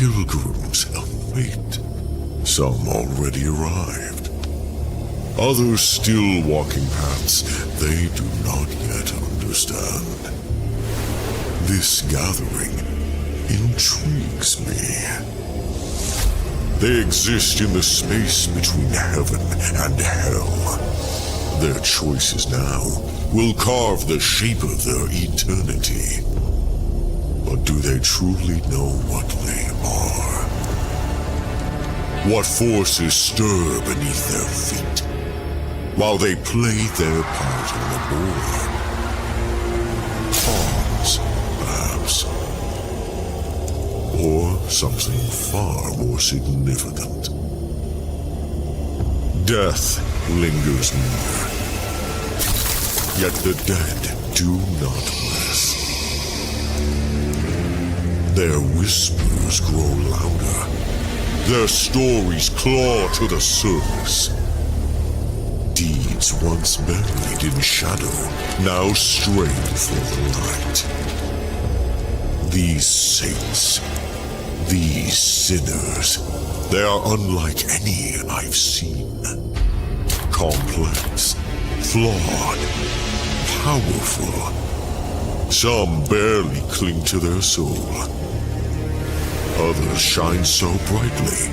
pilgrims of fate. Some already arrived. Others still walking paths they do not yet understand. This gathering intrigues me. They exist in the space between heaven and hell. Their choices now will carve the shape of their eternity. But do they truly know what they are? What forces stir beneath their feet while they play their part on the board? Pawns, perhaps. Or something far more significant. Death lingers near. Yet the dead do not rest. Their whispers grow louder. Their stories claw to the surface. Deeds once buried in shadow now stray for the light. These saints, these sinners, they are unlike any I've seen. Complex, flawed, powerful. Some barely cling to their soul. Others shine so brightly,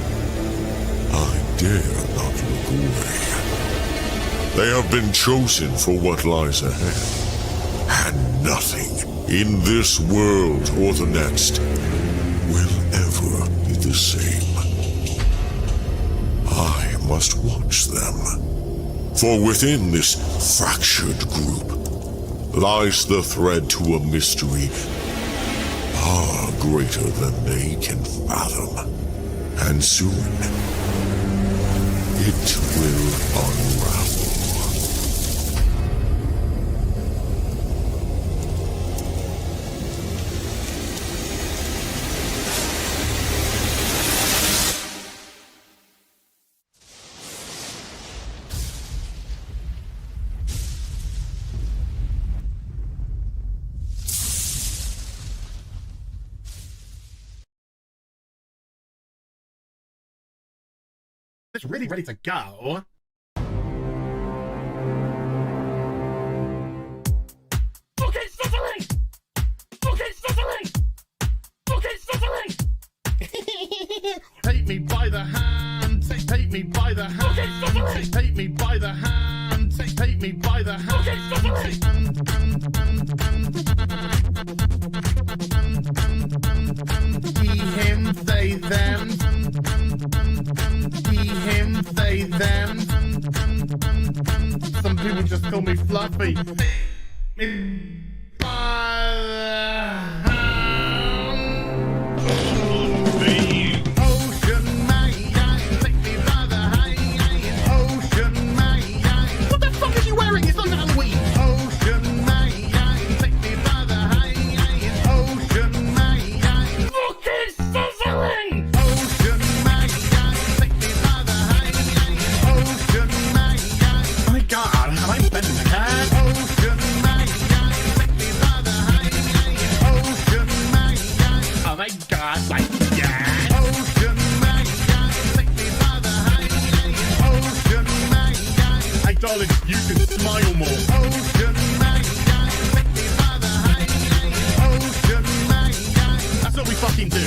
I dare not look away. They have been chosen for what lies ahead, and nothing in this world or the next will ever be the same. I must watch them, for within this fractured group lies the thread to a mystery far greater than they can fathom. And soon, it will unravel. It's really ready to go. Okay, stuttering! Okay, stuttering! Okay, stuttering! Take me by the hand, take me by the hand. Okay, stuttering! Take me by the hand, take me by the hand. Okay, stuttering! He, him, they, them. He, him, they, them. Some people just call me Fluffy. Me by the hand. The ocean man, take me by the hand. Ocean man. What the fuck is you wearing? It's not Halloween. Ocean man, take me by the hand. Ocean man. Fucking sizzling. God, am I spending the cash? Ocean man, take me by the hand. Ocean man, oh my God, like that. Ocean man, take me by the hand. Ocean man, hey darling, you can smile more. Ocean man, take me by the hand. Ocean man, that's what we fucking do.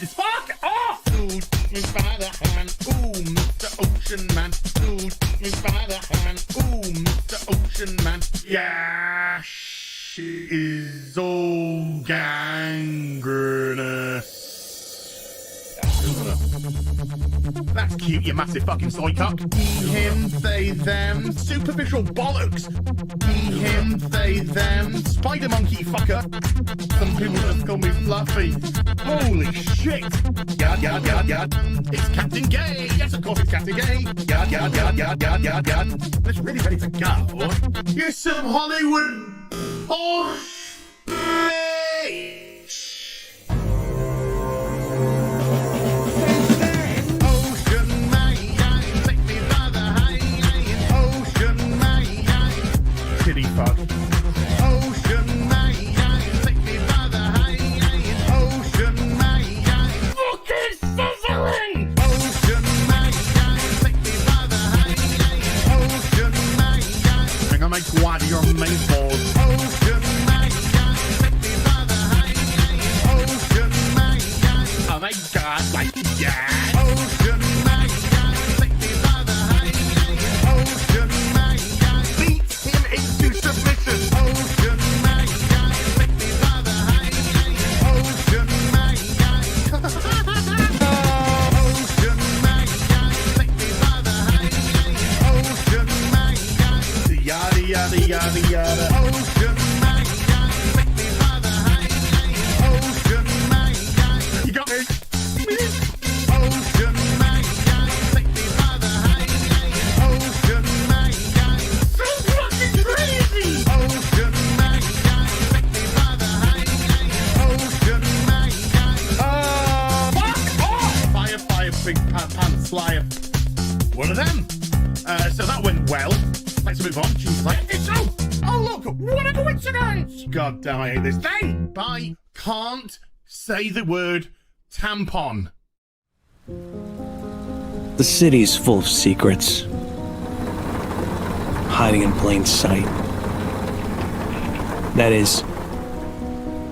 Fuck off! Take me by the hand. Ooh, Mr. Ocean Man. Ooh, take me by the hand. Ooh, Mr. Ocean Man. Yeah, she is all gangrenous. That's cute, you massive fucking soy cock. He, him, they, them. Superficial bollocks. He, him, they, them. Spider monkey fucker. Some people just call me Fluffy. Holy shit. Yard, yard, yard, yard. It's Captain Gay. Yes, of course it's Captain Gay. Yard, yard, yard, yard, yard, yard, yard. It's really ready to go. Here's some Hollywood horse bitch. Kitty fuck. Ocean man, take me by the hand. Ocean man. yeah. Ocean man, take me by the hand. Ocean man, beat him into submission. Ocean man, take me by the hand. Ocean man, Ocean man, take me by the hand. Ocean man, yada yada yada yada. Ocean man, take me by the hand. Ocean man, you got me. Ocean man, take me by the hand. Ocean man, so fucking crazy. Ocean man, take me by the hand. Ocean man, fuck off. Fire, fire, big pants, flyer. One of them. So that went well. Let's move on. She's like, it's so. Oh look, what a coincidence! God damn, I hate this thing. I can't say the word tampon. The city's full of secrets, hiding in plain sight. That is,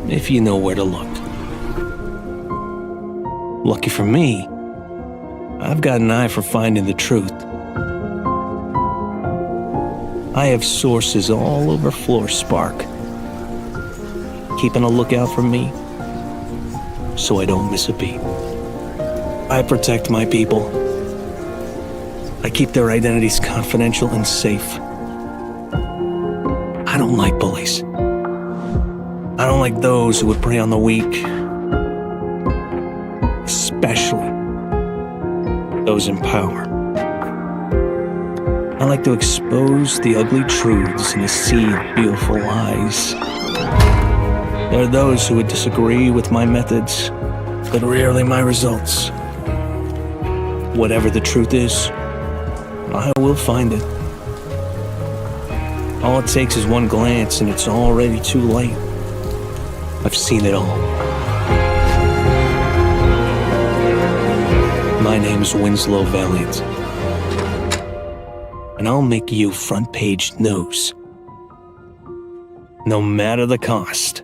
if you know where to look. Lucky for me, I've got an eye for finding the truth. I have sources all over Floor Spark, keeping a lookout for me so I don't miss a beat. I protect my people. I keep their identities confidential and safe. I don't like bullies. I don't like those who would prey on the weak, especially those in power. I like to expose the ugly truths in a sea of beautiful lies. There are those who would disagree with my methods, but rarely my results. Whatever the truth is, I will find it. All it takes is one glance and it's already too late. I've seen it all. My name is Winslow Valiant. And I'll make you front page news. No matter the cost.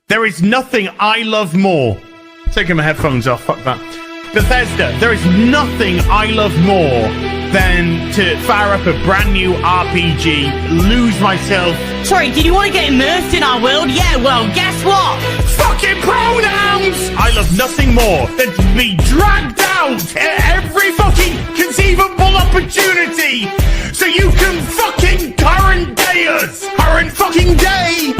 There is nothing I love more. Taking my headphones off, fuck that. Bethesda, there is nothing I love more than to fire up a brand new RPG, lose myself. Sorry, did you want to get immersed in our world? Yeah, well, guess what? Fucking pronouns! I love nothing more than to be dragged out at every fucking conceivable opportunity so you can fucking current day us. Current fucking day!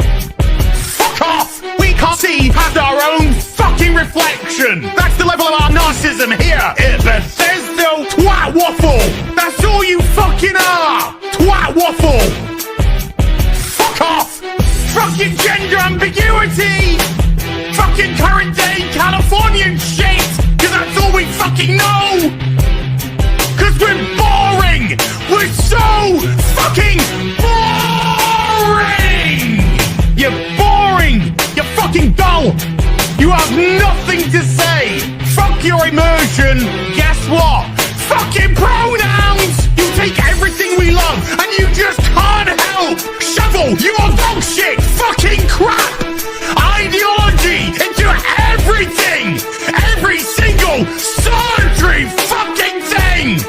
Fuck off! We can't see past our own fucking reflection. That's the level of our narcissism here at Bethesda. Twat waffle! That's all you fucking are! Twat waffle! Fuck off! Fucking gender ambiguity! Fucking current day Californian shit! Cause that's all we fucking know! Cause we're boring! We're so fucking boring! You're boring! You're fucking dull! You have nothing to say! Fuck your immersion! Guess what? Fucking pronouns! You take everything we love and you just can't help! Shovel your dog shit! Fucking crap! Ideology into everything! Every single solitary fucking thing!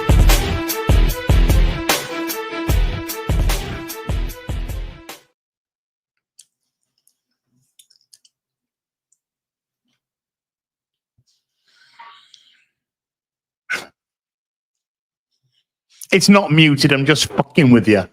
It's not muted, I'm just fucking with you.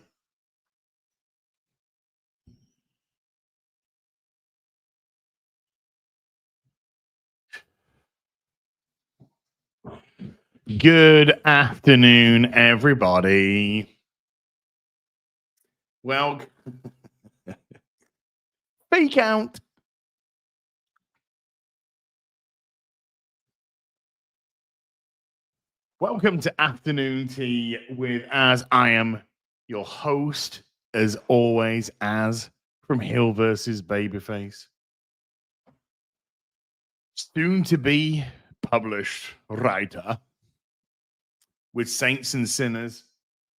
Good afternoon, everybody. Well, fake out. Welcome to Afternoon Tea with As. I am your host, as always, As from Hill versus Babyface. Soon to be published writer with Saints and Sinners,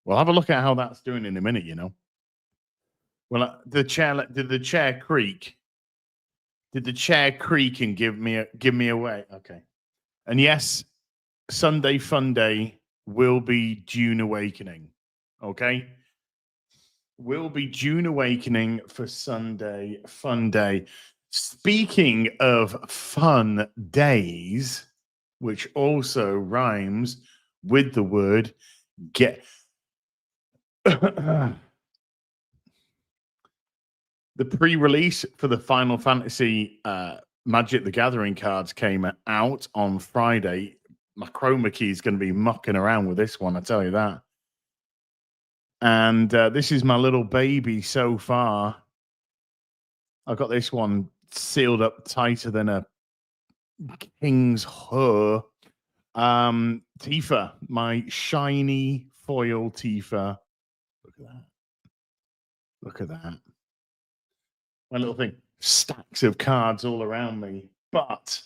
We'll have a look at how that's doing in a minute, you know. Well, did the chair creak? Did the chair creak and give me away? Okay. And yes, Sunday Fun Day will be June Awakening. Okay? Will be June Awakening for Sunday Fun Day. Speaking of fun days, which also rhymes with the word get. The pre-release for the Final Fantasy Magic the Gathering cards came out on Friday. My chroma key is going to be mucking around with this one, I tell you that. And this is my little baby so far. I got this one sealed up tighter than a king's her. Tifa, my shiny foil Tifa. Look at that. Look at that. My little thing. Stacks of cards all around me. But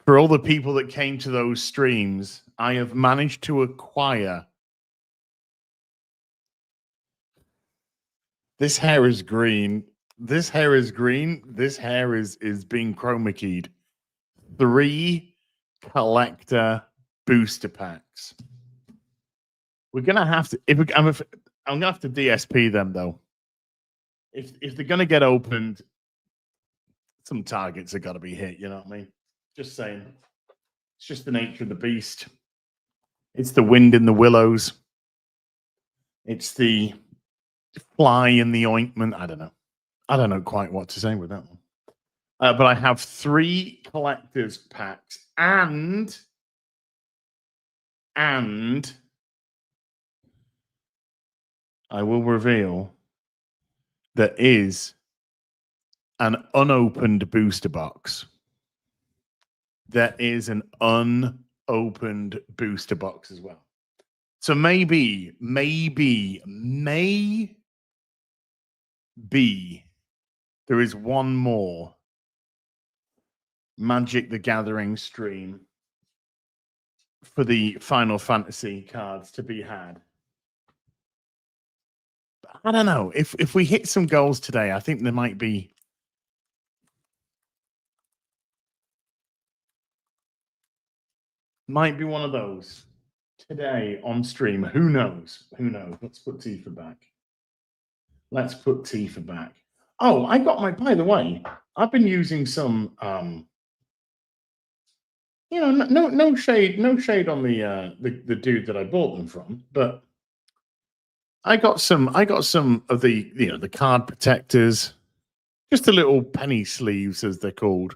for all the people that came to those streams, I have managed to acquire. This hair is green. This hair is green. This hair is being chroma keyed. 3 collector booster packs. We're gonna have to. I'm gonna have to DSP them though. If they're gonna get opened, some targets have got to be hit. You know what I mean? Just saying. It's just the nature of the beast. It's the wind in the willows. It's the fly in the ointment. I don't know. I don't know quite what to say with that one. But I have 3 collector's packs and I will reveal there is an unopened booster box. There is an unopened booster box as well. So maybe there is one more Magic the Gathering stream for the Final Fantasy cards to be had. But I don't know. If we hit some goals today, I think there might be one of those today on stream. Who knows? Who knows? Let's put Tifa back. Let's put Tifa back. Oh, I got my, by the way, I've been using some you know, no shade on the dude that I bought them from, but I got some of the, you know, the card protectors, just the little penny sleeves as they're called.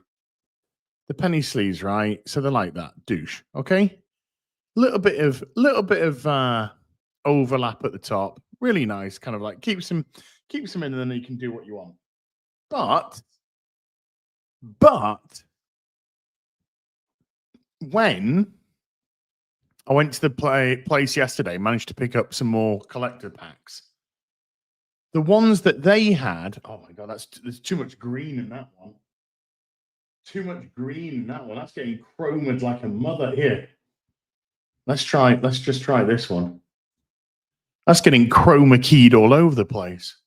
The penny sleeves, right? So they're like that, douche. Okay, little bit of overlap at the top, really nice, kind of like keeps them in, and then you can do what you want. But when I went to the place yesterday, managed to pick up some more collector packs. The ones that they had, oh my god, there's too much green in that one. Too much green in that one. That's getting chromed like a mother. Here, let's just try this one. That's getting chroma keyed all over the place.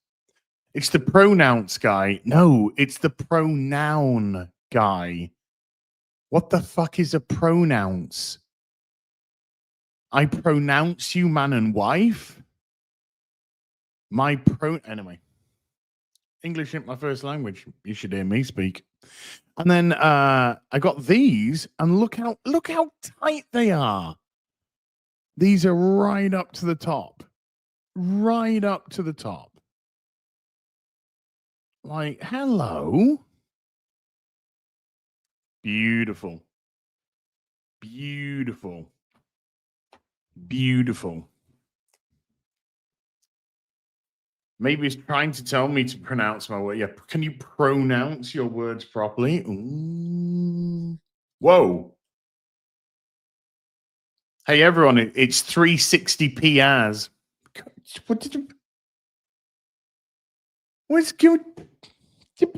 It's the pronounce guy. No, it's the pronoun guy. What the fuck is a pronounce? I pronounce you man and wife? Anyway. English ain't my first language. You should hear me speak. And then I got these, and look how tight they are. These are right up to the top. Right up to the top. Like, hello. Beautiful. Beautiful. Beautiful. Maybe it's trying to tell me to pronounce my word. Yeah, can you pronounce your words properly? Ooh. Whoa. Hey, everyone, it's 360p as. What did you... What's good?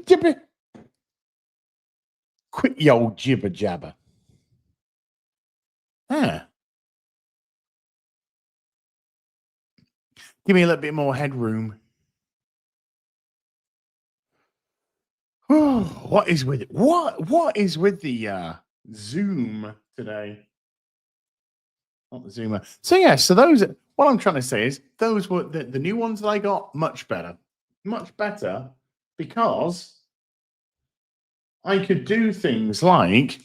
Jibber. Quit your old jibber jabber. Ah. Give me a little bit more headroom. What is with it? What is with the Zoom today? Not the Zoomer. So yeah, so those. What I'm trying to say is those were the new ones that I got much better, because I could do things like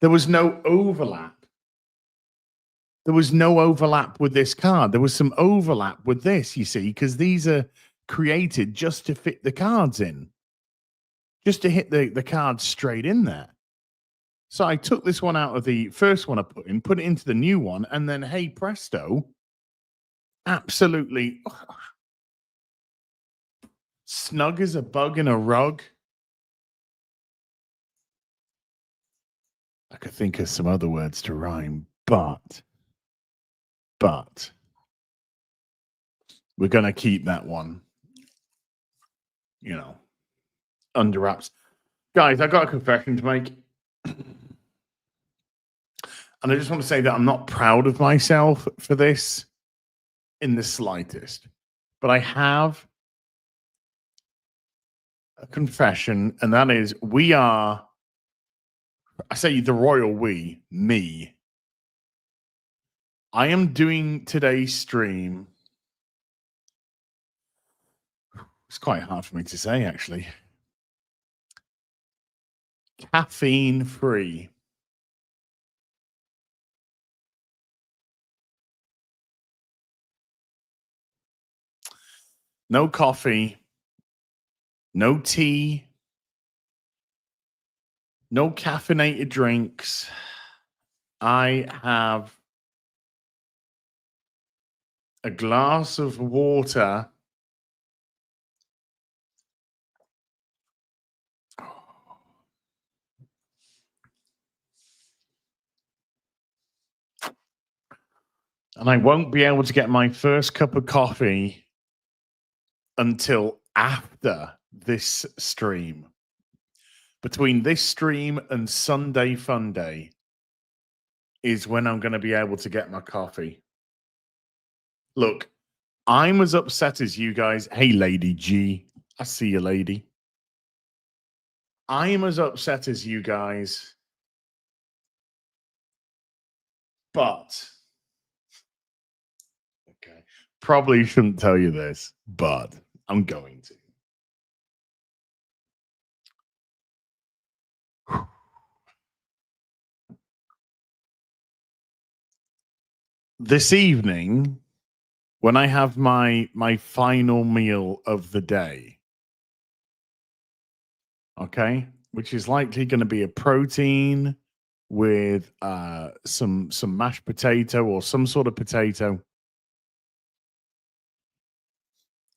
there was no overlap. There was no overlap with this card. There was some overlap with this, you see, because these are created just to fit the cards in, just to hit the cards straight in there. So I took this one out of the first one I put it into the new one, and then, hey, presto, absolutely snug as a bug in a rug. I could think of some other words to rhyme, but we're going to keep that one, under wraps. Guys, I got a confession to make. And I just want to say that I'm not proud of myself for this in the slightest. But I have a confession, and that is I say the royal we, me. I am doing today's stream. It's quite hard for me to say, actually. Caffeine free. No coffee, no tea, no caffeinated drinks. I have a glass of water. And I won't be able to get my first cup of coffee until after this stream. Between this stream and Sunday Fun Day is when I'm going to be able to get my coffee. Look, I'm as upset as you guys. Hey, Lady G. I see you, lady. I am as upset as you guys. But, okay, probably shouldn't tell you this, but I'm going to. This evening, when I have my final meal of the day, okay, which is likely going to be a protein with some mashed potato or some sort of potato,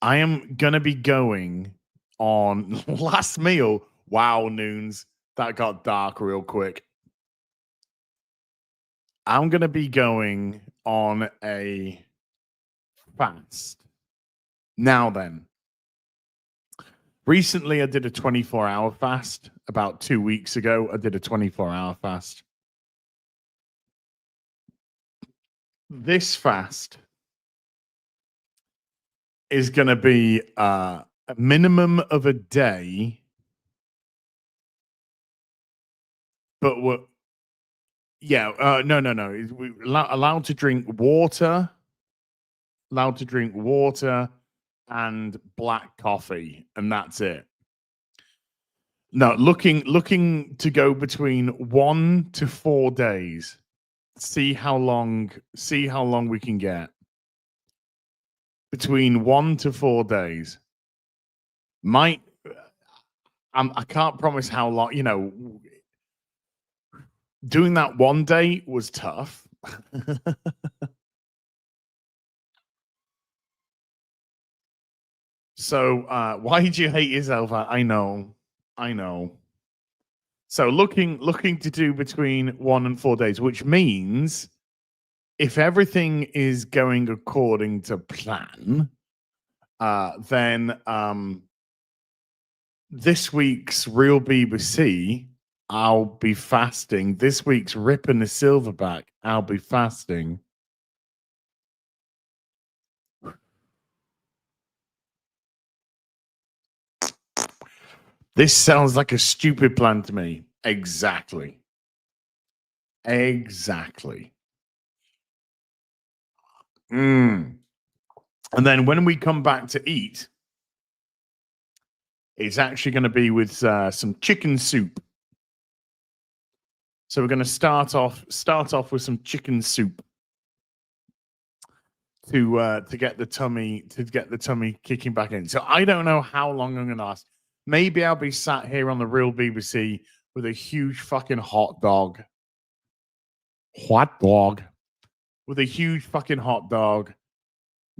I am going to be going on last meal. Wow, Noons, that got dark real quick. I'm going to be going on a fast. Now then, recently I did a 24-hour fast. About 2 weeks ago, I did a 24-hour fast. This fast is going to be a minimum of a day, but we're no. We allowed to drink water. Allowed to drink water and black coffee, and that's it. No, looking to go between 1 to 4 days. See how long we can get. Between 1 to 4 days. I can't promise how long. Doing that one day was tough. So why did you hate yourself? I know. So looking to do between 1 and 4 days, which means if everything is going according to plan, then this week's Real BBC, I'll be fasting. This week's Rip and the Silverback, I'll be fasting. This sounds like a stupid plan to me. Exactly. Exactly. And then when we come back to eat, it's actually going to be with some chicken soup. So we're going to start off with some chicken soup to get the tummy kicking back in. So I don't know how long I'm going to last. Maybe I'll be sat here on the real BBC with a huge fucking hot dog. With a huge fucking hot dog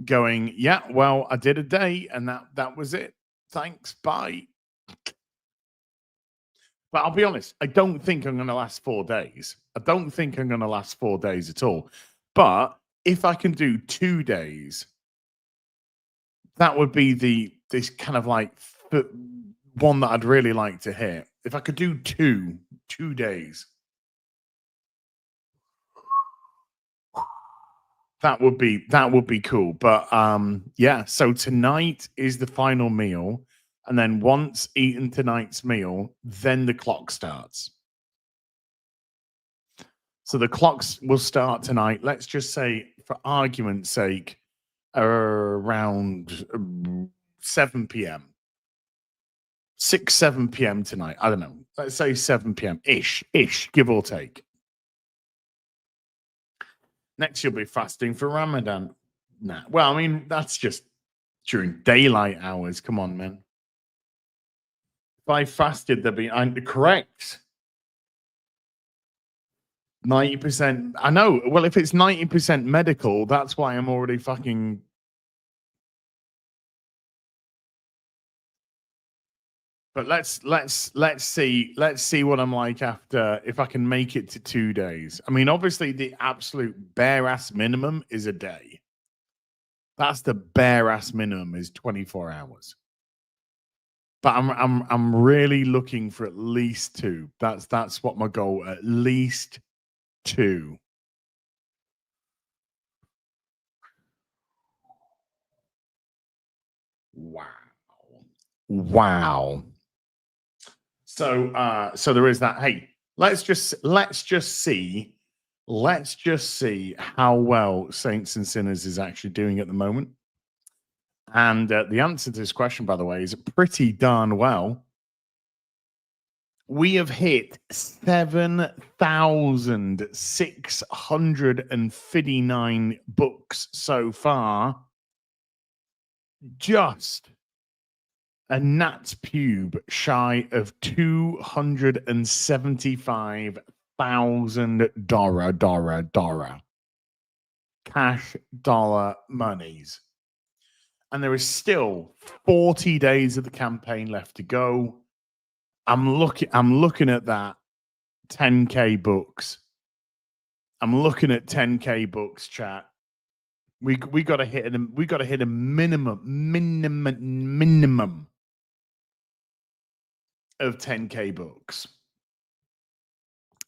going, yeah, well, I did a day and that was it. Thanks, bye. But I'll be honest, I don't think I'm going to last 4 days. I don't think I'm going to last 4 days at all. But if I can do 2 days, that would be this kind of like one that I'd really like to hit. If I could do 2 days, that would be cool. But yeah, so tonight is the final meal. And then once eaten tonight's meal, then the clock starts. So the clocks will start tonight. Let's just say, for argument's sake, around 7 p.m. 7 p.m. tonight. I don't know. Let's say 7 p.m. ish, give or take. Next, you'll be fasting for Ramadan. Nah. Well, I mean, that's just during daylight hours. Come on, man. If I fasted, there'd be correct. 90%. I know. Well, if it's 90% medical, that's why I'm already fucking. But let's see what I'm like after, if I can make it to 2 days. I mean, obviously the absolute bare ass minimum is a day. That's the bare ass minimum, is 24 hours. But I'm really looking for at least 2. That's what my goal, at least 2. Wow. So there is that. Hey, let's just see how well Saints and Sinners is actually doing at the moment. And the answer to this question, by the way, is pretty darn well. We have hit 7,659 books so far. Just a gnat's pube shy of $275,000 cash dollar monies. And there is still 40 days of the campaign left to go. I'm looking at that 10K books. I'm looking at 10K books, chat. We got to hit a minimum of 10K books.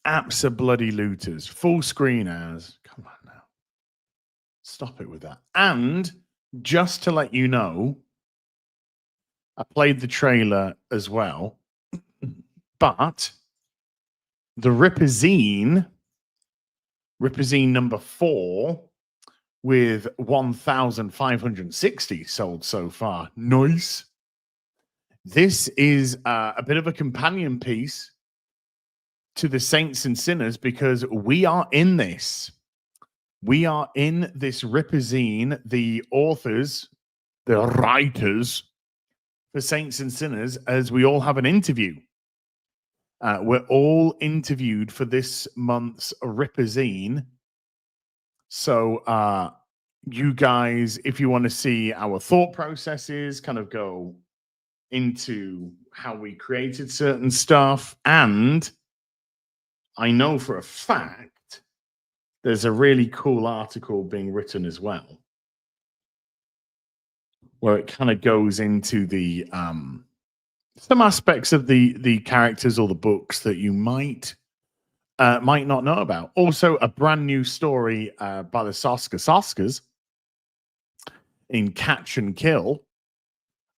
Abso-bloody-looters. Full screen as. Come on now. Stop it with that. And just to let you know, I played the trailer as well. But the Reparations number 4 with 1,560 sold so far. Nice. This is a bit of a companion piece to the Saints and Sinners, because we are in this. We are in this Reparations, the authors, the writers for Saints and Sinners, as we all have an interview. We're all interviewed for this month's Reparations. So you guys, if you want to see our thought processes, kind of go into how we created certain stuff. And I know for a fact there's a really cool article being written as well, where it kind of goes into the some aspects of the characters or the books that you might not know about. Also, a brand new story by the Soskas in Catch and Kill.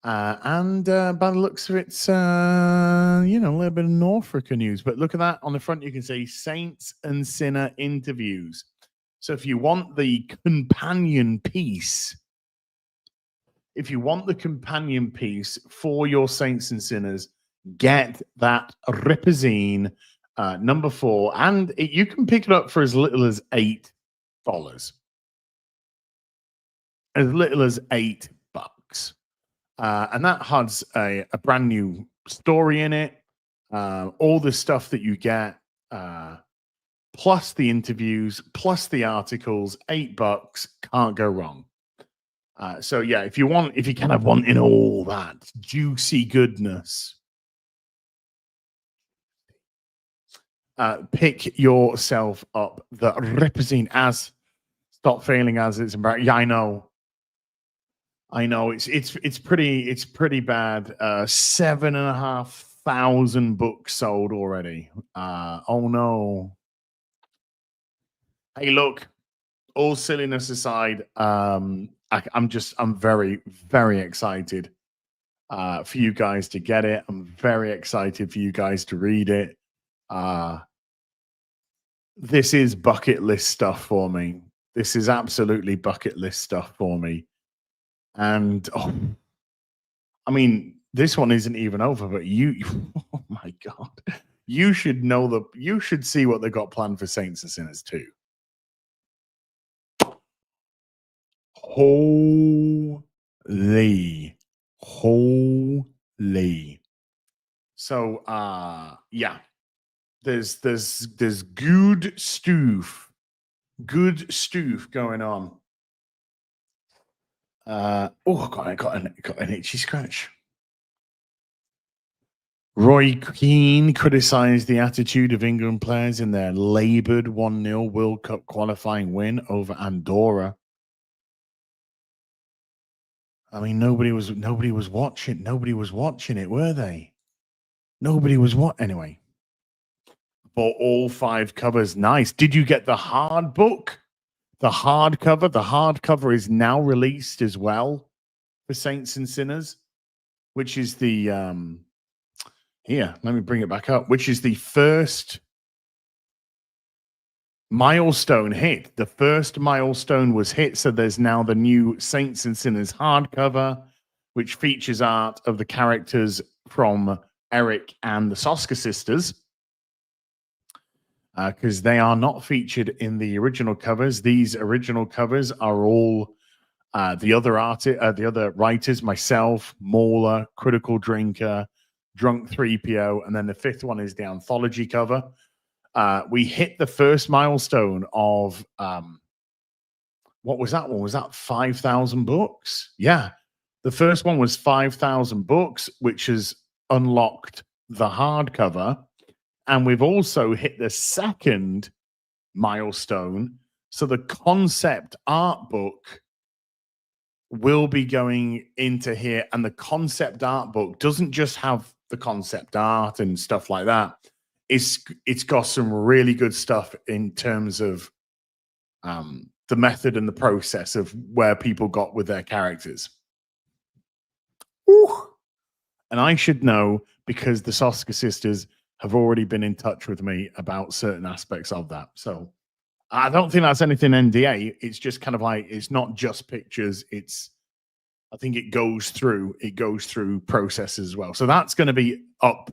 And by the looks of it, it's a little bit of Norfolk news. But look at that on the front. You can see Saints and Sinner interviews. So if you want the companion piece, for your Saints and Sinners, get that Reparations number 4, and you can pick it up for as little as $8. As little as $8. And that has a brand new story in it. All the stuff that you get, plus the interviews, plus the articles, $8, can't go wrong. So yeah, if you kind of want in all that juicy goodness, pick yourself up the Reparations as Stop Failing As It's Embarrassing. Yeah, I know it's pretty bad. 7,500 books sold already. Oh no. Hey, look, all silliness aside, I'm very, very excited for you guys to get it. I'm very excited for you guys to read it. This is bucket list stuff for me. This is absolutely bucket list stuff for me. And I mean, this one isn't even over, but oh my God, you should see what they got planned for Saints and Sinners 2. Holy. So yeah, there's good stoof going on. I got an itchy scratch. Roy Keane criticized the attitude of England players in their labored 1-0 World Cup qualifying win over Andorra. I mean, nobody was watching. Nobody was watching it, were they? Nobody was anyway. Bought all 5 covers. Nice. Did you get the hard book? The hardcover. The hardcover is now released as well for Saints and Sinners, which is the here. Let me bring it back up. Which is the first milestone hit. The first milestone was hit, so there's now the new Saints and Sinners hardcover, which features art of the characters from Eric and the Soska sisters, because they are not featured in the original covers. These original covers are all the other writers, myself, Mauler, Critical Drinker, Drunk 3PO, and then the 5th one is the anthology cover. We hit the first milestone of what was that one? Was that 5,000 books? Yeah. The first one was 5,000 books, which has unlocked the hardcover. And we've also hit the second milestone. So the concept art book will be going into here. And the concept art book doesn't just have the concept art and stuff like that. It's got some really good stuff in terms of the method and the process of where people got with their characters. Ooh. And I should know because the Soska sisters have already been in touch with me about certain aspects of that. So I don't think that's anything NDA. It's just kind of like, it's not just pictures. I think it goes through processes as well. So that's going to be up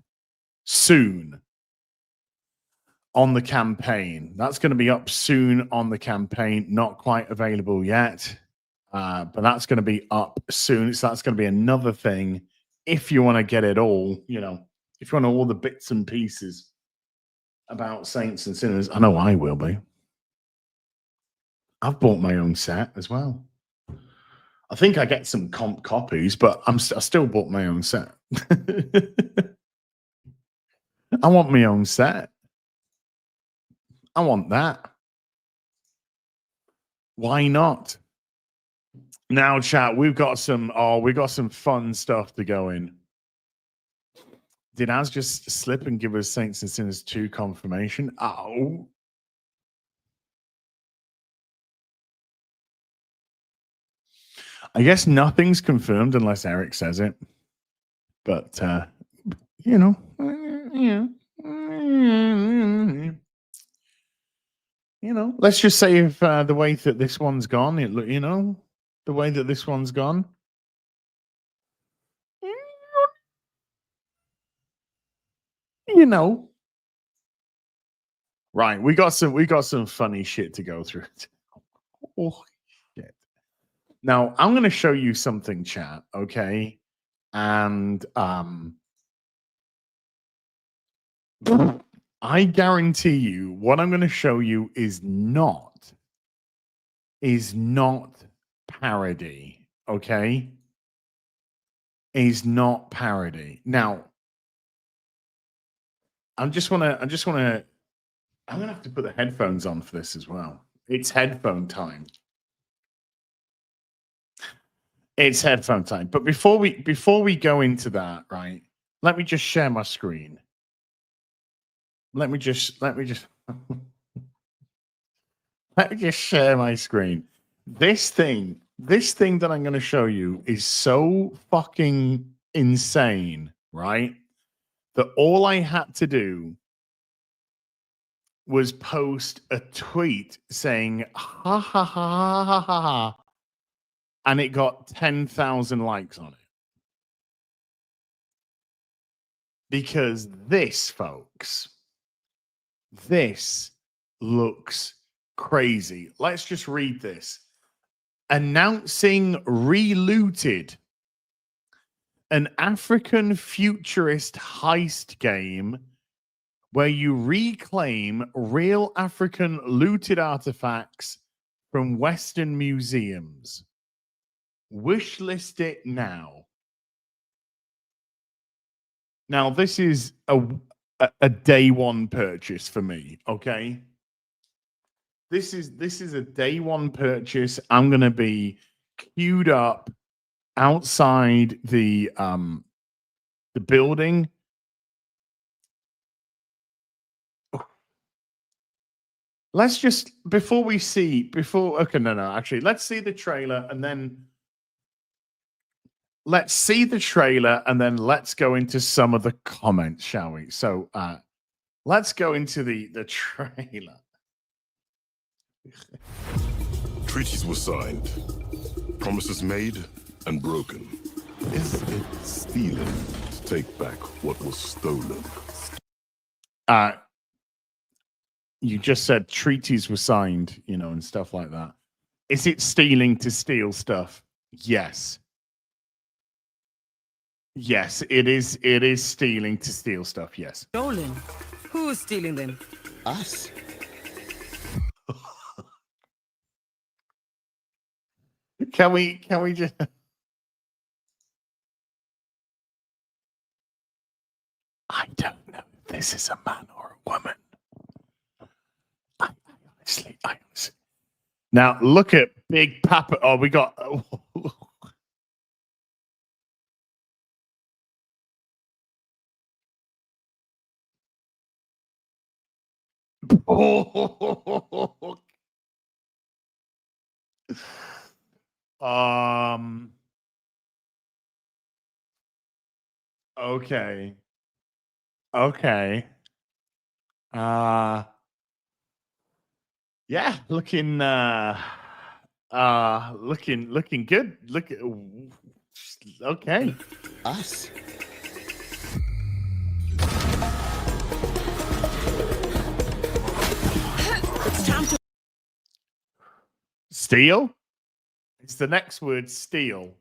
soon on the campaign. That's going to be up soon on the campaign. Not quite available yet, but that's going to be up soon. So that's going to be another thing. If you want to get it all, if you want all the bits and pieces about Saints and Sinners, I know I will be. I've bought my own set as well. I think I get some comp copies, but I still bought my own set. I want my own set. I want that. Why not? Now, chat, we've got some fun stuff to go in. Did Az just slip and give us Saints and Sinners 2 confirmation? Oh. I guess nothing's confirmed unless Eric says it. But you know, let's just say if the way that this one's gone, the way that this one's gone. Right, we got some funny shit to go through. Oh shit. Now I'm gonna show you something, chat, okay? And I guarantee you what I'm gonna show you is not parody, okay? Is not parody. Now I'm gonna have to put the headphones on for this as well. It's headphone time. It's headphone time. But before we go into that, right? Let me just share my screen. Let me just let me just share my screen. This thing that I'm going to show you is so fucking insane, right? That all I had to do was post a tweet saying ha ha ha ha ha ha, and it got 10,000 likes on it. Because this, folks, this looks crazy. Let's just read this. Announcing Relooted, an African futurist heist game where you reclaim real African looted artifacts from Western museums. Wishlist it now. Now, this is a day one purchase for me, okay? This is a day one purchase. I'm gonna be queued up outside the building. Let's just actually, let's see the trailer and then let's go into some of the comments, shall we? So let's go into the trailer. Treaties were signed, promises made and broken. Is it stealing to take back what was stolen? You just said treaties were signed, and stuff like that. Is it stealing to steal stuff? Yes. Yes, it is. It is stealing to steal stuff. Yes. Stolen? Who's stealing them? Us. Can we just? I don't know if this is a man or a woman. I honestly. Now look at Big Papa. Oh, we got. Okay. Yeah, looking good. Look at okay. Us. It's time to Steal? It's the next word, steal.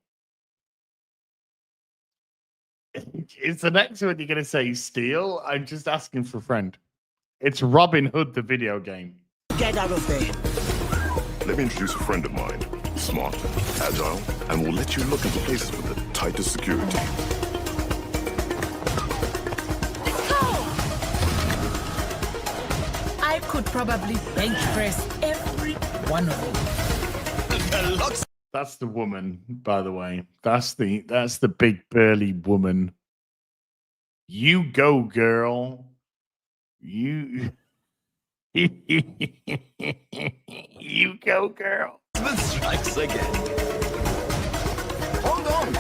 Is the next word you're going to say steal? I'm just asking for a friend. It's Robin Hood, the video game. get out of there. Let me introduce a friend of mine. Smart, agile, and will let you look into places with the tightest security. I could probably bench press every one of them. That's the woman, by the way. That's the big burly woman. You go, girl. You you go, girl. Strikes again. Hold on.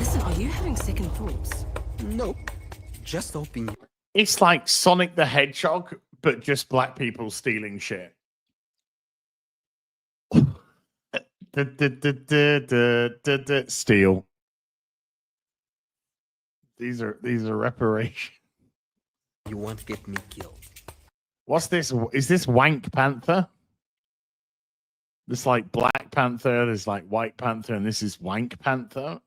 Listen, are you having second thoughts? Nope. Just hoping. It's like Sonic the Hedgehog, but just black people stealing shit. Steal. These are reparations. You won't get me killed. What's this? Is this Wank Panther? This like Black Panther, there's like White Panther, and this is Wank Panther.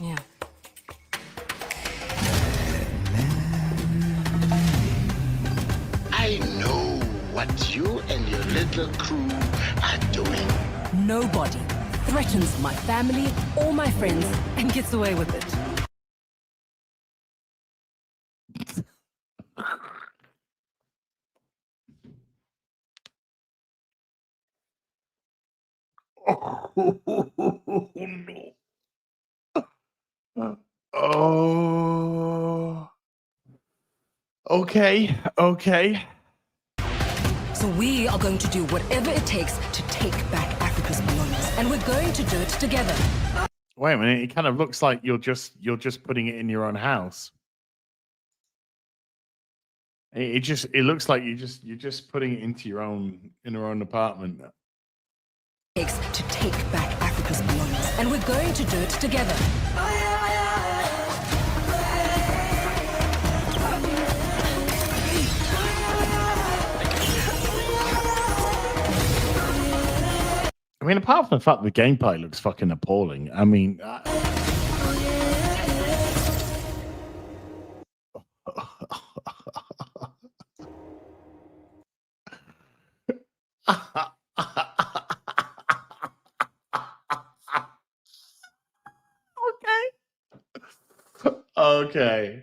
Yeah. I know what you and your little crew are doing. Nobody threatens my family or my friends and gets away with it. No. Oh. Okay. So we are going to do whatever it takes to take back Africa's belongings, and we're going to do it together. Wait a minute, it kind of looks like you're just putting it in your own house. It looks like you're just putting it into your own apartment. Takes to take back Africa's belongings, and we're going to do it together. I mean, apart from the fact the gameplay looks fucking appalling. I mean, Okay.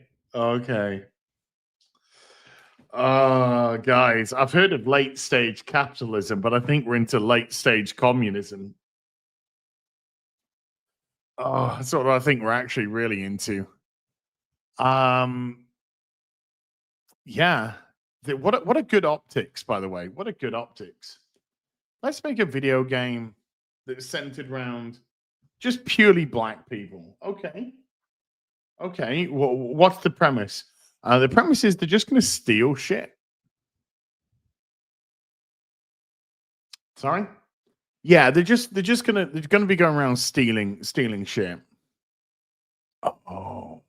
Guys, I've heard of late stage capitalism, but I think we're into late stage communism. Oh, that's what I think we're actually really into. Yeah. What a good optics, by the way. What a good optics. Let's make a video game that's centered around just purely black people. Okay. What's the premise? The premise is they're just going to steal shit. Sorry? Yeah, they're gonna be going around stealing shit. Oh.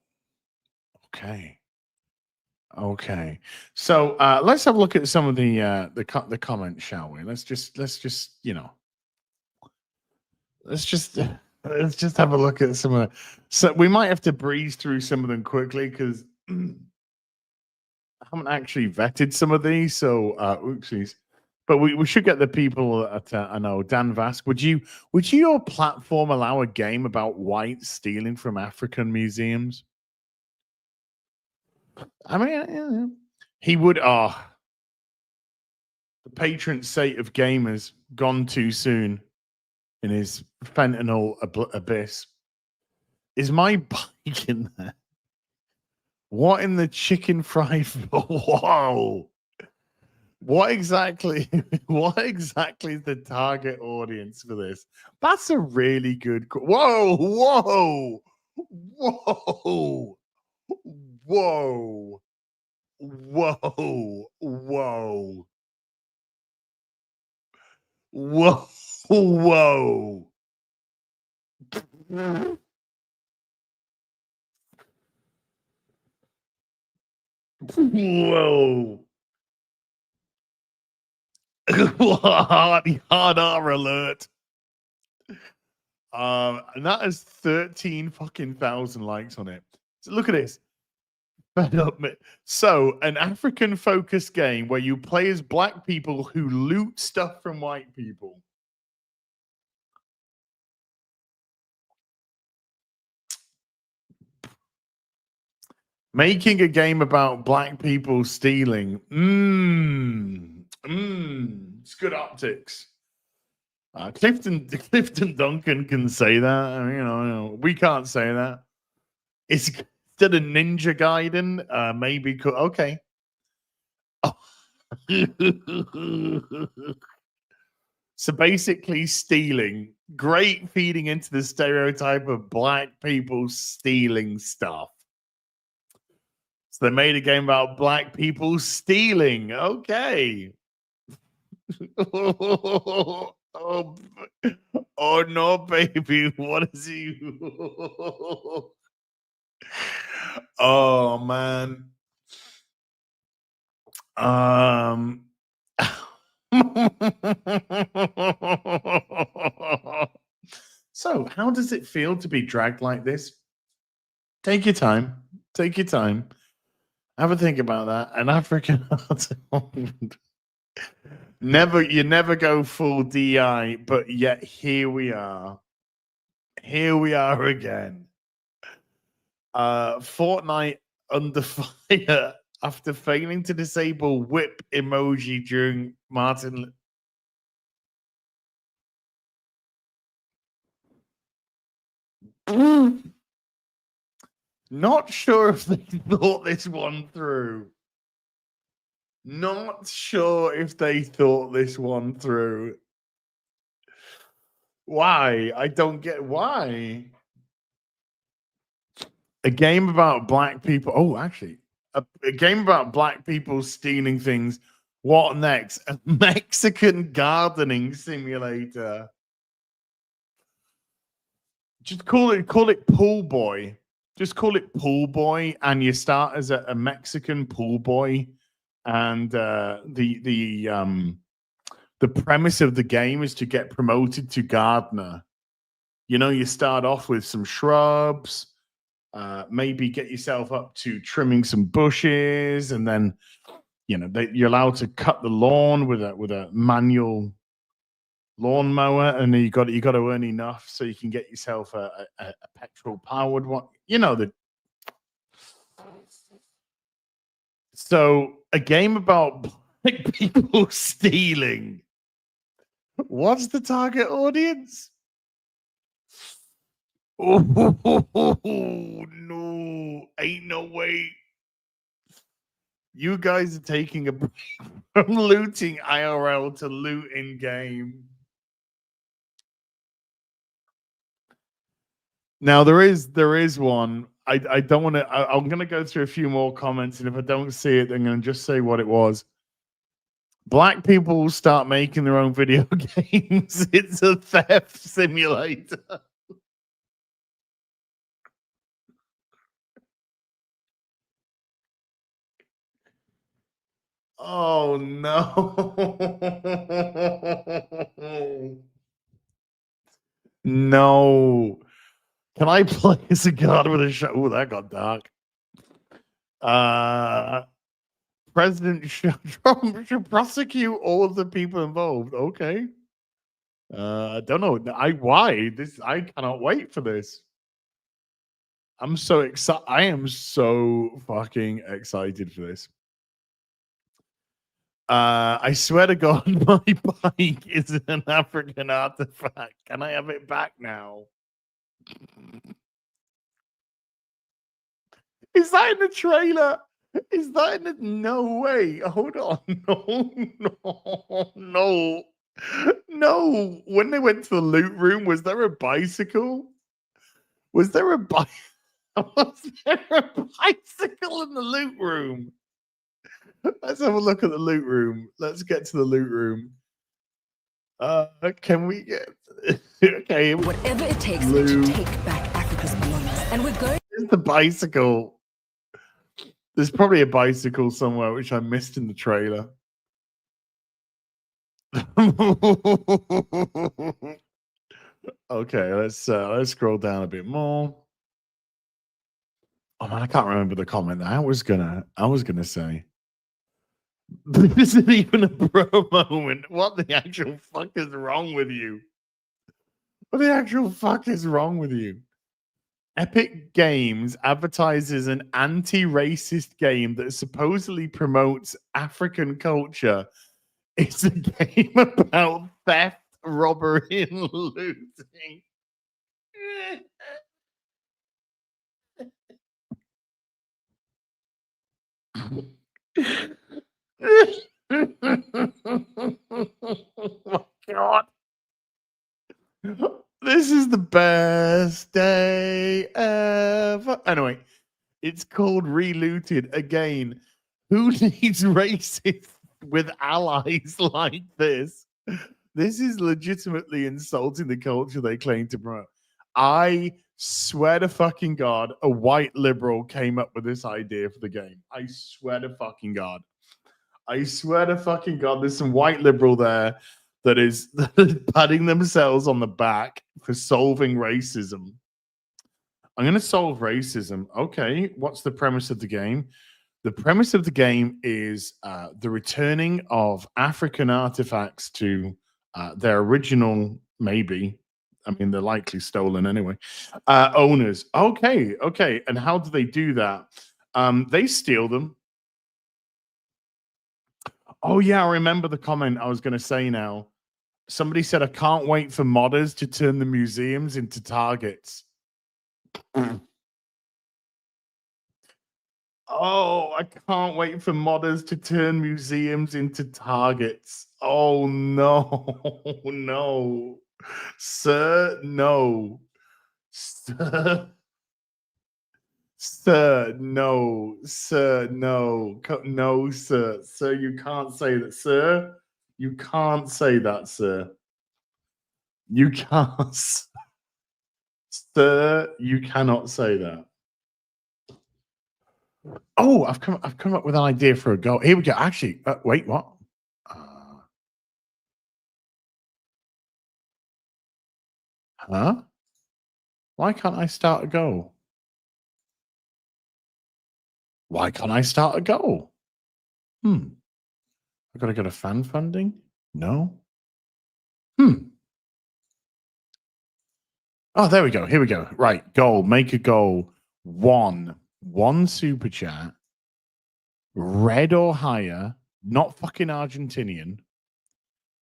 Okay. So let's have a look at some of the comments, shall we? Let's just let's just have a look at some of the, so we might have to breeze through some of them quickly because I haven't actually vetted some of these, so oopsies. But we should get the people at I know Dan Vask. Would your platform allow a game about whites stealing from African museums? I mean, he would. The patron saint of gamers gone too soon in his fentanyl abyss. Is my bike in there? What in the chicken fried? Whoa! What exactly is the target audience for this? That's a really good. Whoa! Hard R alert. And that has 13 fucking thousand likes on it. So look at this. Fed up. So, an African focused game where you play as black people who loot stuff from white people. Making a game about black people stealing. It's good optics. Clifton Duncan can say that. You know, we can't say that. It's instead of Ninja Gaiden, maybe. Okay. Oh. So basically, stealing. Great feeding into the stereotype of black people stealing stuff. So they made a game about black people stealing. Okay. Oh, oh no, baby. What is you? Oh man. So, how does it feel to be dragged like this? Take your time. Take your time. Have a think about that. An African artist. You never go full DI, but yet here we are. Here we are again. Fortnite under fire after failing to disable whip emoji during Martin. Not sure if they thought this one through. Not sure if they thought this one through. Why? I don't get why. A game about black people. Oh, actually, a game about black people stealing things. What next? A Mexican gardening simulator. Just call it Pool Boy. Just call it Pool Boy, and you start as a Mexican pool boy, and the premise of the game is to get promoted to gardener. You know, you start off with some shrubs, maybe get yourself up to trimming some bushes, and then you're allowed to cut the lawn with a manual lawnmower, and then you got to earn enough so you can get yourself a petrol powered one. So a game about black people stealing. What's the target audience? Oh no, ain't no way. You guys are taking a break from looting IRL to loot in game. Now there is one. I don't want to. I'm going to go through a few more comments, and if I don't see it, I'm going to just say what it was. Black people will start making their own video games. It's a theft simulator. Oh no. No. Can I play as a god with a shot? Oh, that got dark. President Trump should prosecute all of the people involved. Okay. I don't know. Why this? I cannot wait for this. I'm so excited. I am so fucking excited for this. I swear to God, my bike is an African artifact. Can I have it back now? Is that in the trailer? Is that in the... No way. Hold on. No. When they went to the loot room, was there a bicycle? Was there a bicycle in the loot room? Let's have a look at the loot room. Let's get to the loot room. Can we get... Okay. Whatever it takes to take back Africa's belongings. And we're going... There's the bicycle. There's probably a bicycle somewhere which I missed in the trailer. Okay, let's scroll down a bit more. Oh man, I can't remember the comment that I was gonna say. This isn't even a pro moment. What the actual fuck is wrong with you? What the actual fuck is wrong with you? Epic Games advertises an anti-racist game that supposedly promotes African culture. It's a game about theft, robbery, and looting. my God. This is the best day ever. Anyway, it's called Relooted. Again, who needs racists with allies like this? This is legitimately insulting the culture they claim to promote. I swear to fucking God, a white liberal came up with this idea for the game. I swear to fucking God. I swear to fucking God, there's some white liberal there that is patting themselves on the back for solving racism. I'm going to solve racism. Okay, what's the premise of the game? The premise of the game is the returning of African artifacts to their original, maybe, I mean, they're likely stolen anyway, owners. Okay. And how do they do that? They steal them. Oh, yeah, I remember the comment I was going to say now. Somebody said, I can't wait for modders to turn the museums into targets. Oh, I can't wait for modders to turn museums into targets. Oh, no. No. Sir, no. Sir. Sir, no. Sir, no. No, sir. Sir, you can't say that. Sir, you can't say that, sir. You can't. Sir, you cannot say that. Oh, I've come up with an idea for a goal. Here we go. Actually, wait, what? Huh? Why can't I start a goal? Why can't I start a goal? I've got to go to fan funding? No. Oh, there we go. Here we go. Right. Goal. Make a goal. One super chat. Red or higher. Not fucking Argentinian.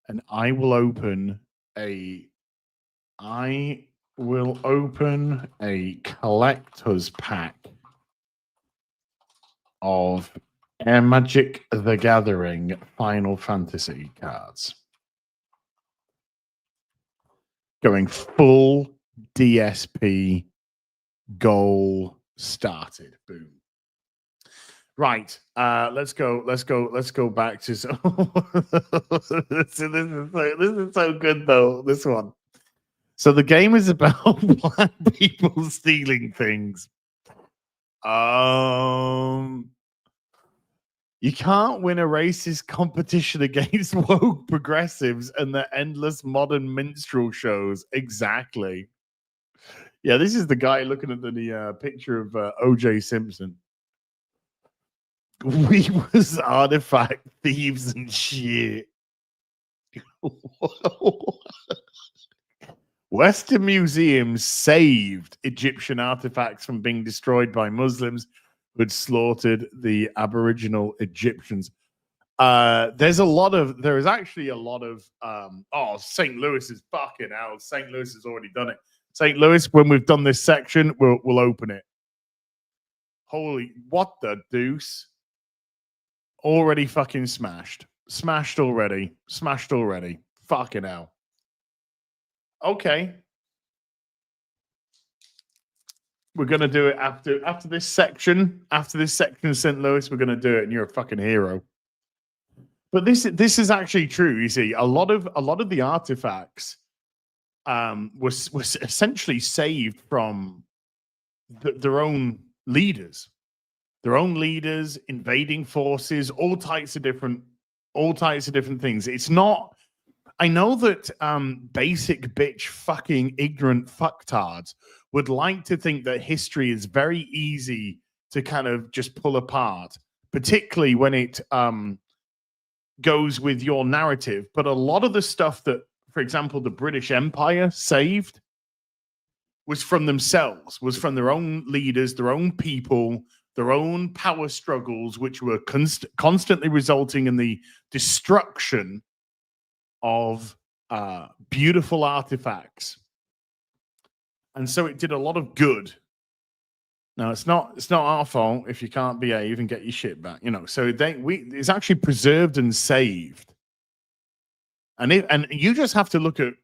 And I will open a collector's pack of Magic the Gathering Final Fantasy cards. Going full DSP goal started. Boom. Right. Let's go back to this is so good though, this one. So the game is about black people stealing things. You can't win a racist competition against woke progressives and their endless modern minstrel shows. Exactly. Yeah, this is the guy looking at the picture of O.J. Simpson. We was artifact thieves and shit. Western museums saved Egyptian artifacts from being destroyed by Muslims who had slaughtered the Aboriginal Egyptians. There is actually a lot of St. Louis is fucking hell. St. Louis has already done it. St. Louis, when we've done this section, we'll open it. Holy, what the deuce? Already fucking smashed. Smashed already. Fucking hell. Okay. We're gonna do it after this section. After this section of St. Louis, we're gonna do it, and you're a fucking hero. But this is actually true. You see, a lot of the artifacts was essentially saved from their own leaders, invading forces, all types of different things. It's not. I know that basic bitch fucking ignorant fucktards would like to think that history is very easy to kind of just pull apart, particularly when it goes with your narrative. But a lot of the stuff that, for example, the British Empire saved was from themselves, was from their own leaders, their own people, their own power struggles, which were constantly resulting in the destruction of beautiful artifacts. And so it did a lot of good No, it's not our fault if you can't behave and get your shit back. So it's actually preserved and saved. And you just have to look at,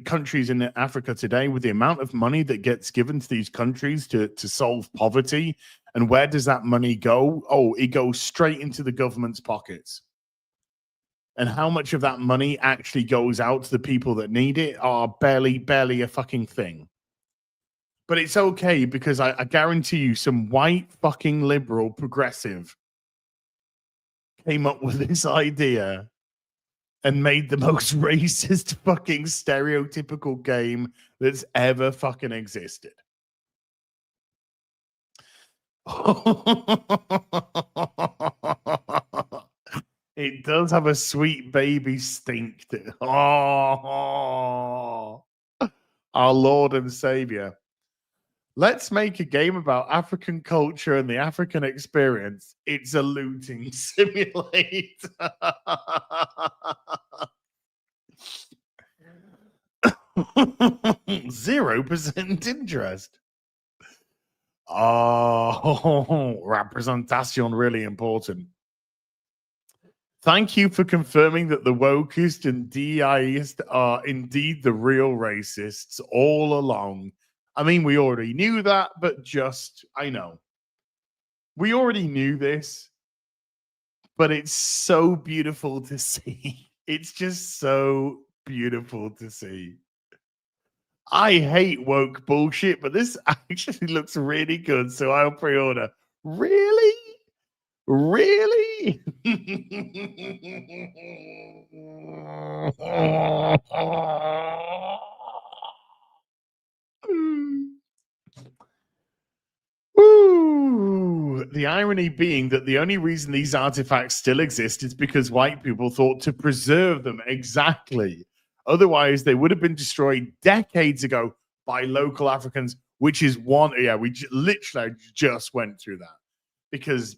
countries in Africa today with the amount of money that gets given to these countries to solve poverty. And where does that money go? Oh, it goes straight into the government's pockets. And how much of that money actually goes out to the people that need it are barely a fucking thing. But it's okay because I guarantee you some white fucking liberal progressive came up with this idea and made the most racist fucking stereotypical game that's ever fucking existed. It does have a sweet baby stink. Our Lord and Savior. Let's make a game about African culture and the African experience. It's a looting simulator. 0% interest. Oh, representation really important. Thank you for confirming that the wokest and DIEist are indeed the real racists all along. We already knew that, but I know. We already knew this, but it's so beautiful to see. It's just so beautiful to see. I hate woke bullshit, but this actually looks really good, so I'll pre-order. Really? Really? Ooh. The irony being that the only reason these artifacts still exist is because white people thought to preserve them. Exactly. Otherwise, they would have been destroyed decades ago by local Africans, which is one. Yeah, we literally just went through that because,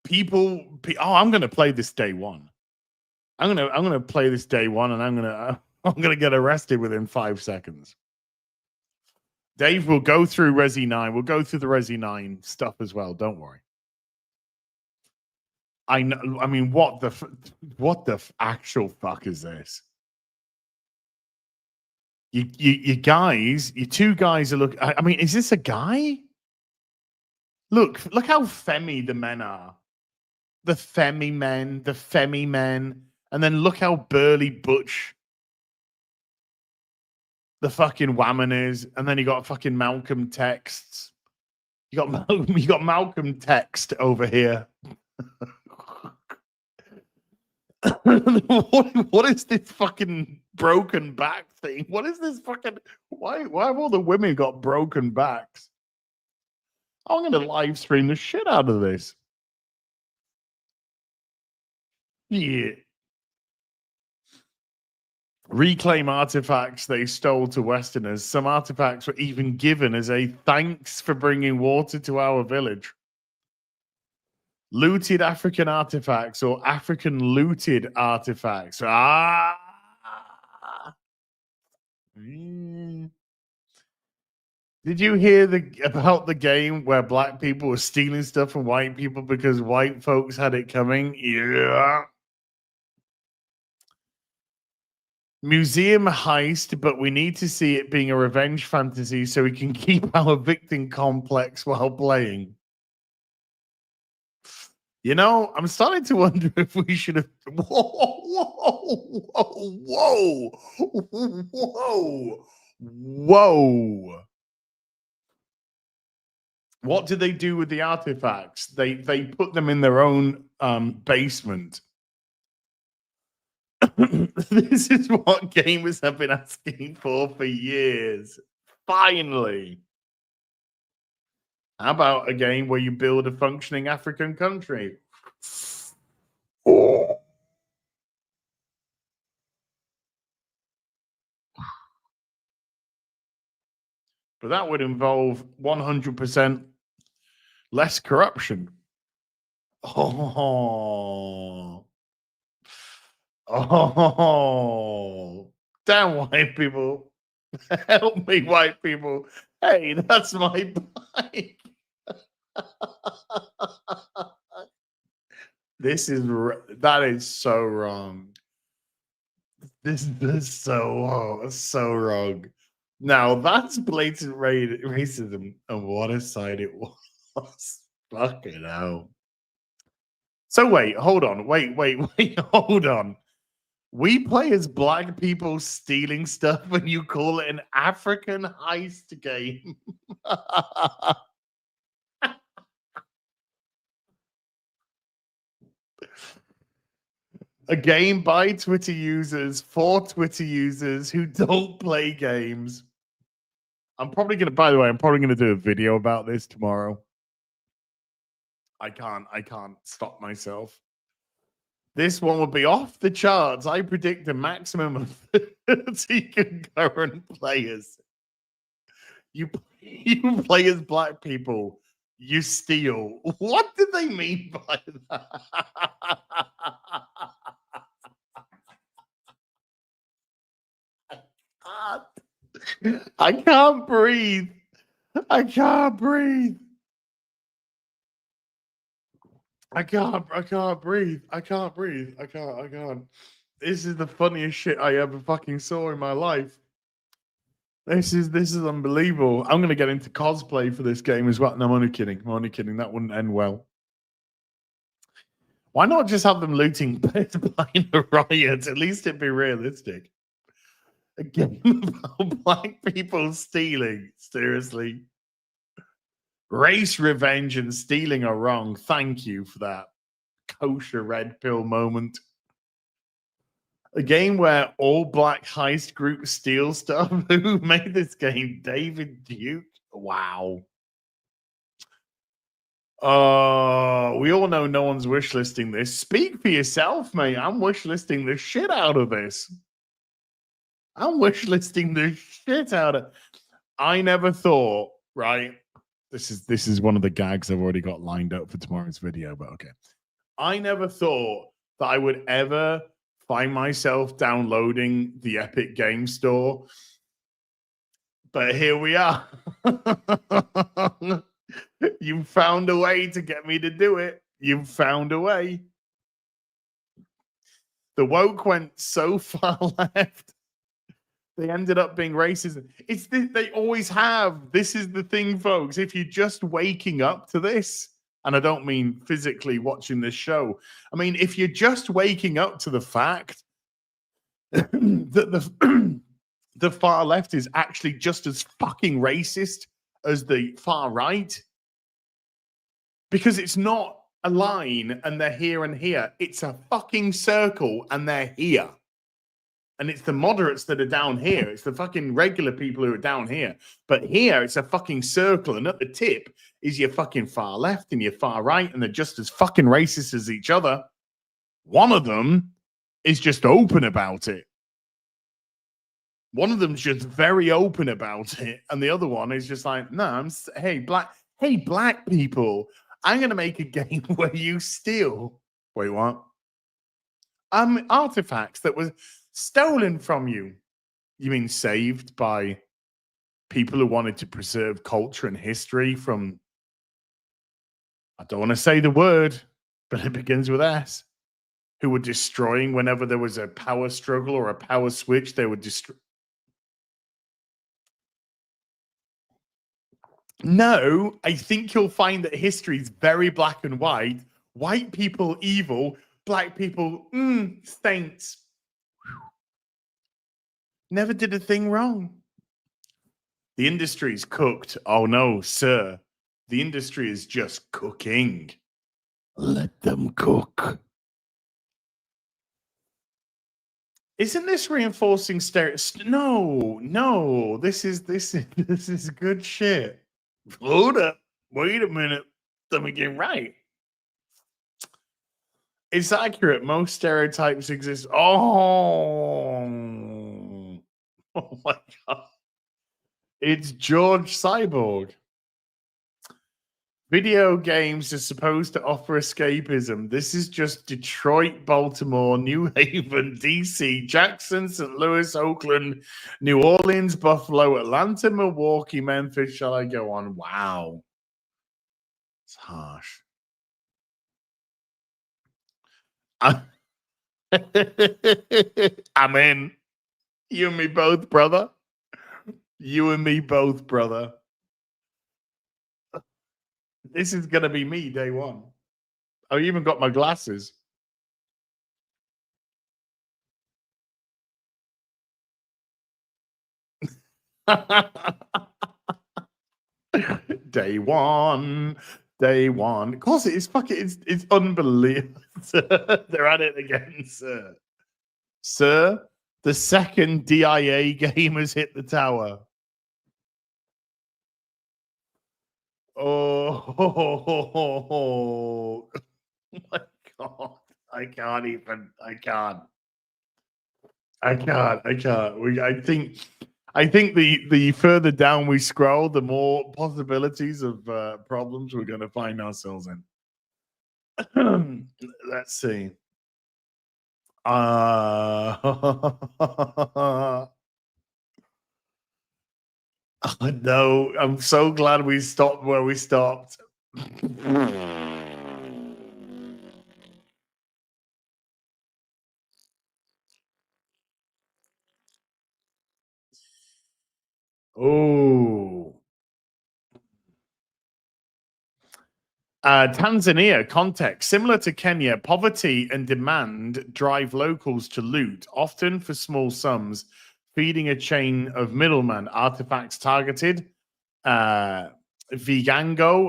people. Oh, I'm going to play this day one. I'm going to play this day one, and I'm going to get arrested within 5 seconds. Dave will go through Resi 9. We'll go through the Resi 9 stuff as well. Don't worry. I know. What the actual fuck is this? You two guys are look. Is this a guy? Look how femmy the men are. The femmy men, and then look how burly butch the fucking woman is, and then you got fucking Malcolm Texts. You got Malcolm Text over here. What is this fucking broken back thing? What is this fucking? Why have all the women got broken backs? I'm gonna live stream the shit out of this. Yeah. Reclaim artifacts they stole to Westerners. Some artifacts were even given as a thanks for bringing water to our village. Looted African artifacts or African looted artifacts. Did you hear about the game where black people were stealing stuff from white people because white folks had it coming? Yeah. Museum heist, but we need to see it being a revenge fantasy so we can keep our victim complex while playing. I'm starting to wonder if we should have. Whoa. What did they do with the artifacts? They put them in their own basement. This is what gamers have been asking for years. Finally. How about a game where you build a functioning African country? But that would involve 100% less corruption. Oh, damn white people. Help me, white people. Hey, that's my bike. That is so wrong. This is so wrong. Now that's blatant racism, and what a sight it was. Fucking hell. So wait, hold on, wait, hold on. We play as black people stealing stuff, and you call it an African heist game. A game by Twitter users for Twitter users who don't play games. I'm probably gonna, by the way, I'm probably gonna do a video about this tomorrow. I can't stop myself. This one will be off the charts. I predict a maximum of 30 concurrent players. You play as black people. You steal. What did they mean by that? I can't breathe. I can't breathe. I can't breathe. I can't. This is the funniest shit I ever fucking saw in my life. This is unbelievable. I'm gonna get into cosplay for this game as well. No, I'm only kidding. That wouldn't end well. Why not just have them looting behind the riot? At least it'd be realistic. A game about black people stealing. Seriously. Race revenge and stealing are wrong. Thank you for that kosher red pill moment. A game where all black heist groups steal stuff. Who made this game? David Duke? Wow. We all know no one's wishlisting this. Speak for yourself, mate. I'm wishlisting the shit out of this. I never thought, right? This is one of the gags I've already got lined up for tomorrow's video, but okay. I never thought that I would ever find myself downloading the Epic Game Store. But here we are. You found a way to get me to do it. You found a way. The woke went so far left. They ended up being racist. They always have. This is the thing, folks. If you're just waking up to this, and I don't mean physically watching this show, I mean, if you're just waking up to the fact that the far left is actually just as fucking racist as the far right, because it's not a line and they're here and here. It's a fucking circle and they're here. And it's the moderates that are down here. It's the fucking regular people who are down here. But here, it's a fucking circle. And at the tip is your fucking far left and your far right. And they're just as fucking racist as each other. One of them is just open about it. One of them's just very open about it. And the other one is just like, no, hey, black people, I'm going to make a game where you steal. Wait, what? Artifacts that was stolen from you. You mean saved by people who wanted to preserve culture and history from, I don't want to say the word, but it begins with S, who were destroying whenever there was a power struggle or a power switch, they would destroy. No, I think you'll find that history is very black and white. White people evil, black people saints. Never did a thing wrong. The industry's cooked. Oh no, sir. The industry is just cooking. Let them cook. Isn't this reinforcing No. This is good shit. Hold up. Wait a minute. Let me get right. It's accurate. Most stereotypes exist. Oh my God. It's George Cyborg. Video games are supposed to offer escapism. This is just Detroit, Baltimore, New Haven, DC, Jackson, St. Louis, Oakland, New Orleans, Buffalo, Atlanta, Milwaukee, Memphis. Shall I go on? Wow. It's harsh. I'm in. You and me both, brother. You and me both, brother. This is going to be me day one. I even got my glasses. Day one. Day one. Of course, it's unbelievable. They're at it again, sir. Sir, the second DIA game has hit the tower. Oh my God. I can't. I think the further down we scroll, the more possibilities of problems we're going to find ourselves in. Let's see. No, I'm so glad we stopped where we stopped. Oh. Tanzania context. Similar to Kenya, poverty and demand drive locals to loot, often for small sums, feeding a chain of middlemen. Artifacts targeted Vigango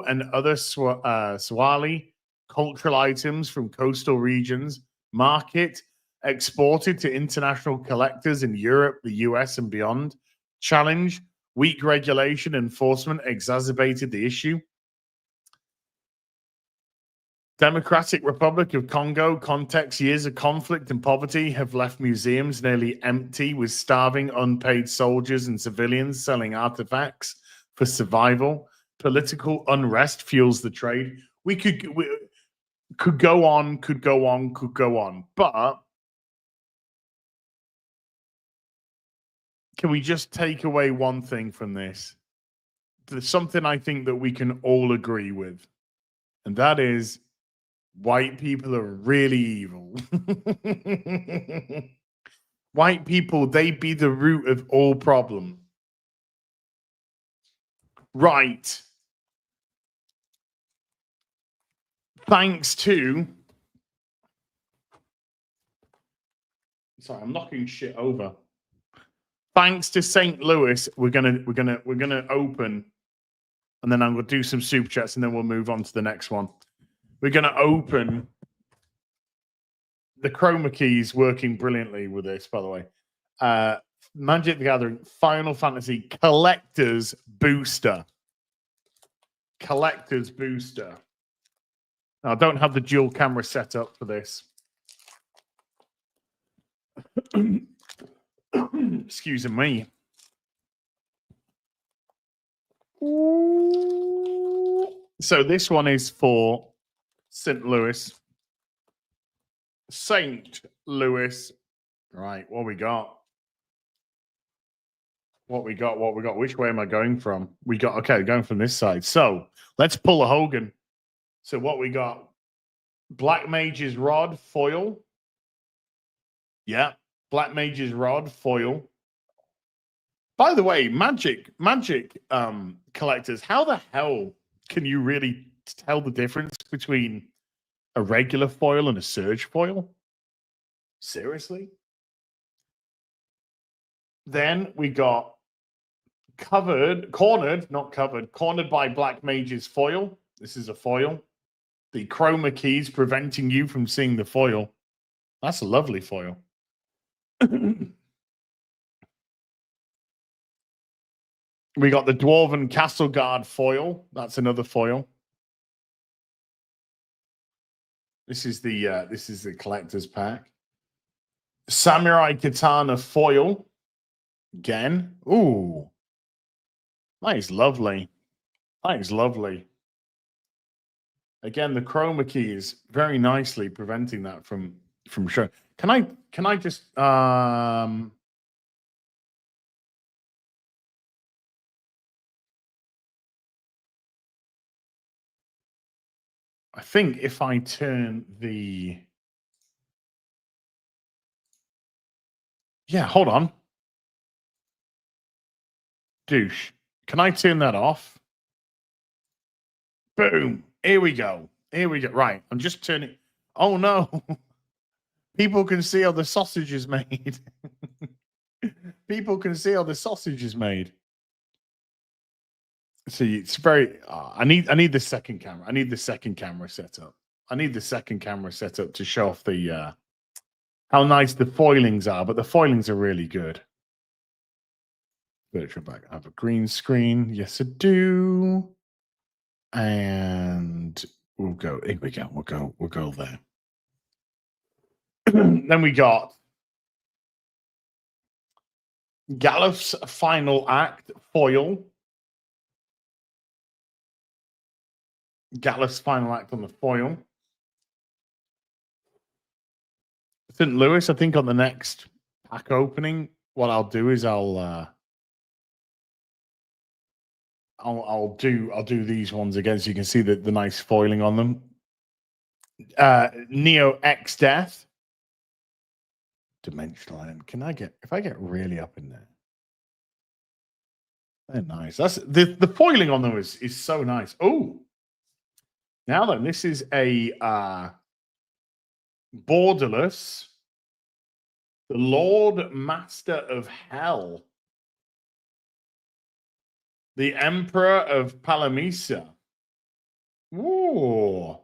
and other Swahili cultural items from coastal regions, market, exported to international collectors in Europe, the US, and beyond. Challenge, weak regulation enforcement exacerbated the issue. Democratic Republic of Congo context. Years of conflict and poverty have left museums nearly empty, with starving, unpaid soldiers and civilians selling artifacts for survival. Political unrest fuels the trade. We could go on. But can we just take away one thing from this? There's something I think that we can all agree with, and that is white people are really evil. White people, they be the root of all problem. Right. Thanks to... Sorry, I'm knocking shit over. Thanks to St. Louis, we're gonna open, and then I'm gonna do some super chats, and then we'll move on to the next one. We're going to open the chroma keys working brilliantly with this, by the way. Magic the Gathering Final Fantasy Collector's Booster. Collector's Booster. Now, I don't have the dual camera set up for this. Excuse me. So this one is for St. Louis. St. Louis. Right, what we got? Which way am I going from? Going from this side. So let's pull a Hogan. So what we got? Black Mage's Rod foil. Yeah, Black Mage's Rod foil. By the way, Magic collectors, how the hell can you really tell the difference between a regular foil and a surge foil? Seriously? Then we got cornered by Black Mage's foil. This is a foil. The chroma keys preventing you from seeing the foil. That's a lovely foil. We got the Dwarven Castle Guard foil. That's another foil. This is the collector's pack. Samurai Katana foil. Again. Ooh. That is lovely. That is lovely. Again, the chroma key is very nicely preventing that from showing. Can I just I think if I turn the hold on. Douche. Can I turn that off? Boom. Here we go. Here we go. Right. I'm just turning. Oh no. People can see how the sausage is made. People can see how the sausage is made. See, it's very. I need the second camera. I need the second camera set up. I need the second camera set up to show off the how nice the foilings are. But the foilings are really good. Virtual back. I have a green screen. Yes, I do. And we'll go. Here we go. We'll go there. Then we got Gallif's final act foil. Gallif's final act on the foil. St. Louis, I think on the next pack opening, what I'll do is I'll do these ones again so you can see the nice foiling on them. Neo X Death. Dimensional end. Can I get if I get really up in there? They're nice. That's the foiling on them is so nice. Oh, now then, this is a borderless, the Lord Master of Hell, the Emperor of Palamisa. Ooh.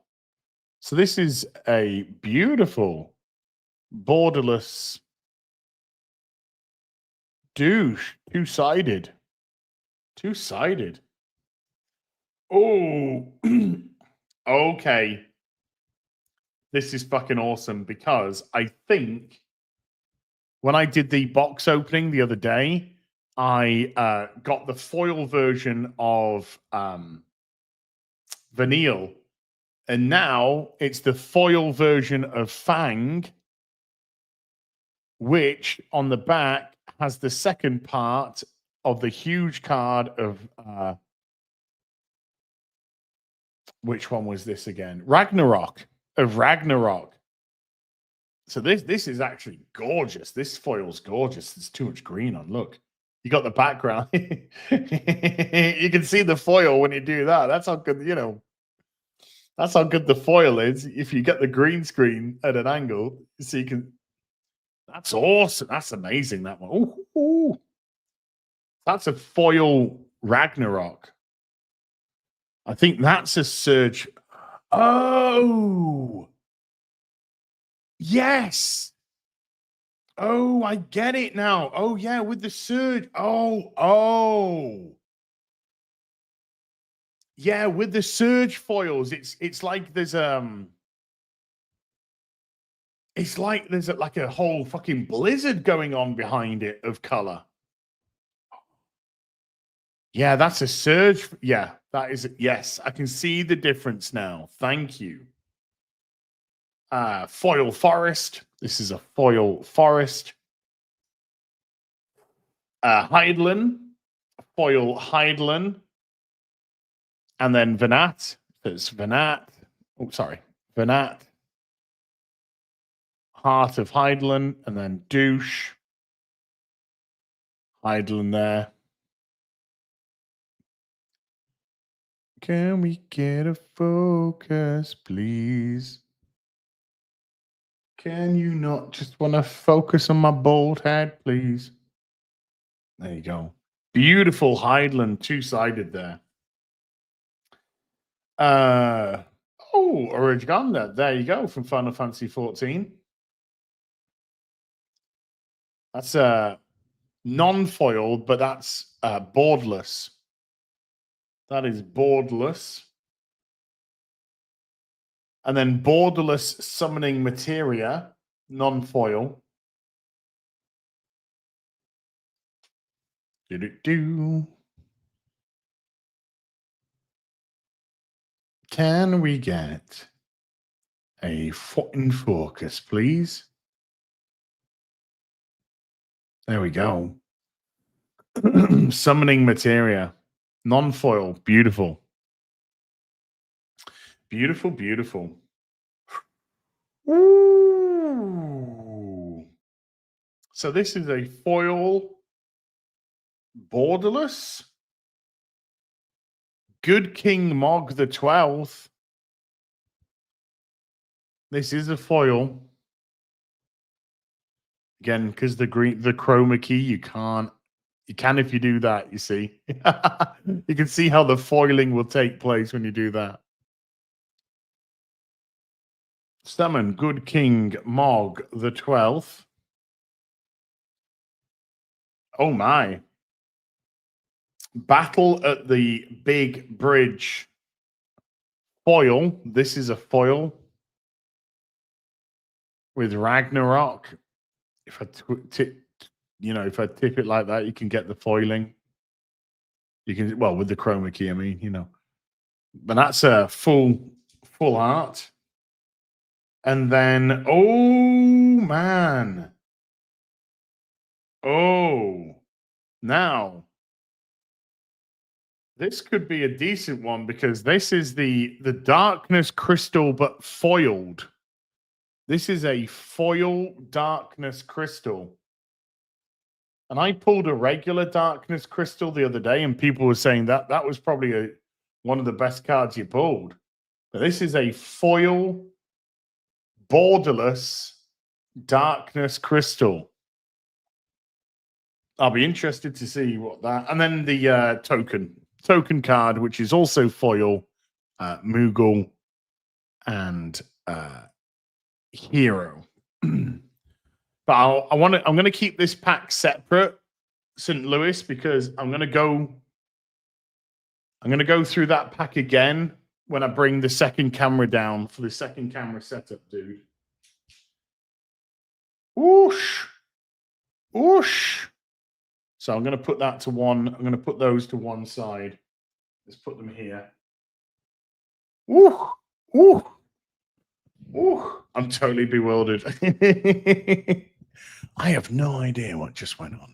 So this is a beautiful borderless douche, two-sided. Oh, okay. This is fucking awesome because I think when I did the box opening the other day, I got the foil version of Vanille, and now it's the foil version of Fang, which on the back has the second part of the huge card of which one was this again? Ragnarok. So this is actually gorgeous. This foil's gorgeous. There's too much green on. Look, you got the background. You can see the foil when you do that. That's how good, that's how good the foil is. If you get the green screen at an angle, so you can. That's awesome. That's amazing. That one. Ooh. That's a foil Ragnarok. I think that's a Surge. Oh, yes. Oh, I get it now. Oh, yeah, with the Surge. Oh. Yeah, with the Surge foils, it's like there's it's like there's like a whole fucking blizzard going on behind it of color. Yeah, that's a Surge. Yeah, that is. Yes, I can see the difference now. Thank you. Foil Forest. This is a foil Forest. Heidlin. Foil Heidlin. And then Venat. There's Venat. Oh, sorry. Venat. Heart of Heidlin. And then Douche. Heidlin there. Can we get a focus, please? Can you not just want to focus on my bald head, please? There you go. Beautiful Heidlin, two-sided there. Origanda. There you go, from Final Fantasy 14. That's non-foiled, but that's boardless. That is boardless. And then borderless summoning materia, non-foil. Do. Can we get a in focus, please? There we go. Summoning materia. Non-foil. Beautiful. Beautiful, beautiful. Ooh. So this is a foil borderless. Good King Mog the 12th. This is a foil. Again, because the chroma key, you can if you do that, you see. You can see how the foiling will take place when you do that. Summon Good King Mog the 12th. Oh my. Battle at the Big Bridge. Foil. This is a foil. With Ragnarok. If I tip it like that, you can get the foiling. You can, well, with the chroma key, I mean, you know. But that's a full art. And then, oh man. Oh. Now, this could be a decent one because this is the Darkness Crystal, but foiled. This is a foil Darkness Crystal. And I pulled a regular Darkness Crystal the other day, and people were saying that was probably one of the best cards you pulled. But this is a foil borderless Darkness Crystal. I'll be interested to see what that... And then the token card, which is also foil, Moogle, and Hero. But I'm going to keep this pack separate, St. Louis, because I'm going to go through that pack again when I bring the second camera down for the second camera setup, dude. Whoosh. Whoosh. So I'm going to put that to one. I'm going to put those to one side. Let's put them here. Woo. Woo. Woo. I'm totally bewildered. I have no idea what just went on.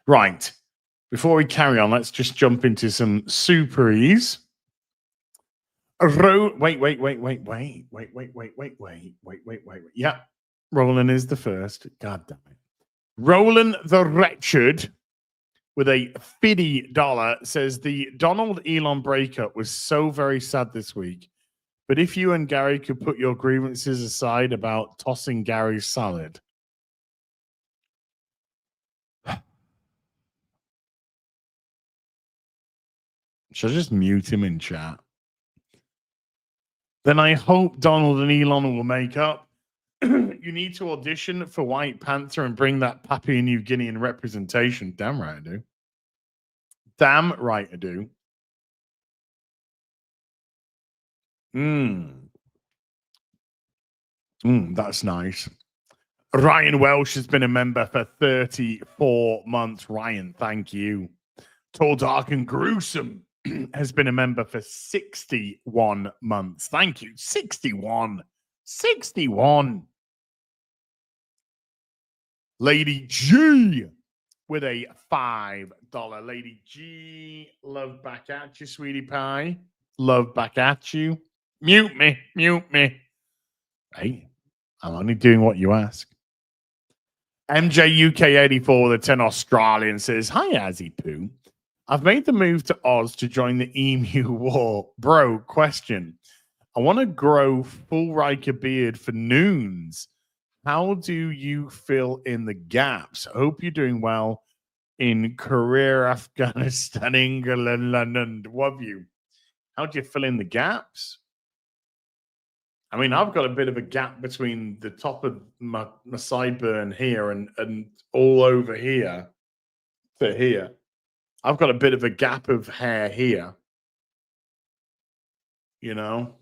Right. Before we carry on, let's just jump into some superes. Wait. Yeah. Roland is the first. God damn it. Roland the Wretched with a $50 says the Donald Elon breakup was so very sad this week. But if you and Gary could put your grievances aside about tossing Gary's salad. Should I just mute him in chat? Then I hope Donald and Elon will make up. You need to audition for White Panther and bring that Papua New Guinean representation. Damn right I do. Damn right I do. That's nice. Ryan Welsh has been a member for 34 months. Ryan, thank you. Tall, Dark, and Gruesome has been a member for 61 months. Thank you. 61. 61. Lady G with a $5. Lady G, love back at you, sweetie pie. Love back at you. Mute me. Hey, I'm only doing what you ask. MJ UK 84 with a 10 Australian says, hi, Azzy Poo. I've made the move to Oz to join the Emu War. Bro, question. I want to grow full Riker beard for noons. How do you fill in the gaps? I hope you're doing well in Korea, Afghanistan, England, London. What have you? How do you fill in the gaps? I mean, I've got a bit of a gap between the top of my sideburn here and all over here to here. I've got a bit of a gap of hair here. You know?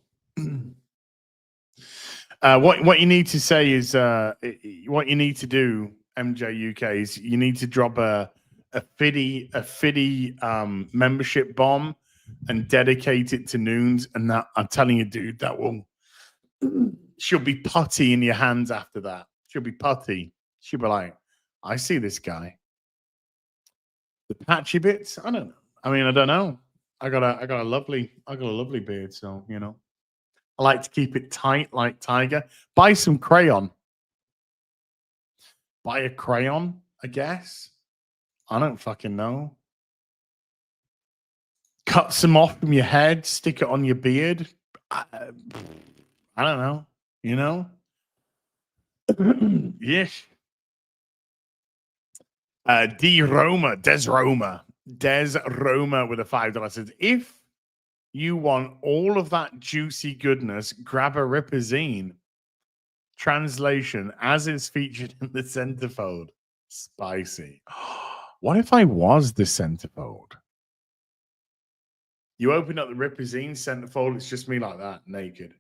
What you need to say is what you need to do, MJ UK, is you need to drop a FIDI membership bomb and dedicate it to Noons. And that, I'm telling you, dude, that will, she'll be putty in your hands after that. She'll be putty. She'll be like, I see this guy. The patchy bits, I don't know. I mean, I don't know. I got a lovely beard, so you know. I like to keep it tight like Tiger. Buy some crayon. Buy a crayon, I guess. I don't fucking know. Cut some off from your head, stick it on your beard. I don't know. You know? Yes. Des Roma with a $5 says, if you want all of that juicy goodness, grab a Reparations. Translation, as is featured in the centerfold. Spicy. What if I was the centerfold? You open up the Reparations centerfold, it's just me like that, naked.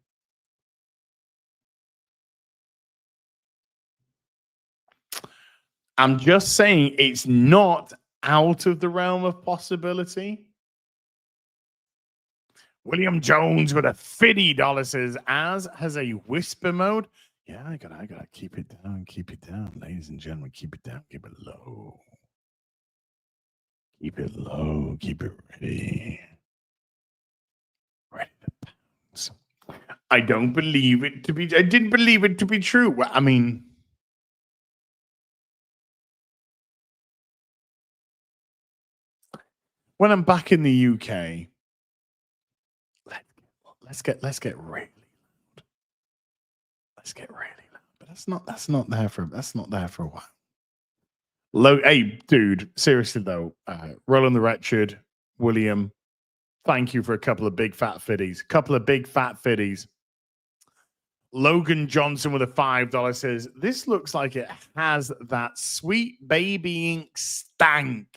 I'm just saying it's not out of the realm of possibility. William Jones with a $50 says, as has a whisper mode. Yeah, I gotta keep it down, ladies and gentlemen. Keep it down, keep it low. Keep it low, keep it ready. Ready to pounce. I didn't believe it to be true. I mean, when I'm back in the UK, let's get really loud. Let's get really loud. But that's not there for a while. Hey, dude, seriously though, Roland the Wretched, William, thank you for a couple of big fat fiddies. Logan Johnson with a $5 says, this looks like it has that sweet baby ink stank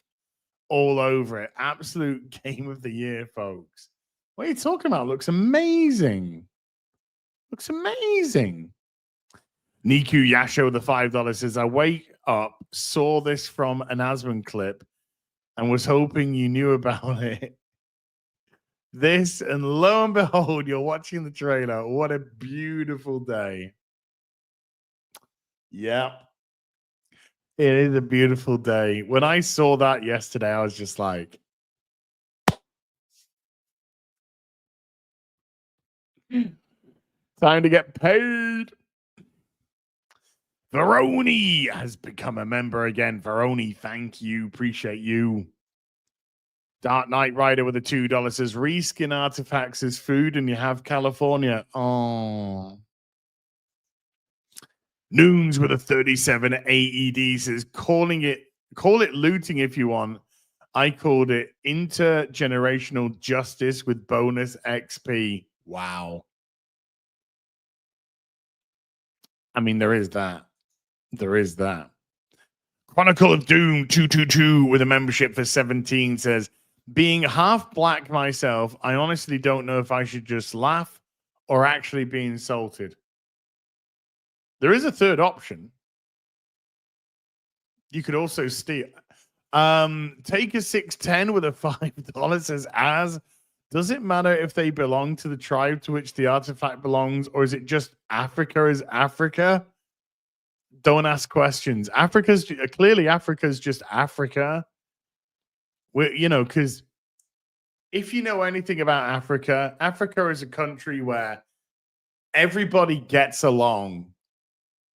all over it. Absolute game of the year, folks. What are you talking about? Looks amazing. Niku Yasha with the $5 says, I wake up, saw this from an Asman clip, and was hoping you knew about it. This, and lo and behold, you're watching the trailer. What a beautiful day. Yep. It is a beautiful day. When I saw that yesterday, I was just like, time to get paid. Veroni has become a member again. Veroni, thank you. Appreciate you. Dark Knight Rider with a $2 says, reskin artifacts as food and you have California. Oh. Noons with a 37 AED says, call it looting if you want. I called it intergenerational justice with bonus XP. Wow. I mean, there is that. Chronicle of Doom 222 with a membership for 17 says, being half black myself, I honestly don't know if I should just laugh or actually be insulted. There is a third option. You could also steal. Take a 610 with a $5 says, does it matter if they belong to the tribe to which the artifact belongs, or is it just Africa is Africa? Don't ask questions. Africa's just Africa. Because if you know anything about Africa, Africa is a country where everybody gets along.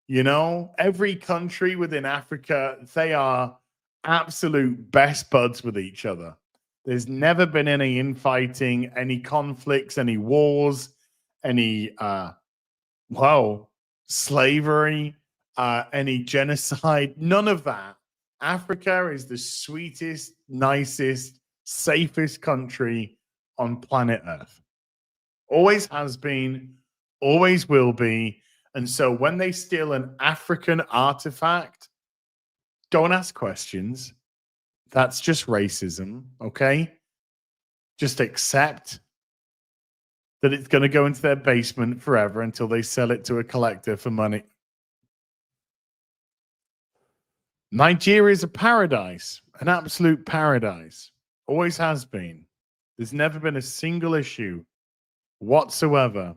Every country within Africa, they are absolute best buds with each other. There's never been any infighting, any conflicts, any wars, any slavery, any genocide, none of that. Africa is the sweetest, nicest, safest country on planet Earth. Always has been, always will be. And so when they steal an African artifact, don't ask questions. That's just racism, okay? Just accept that it's going to go into their basement forever until they sell it to a collector for money. Nigeria is a paradise, an absolute paradise. Always has been. There's never been a single issue whatsoever.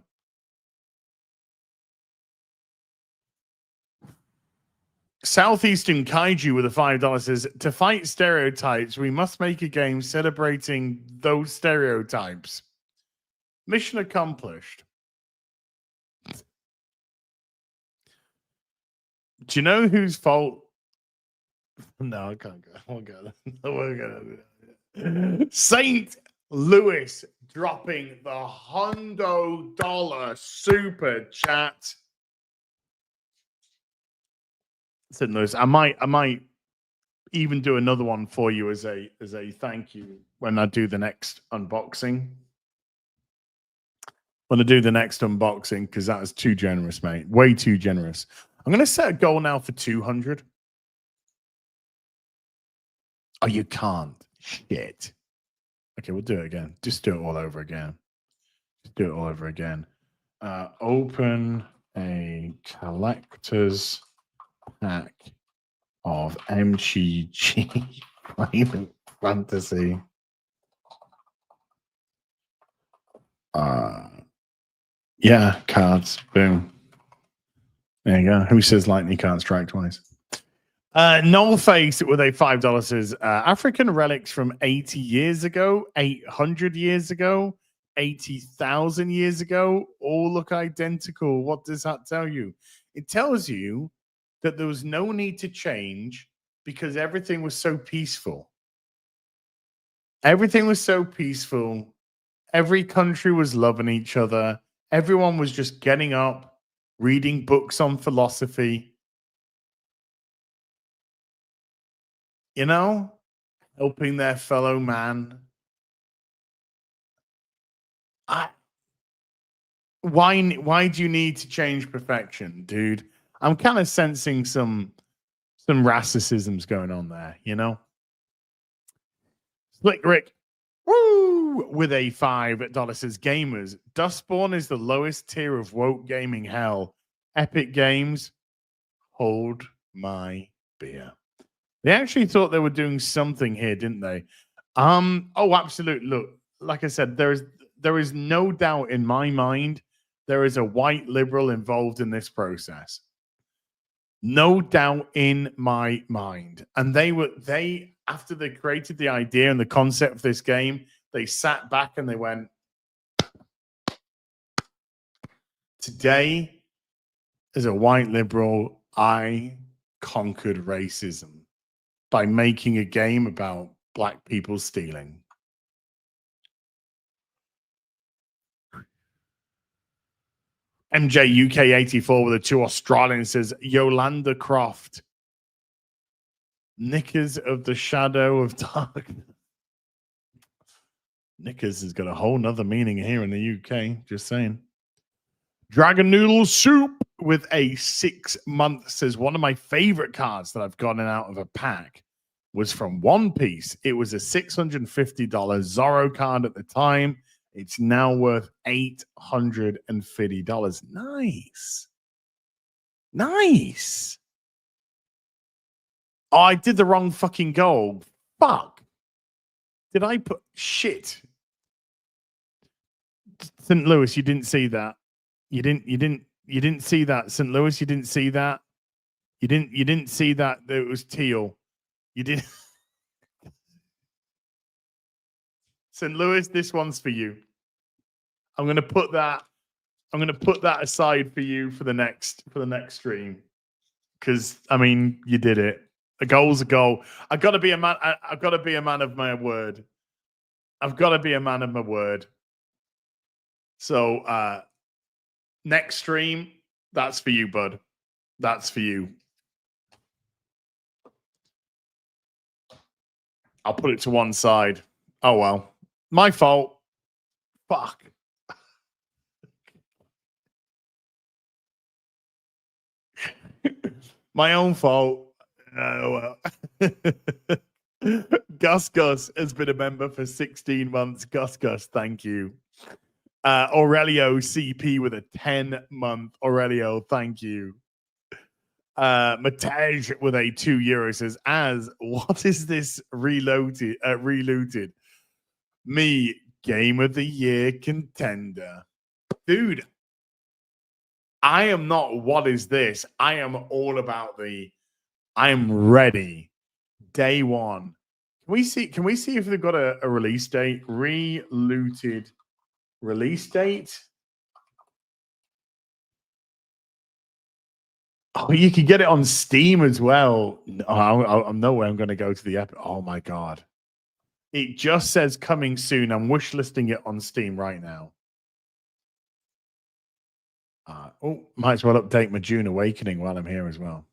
Southeastern Kaiju with a $5 says, to fight stereotypes, we must make a game celebrating those stereotypes. Mission accomplished. Do you know whose fault? No, I can't go. We're gonna St. Louis dropping the $100 super chat. St. Louis, I might even do another one for you as a thank you when I do the next unboxing. When I do the next unboxing, because that is too generous, mate. Way too generous. I'm going to set a goal now for 200. Oh, you can't. Shit. Okay, we'll do it again. Just do it all over again. Just do it all over again. Open a collector's pack of MGG Final Fantasy. Yeah, cards. Boom. There you go. Who says lightning can't strike twice? Null Face with a $5 says African relics from 80 years ago, 800 years ago, 80,000 years ago all look identical. What does that tell you? It tells you that there was no need to change because everything was so peaceful. Everything was so peaceful. Every country was loving each other. Everyone was just getting up, reading books on philosophy. You know, helping their fellow man. Why do you need to change perfection, dude? I'm kind of sensing some racisms going on there, you know? Slick Rick, woo, with a $5 says gamers, Dustborn is the lowest tier of woke gaming hell. Epic Games, hold my beer. They actually thought they were doing something here, didn't they? Oh, absolutely. Look, like I said, there is no doubt in my mind there is a white liberal involved in this process. No doubt in my mind. And they after they created the idea and the concept of this game, they sat back and they went, today, as a white liberal, I conquered racism by making a game about black people stealing. MJ UK 84 with a 2 Australian says Yolanda Croft. Knickers of the Shadow of Darkness. Knickers has got a whole nother meaning here in the UK. Just saying. Dragon Noodle Soup with a 6 month says one of my favorite cards that I've gotten out of a pack was from One Piece. It was a $650 Zorro card at the time. It's now worth $850. Nice. Nice. Oh, I did the wrong fucking goal. Fuck. Did I put shit? St. Louis, you didn't see that. You didn't see that. St. Louis, you didn't see that. You didn't see that it was teal. You didn't. St. Louis, this one's for you. I'm gonna put that aside for you for the next stream. Because I mean, you did it. A goal's a goal. I've got to be a man. I've got to be a man of my word. I've got to be a man of my word. So next stream, that's for you, bud. That's for you. I'll put it to one side. Oh well. My fault. Fuck. My own fault. Oh well. Gus has been a member for 16 months. Gus, thank you. Aurelio CP with a 10-month. Aurelio, thank you. Matej with a €2 says, what is this relooted? Me, Game of the Year contender. Dude, I am not what is this. I am all about I am ready. Day one. Can we see if they've got a release date? Relooted release date. Oh, you can get it on Steam as well. I'm no way I'm going to go to the app. Oh my god. It just says coming soon. I'm wish listing it on Steam right now. Might as well update my June Awakening while I'm here as well.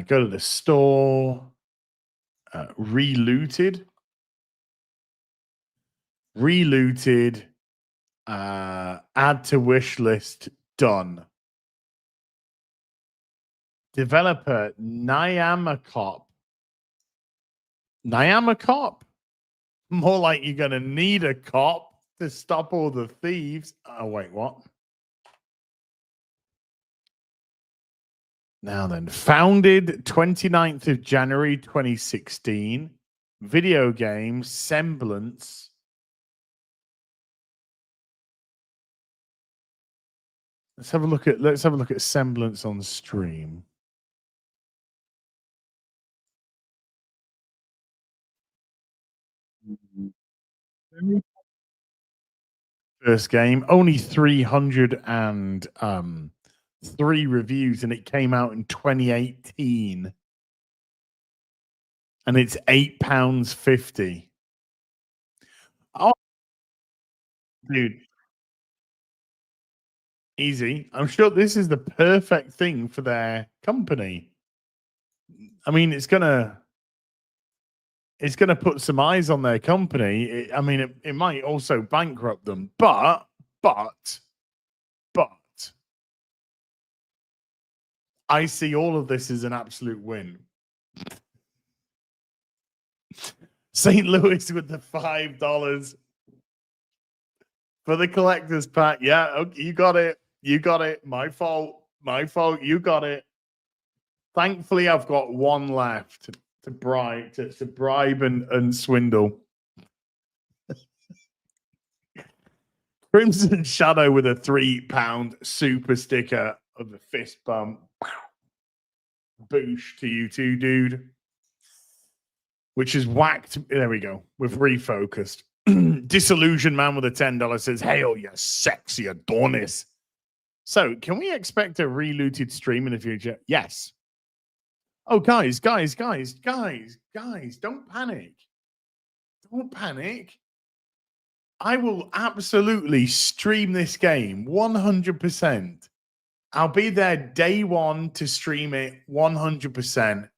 Go to the store. Relooted. Add to wish list. Done. Developer Nyamakop. Nyamakop? More like you're going to need a cop to stop all the thieves. Oh, wait, what? Now then, founded 29th of January 2016. Video game Semblance. Let's have a look at Semblance on stream. First game, only 303 reviews, and it came out in 2018. And it's £8.50. Oh, dude. Easy. I'm sure this is the perfect thing for their company. I mean, it's gonna put some eyes on their company. It might also bankrupt them, but I see all of this as an absolute win. St. Louis with the $5 for the collector's pack. Yeah, okay, you got it. You got it. My fault. You got it. Thankfully, I've got one left to bribe and swindle. Crimson Shadow with a £3 super sticker of the fist bump. Boosh to you too, dude. Which is whacked. There we go. We've refocused. Disillusioned Man with a $10 says, "Hail, you sexy Adonis." So, can we expect a relooted stream in the future? Yes. Oh, guys, don't panic. Don't panic. I will absolutely stream this game 100%. I'll be there day one to stream it 100%.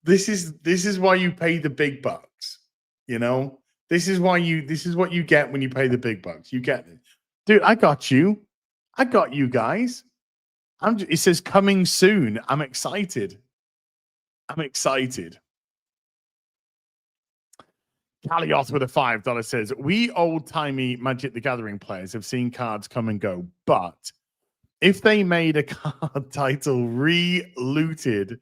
This is why you pay the big bucks. You know, this is what you get when you pay the big bucks. You get it. Dude, I got you. I got you guys. It says coming soon. I'm excited. Calioth with a $5 says, "We old-timey Magic the Gathering players have seen cards come and go, but if they made a card title Relooted,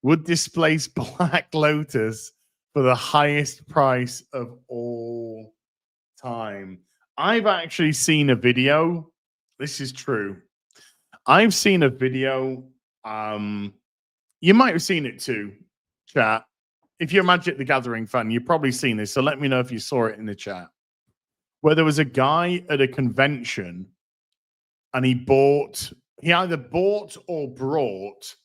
would displace Black Lotus for the highest price of all time." I've actually seen a video. This is true. I've seen a video. You might have seen it too, chat. If you're a Magic the Gathering fan, you've probably seen this. So let me know if you saw it in the chat. Where there was a guy at a convention and he either bought or brought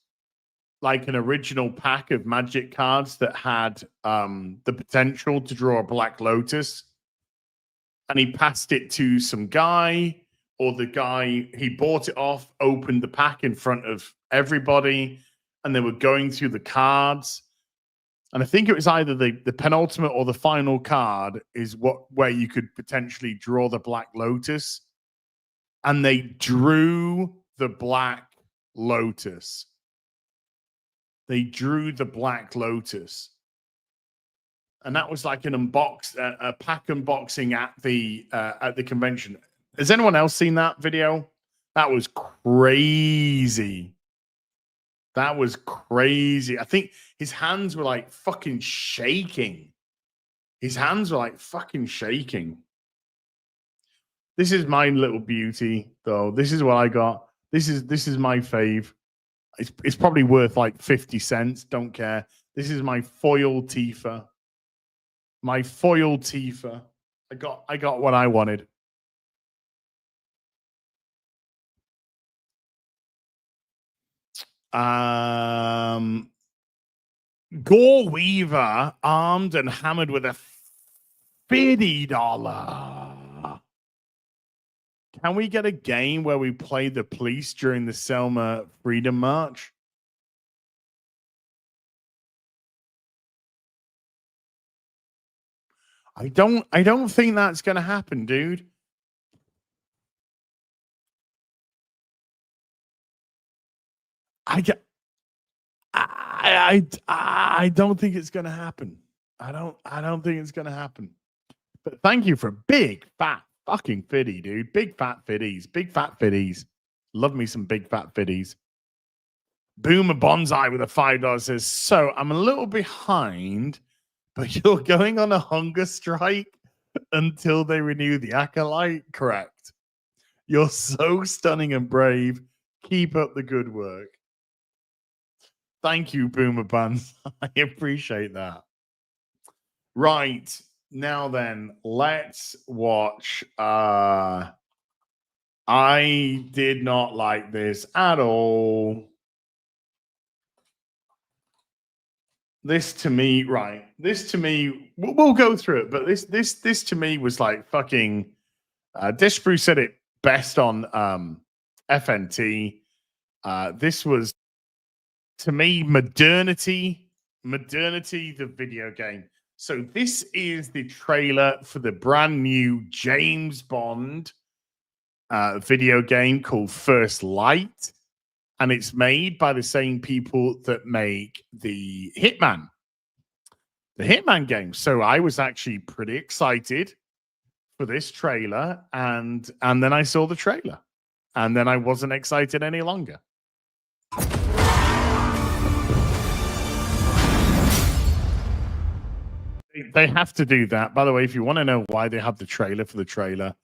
like an original pack of Magic cards that had the potential to draw a Black Lotus. And he passed it to some guy, or the guy, he bought it off, opened the pack in front of everybody, and they were going through the cards. And I think it was either the penultimate or the final card is where you could potentially draw the Black Lotus. And they drew the Black Lotus. And that was like a pack unboxing at the convention. Has anyone else seen that video? That was crazy. I think his hands were like fucking shaking. His hands are like fucking shaking. This is my little beauty, though. This is what I got. This is my fave. It's probably worth like 50 cents. Don't care. This is my foil Tifa. My foil Tifa. I got what I wanted. Gore Weaver armed and hammered with a $50. Can we get a game where we play the police during the Selma Freedom March? I don't think that's gonna happen, dude. I don't think it's gonna happen. I don't think it's gonna happen. But thank you for big fat fucking fitty, dude. Big fat fitties. Big fat fitties. Love me some big fat fitties. Boomer Bonsai with a $5 says, so I'm a little behind, but you're going on a hunger strike until they renew the Acolyte? Correct. You're so stunning and brave. Keep up the good work. Thank you, Boomer Buns. I appreciate that. Right. Now then, let's watch. I did not like this at all. This to me, right? This to me, we'll go through it, but this to me was like fucking. Disprue said it best on FNT. This was to me modernity, the video game. So this is the trailer for the brand new James Bond video game called First Light. And it's made by the same people that make the Hitman game. So I was actually pretty excited for this trailer. And then I saw the trailer. And then I wasn't excited any longer. They have to do that. By the way, if you want to know why they have the trailer for the trailer,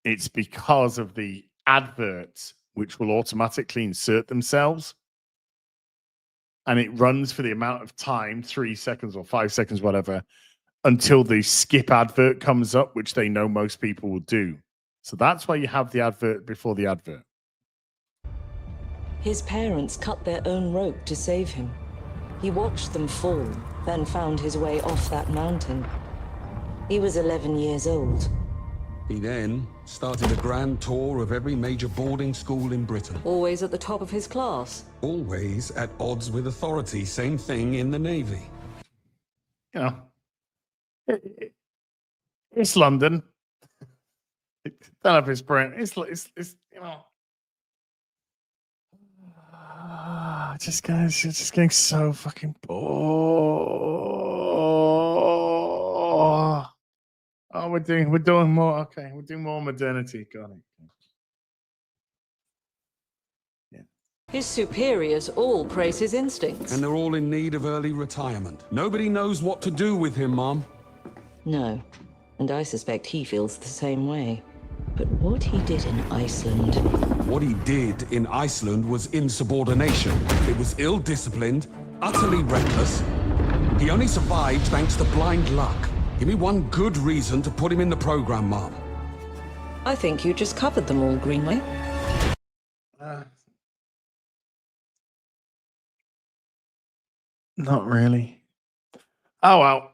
it's because of the adverts, which will automatically insert themselves. And it runs for the amount of time, 3 seconds or 5 seconds, whatever, until the skip advert comes up, which they know most people will do. So that's why you have the advert before the advert. His parents cut their own rope to save him. He watched them fall, then found his way off that mountain. He was 11 years old. He then started a grand tour of every major boarding school in Britain. Always at the top of his class. Always at odds with authority. Same thing in the Navy. You know, it's London. Don't know if it's Brent. It's you know. Just getting so fucking bored. Oh, we're doing more. Okay, we're doing more modernity. Got it. Yeah. His superiors all praise his instincts. And they're all in need of early retirement. Nobody knows what to do with him, Mom. No, and I suspect he feels the same way. But what he did in Iceland... What he did in Iceland was insubordination. It was ill-disciplined, utterly reckless. He only survived thanks to blind luck. Give me one good reason to put him in the program, Mom. I think you just covered them all, Greenway. Not really. Oh well.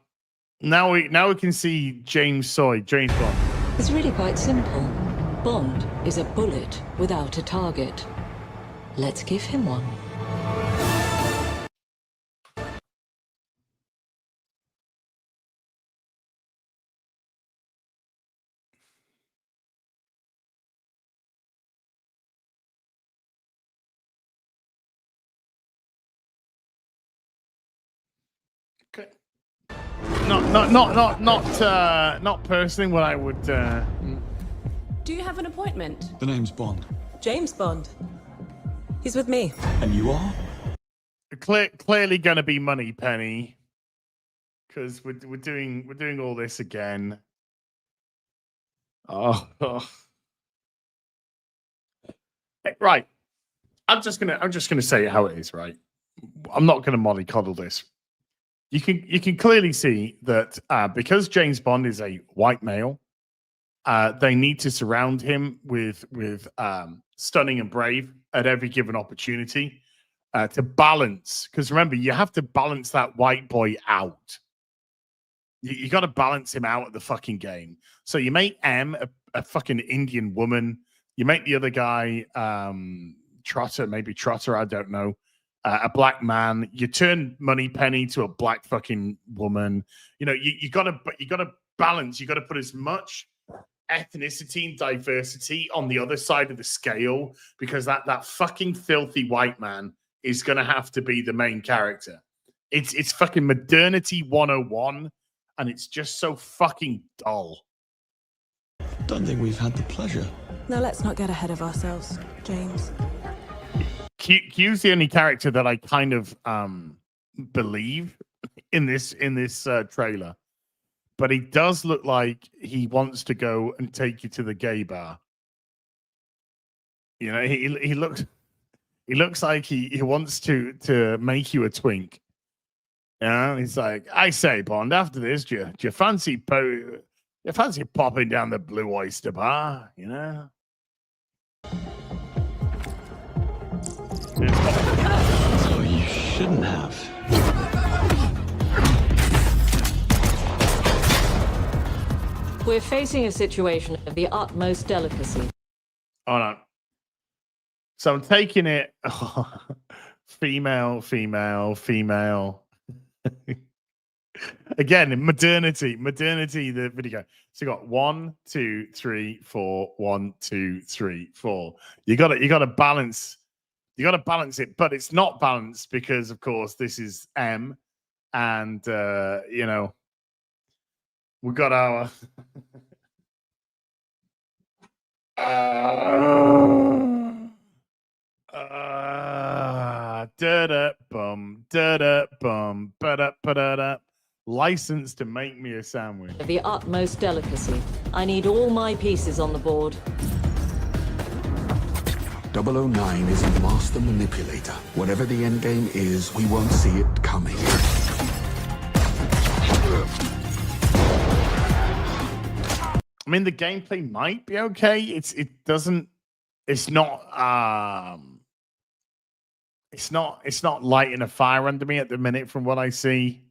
Now we can see James Bond. It's really quite simple. Bond is a bullet without a target. Let's give him one. Okay. Not personally what I would. Do you have an appointment? The name's Bond. James Bond. He's with me. And you are? Clearly going to be Moneypenny. because we're doing all this again. Oh. Right. I'm just gonna say how it is, right? I'm not gonna mollycoddle this. You can clearly see that because James Bond is a white male, they need to surround him with stunning and brave at every given opportunity to balance. Because remember, you have to balance that white boy out. You got to balance him out of the fucking game. So you make M a fucking Indian woman. You make the other guy Trotter, I don't know, a black man. You turn Moneypenny to a black fucking woman. You know, you gotta balance. You gotta put as much ethnicity and diversity on the other side of the scale, because that fucking filthy white man is gonna have to be the main character. It's fucking modernity 101, and it's just so fucking dull. Don't think we've had the pleasure. Now let's not get ahead of ourselves, James. Q's the only character that I kind of believe in this trailer, but he does look like he wants to go and take you to the gay bar. You know, he looks like he wants to make you a twink. You know, he's like, I say, Bond, after this, do you fancy popping down the Blue Oyster Bar? You know. So you shouldn't have. We're facing a situation of the utmost delicacy. Oh no. So I'm taking it female. Again, modernity, the video. So you got 1, 2, 3, 4, 1, 2, 3, 4. You gotta balance. You got to balance it, but it's not balanced because, of course, this is M, and you know, we got our license to make me a sandwich. The utmost delicacy. I need all my pieces on the board. 009 is a master manipulator. Whatever the end game is, we won't see it coming. I mean, the gameplay might be okay. It's not lighting a fire under me at the minute from what I see.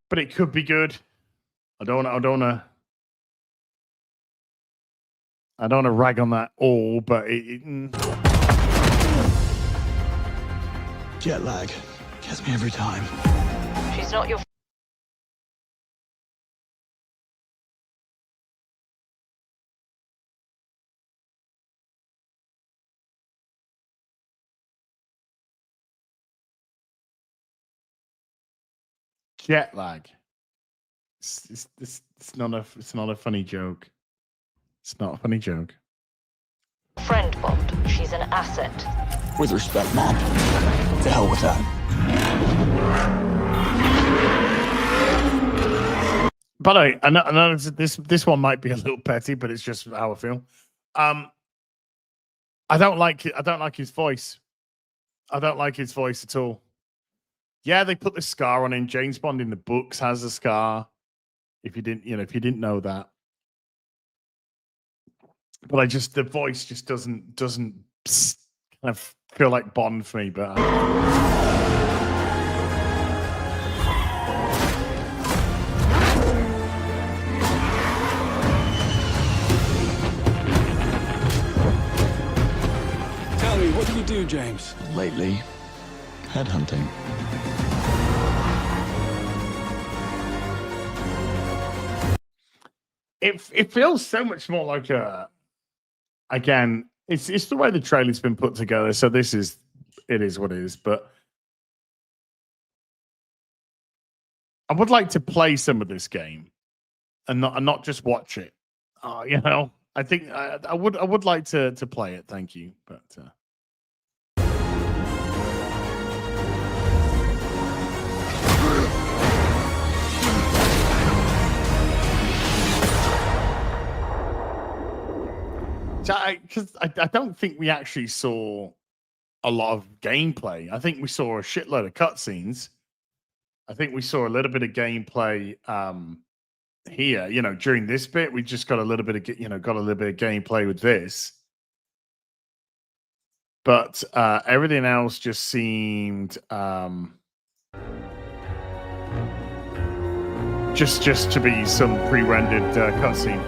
But it could be good. I don't wanna rag on that all, but Jet lag gets me every time. She's not your... jet lag. It's not a funny joke. It's not a funny joke. Friend Bond. She's an asset. With respect, Mom. To hell with that. By the way, I know this one might be a little petty, but it's just how I feel. I don't like his voice. I don't like his voice at all. Yeah, they put the scar on him. James Bond in the books has a scar. If you didn't know that. But the voice just doesn't kind of feel like Bond for me. But Tell me, what do you do, James? Lately, headhunting. it feels so much more like a. Again, it's the way the trailer's been put together. So it is what it is. But I would like to play some of this game, and not just watch it. You know, I think I would like to play it. Thank you, but. Because I don't think we actually saw a lot of gameplay. I think we saw a shitload of cutscenes. I think we saw a little bit of gameplay here. You know, during this bit, we just got a little bit of gameplay with this. But everything else just seemed just to be some pre-rendered cutscene.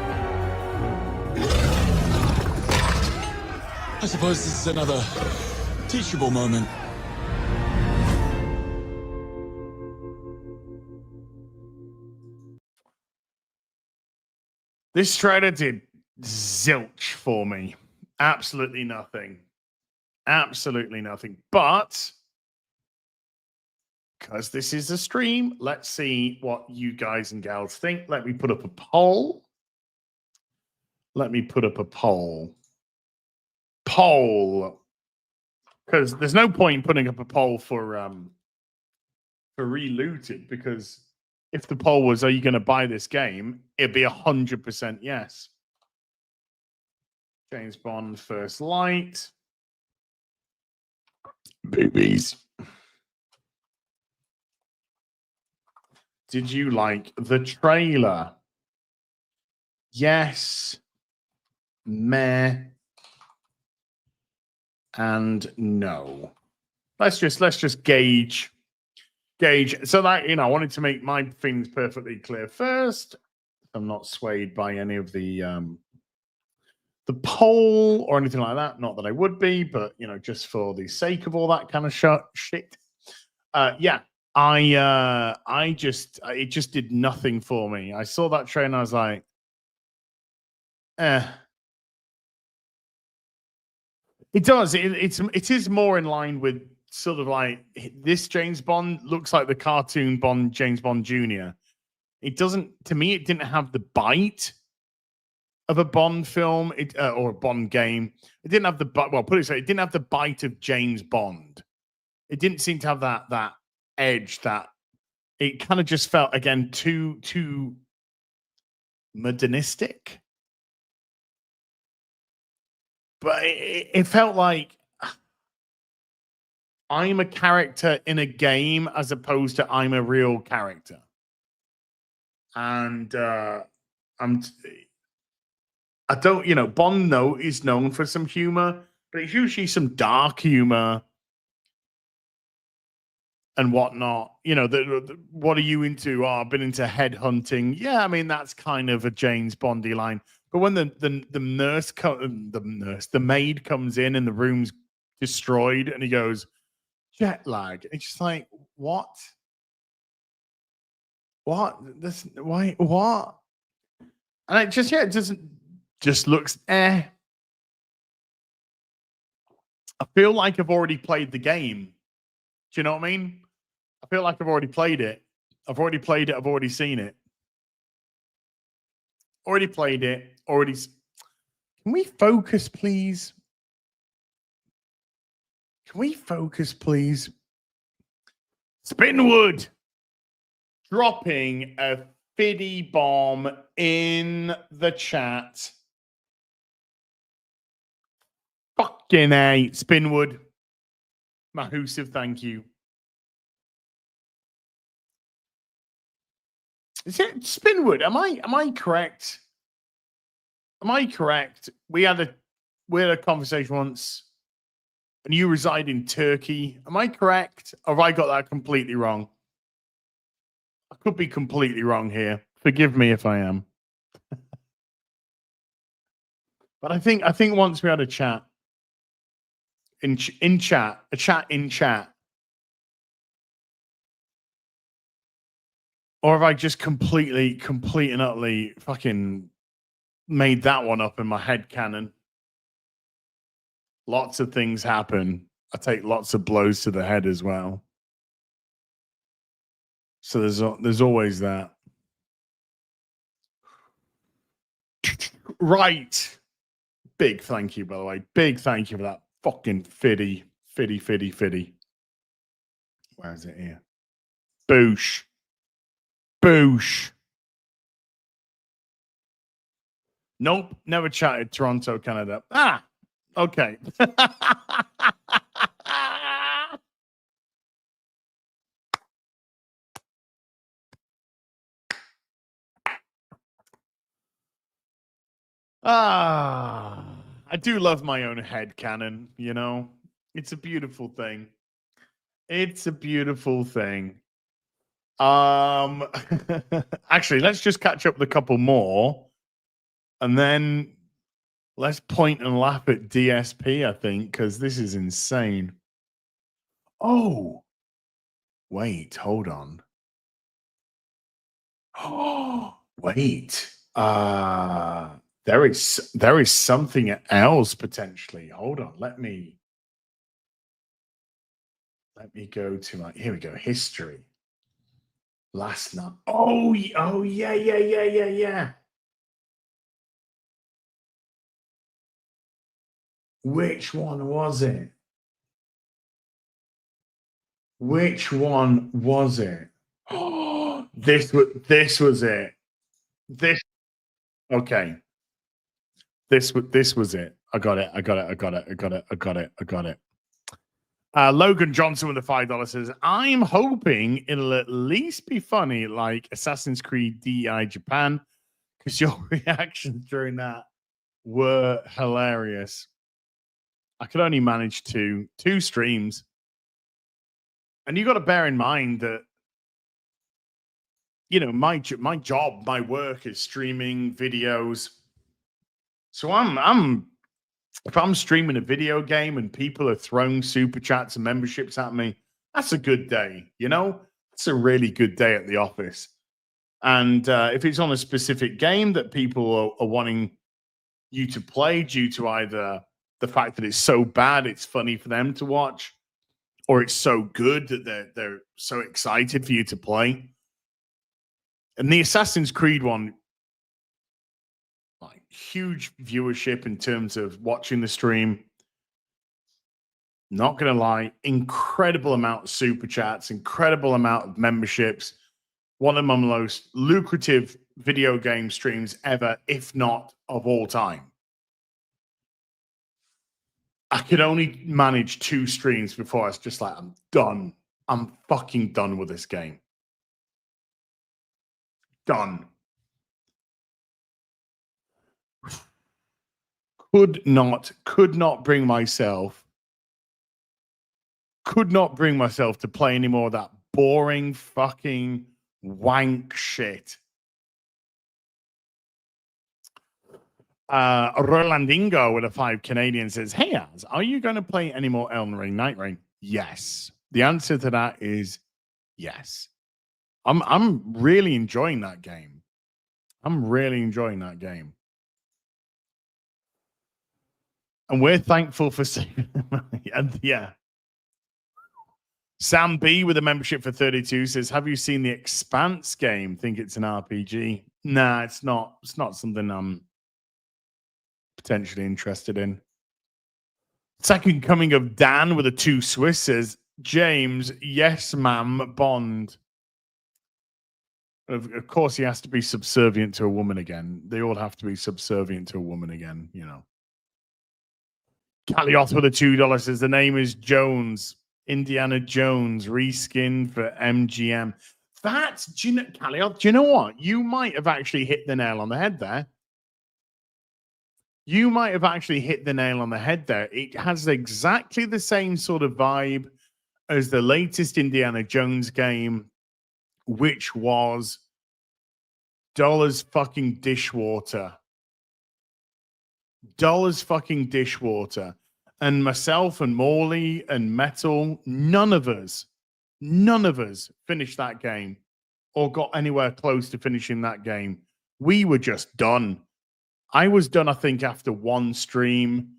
I suppose this is another teachable moment. This trailer did zilch for me. Absolutely nothing. Absolutely nothing. But because this is a stream, let's see what you guys and gals think. Let me put up a poll. Poll. Because there's no point in putting up a poll for Relooted, because if the poll was, are you going to buy this game? It'd be 100% yes. James Bond First Light. Boobies. Did you like the trailer? Yes. Meh. And no. Let's just gauge. So that, I wanted to make my things perfectly clear first. I'm not swayed by any of the poll or anything like that. Not that I would be, but just for the sake of all that kind of shit. Yeah. It just did nothing for me. I saw that trailer and I was like, It does. It is more in line with sort of like this James Bond looks like the cartoon Bond, James Bond Jr. It doesn't, to me, it didn't have the bite of a Bond film or a Bond game. It didn't have it didn't have the bite of James Bond. It didn't seem to have that edge, that it kind of just felt, again, too modernistic. But it felt like I'm a character in a game as opposed to I'm a real character. And Bond is known for some humor, but it's usually some dark humor and whatnot. What are you into? Oh, I've been into headhunting. Yeah, I mean, that's kind of a James Bondy line. But when the maid comes in and the room's destroyed, and he goes, jet lag. It's just like, what? What? What? And it just looks I feel like I've already played the game. Do you know what I mean? I feel like I've already played it. I've already seen it. Already played it. Can we focus, please? Spinwood dropping a fiddy bomb in the chat. Fucking A. Spinwood. Mahusive, thank you. Is it Spinwood? Am I correct? Am I correct? We had a conversation once, and you reside in Turkey. Am I correct? Or have I got that completely wrong? I could be completely wrong here. Forgive me if I am. But I think once we had a chat in chat. Or have I just complete and utterly fucking made that one up in my head canon? Lots of things happen. I take lots of blows to the head as well. So there's always that. Right. Big thank you, by the way. Big thank you for that fucking fiddy. Where is it here? Boosh. Nope, never chatted. Toronto, Canada. Ah, okay. I do love my own headcanon, you know? It's a beautiful thing. It's a beautiful thing. Actually, let's just catch up with a couple more. And then let's point and laugh at DSP, I think, because this is insane. Oh, wait, hold on. Oh, wait. There is something else potentially. Hold on. Let me go to my, here we go, history. Last night. Oh, yeah. Which one was it? Which one was it? Oh, this was it. This okay. This was it. I got it. Logan Johnson with the $5 says, I'm hoping it'll at least be funny like Assassin's Creed DI Japan, because your reactions during that were hilarious. I could only manage two streams. And you got to bear in mind that, you know, my job, my work is streaming videos. So if I'm streaming a video game and people are throwing super chats and memberships at me, that's a good day. You know, it's a really good day at the office. And if it's on a specific game that people are wanting you to play due to either the fact that it's so bad it's funny for them to watch, or it's so good that they're so excited for you to play. And the Assassin's Creed one, like, huge viewership in terms of watching the stream. Not gonna lie, incredible amount of super chats, incredible amount of memberships. One of my most lucrative video game streams ever, if not of all time. I could only manage 2 streams before I was just like, I'm done. I'm fucking done with this game. Done. Could not bring myself to play any more of that boring fucking wank shit. Rolandingo with a 5 Canadian says, hey, Az, are you going to play any more Elden Ring Night Rain? Yes. The answer to that is yes. I'm really enjoying that game. And we're thankful for and yeah. Sam B with a membership for 32 says, have you seen the Expanse game? Think it's an RPG? Nah, it's not. It's not something I'm potentially interested in. Second coming of Dan with a 2 Swiss says, James, yes, ma'am, Bond. Of course, he has to be subservient to a woman again. They all have to be subservient to a woman again, you know. Calioth with a $2 says, the name is Jones. Indiana Jones, reskinned for MGM. Calioth, do you know what? You might have actually hit the nail on the head there. It has exactly the same sort of vibe as the latest Indiana Jones game, which was Dollars fucking Dishwater. And myself and Morley and Metal, none of us finished that game or got anywhere close to finishing that game. We were just done. I was done, I think, after 1 stream.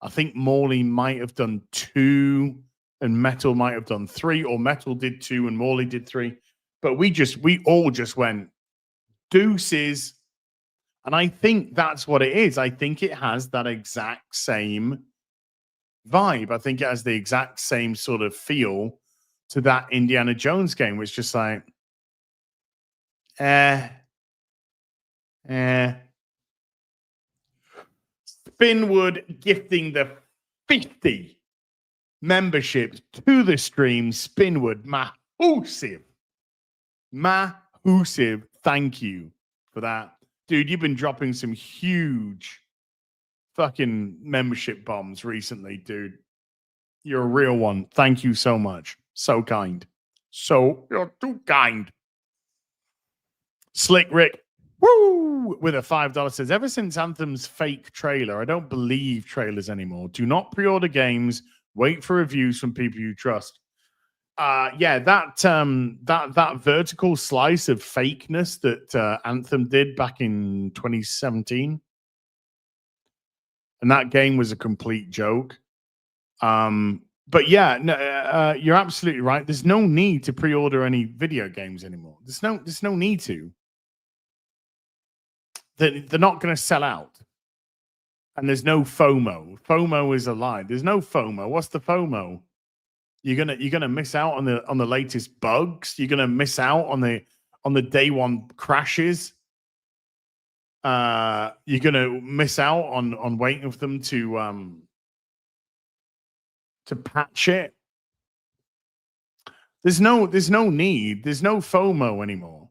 I think Morley might have done 2 and Metal might have done 3, or Metal did 2 and Morley did 3. But we all just went deuces. And I think that's what it is. I think it has that exact same vibe. I think it has the exact same sort of feel to that Indiana Jones game, which is just like, Spinwood gifting the 50 memberships to the stream. Spinwood, massive thank you for that. Dude, you've been dropping some huge fucking membership bombs recently, dude. You're a real one. Thank you so much. So kind. You're too kind. Slick Rick, woo, with a $5 says, ever since Anthem's fake trailer, I don't believe trailers anymore. Do not pre-order games. Wait for reviews from people you trust. Yeah, that vertical slice of fakeness that Anthem did back in 2017, and that game was a complete joke. But yeah, no, you're absolutely right. There's no need to pre-order any video games anymore. There's no need to. They're not going to sell out, and there's no FOMO. FOMO is a lie. There's no FOMO. What's the FOMO? You're gonna miss out on the latest bugs. You're gonna miss out on the day one crashes. You're gonna miss out on waiting for them to patch it. There's no need. There's no FOMO anymore.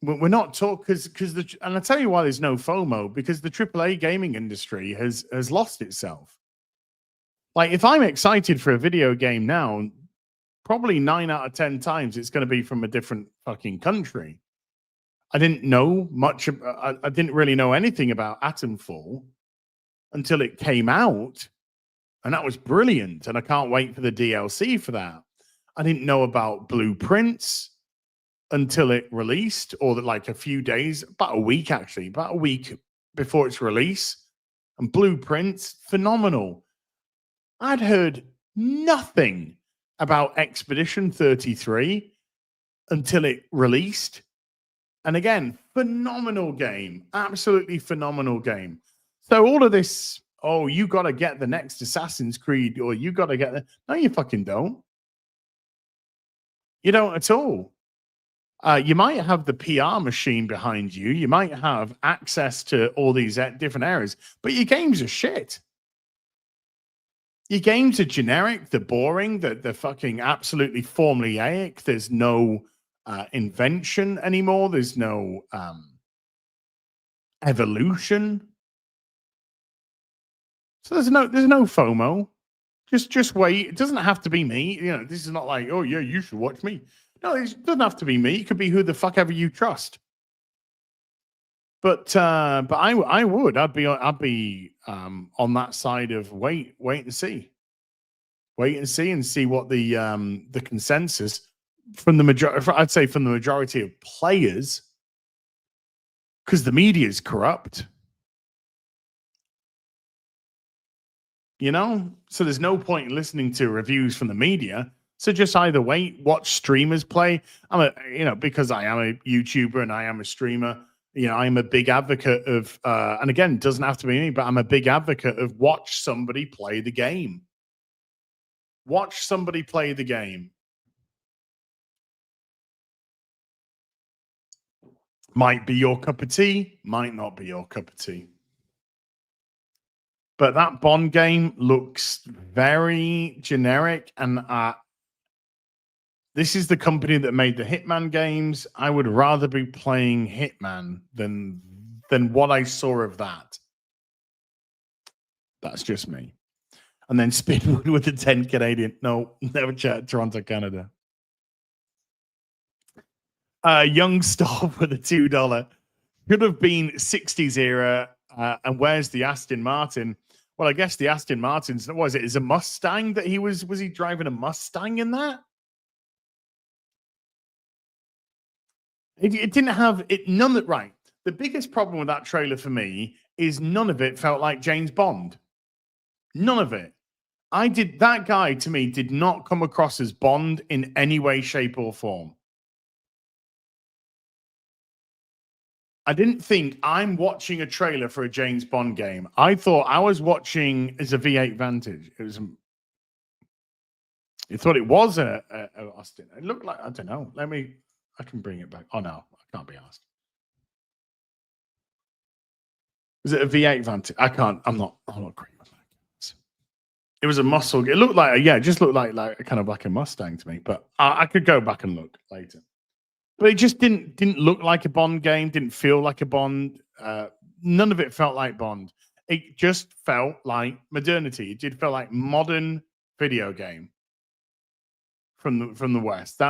We're not talking because and I'll tell you why there's no FOMO, because the AAA gaming industry has lost itself. Like, if I'm excited for a video game now, probably 9 out of 10 times it's going to be from a different fucking country. I didn't know much. I didn't really know anything about Atomfall until it came out, and that was brilliant. And I can't wait for the DLC for that. I didn't know about Blueprints until it released, or that like a few days, about a week before its release. And Blueprints, phenomenal. I'd heard nothing about Expedition 33 until it released. And again, phenomenal game. Absolutely phenomenal game. So all of this, oh, you got to get the next Assassin's Creed, or you got to get the... No, you fucking don't. You don't at all. You might have the PR machine behind you. You might have access to all these different areas, but your games are shit. Your games are generic, they're boring, they're fucking absolutely formulaic. There's no invention anymore. There's no evolution. So there's no FOMO. Just wait. It doesn't have to be me. You know, this is not like, oh yeah, you should watch me. No, it doesn't have to be me. It could be who the fuck ever you trust. But I would. I'd be on that side of wait and see. Wait and see what the consensus from the majority. I'd say from the majority of players, because the media is corrupt. You know, so there's no point in listening to reviews from the media. So just either wait, watch streamers play. Because I am a YouTuber and I am a streamer. You know, I'm a big advocate of, and again, it doesn't have to be me, but I'm a big advocate of watch somebody play the game. Watch somebody play the game. Might be your cup of tea, might not be your cup of tea. But that Bond game looks very generic, and this is the company that made the Hitman games. I would rather be playing Hitman than what I saw of that. That's just me. And then Spinwood with the 10 Canadian. No, never chat. Toronto, Canada. Young Stop with a $2. Could have been 60s era. And where's the Aston Martin? Well, I guess the Aston Martin's, what was it? Is a Mustang that he was he driving a Mustang in that? It didn't have it. None of it. Right. The biggest problem with that trailer for me is none of it felt like James Bond. None of it. That guy to me did not come across as Bond in any way, shape, or form. I didn't think I'm watching a trailer for a James Bond game. I thought I was watching as a V8 Vantage. It was. You thought it was a Austin. It looked like, I don't know. I can bring it back. Oh no, I can't be asked. Was it a V8 Vantage? I'm not great with that. It was a muscle. It looked like it just looked like kind of like a Mustang to me. But I could go back and look later. But it just didn't look like a Bond game. Didn't feel like a Bond. None of it felt like Bond. It just felt like modernity. It did feel like modern video game from the West.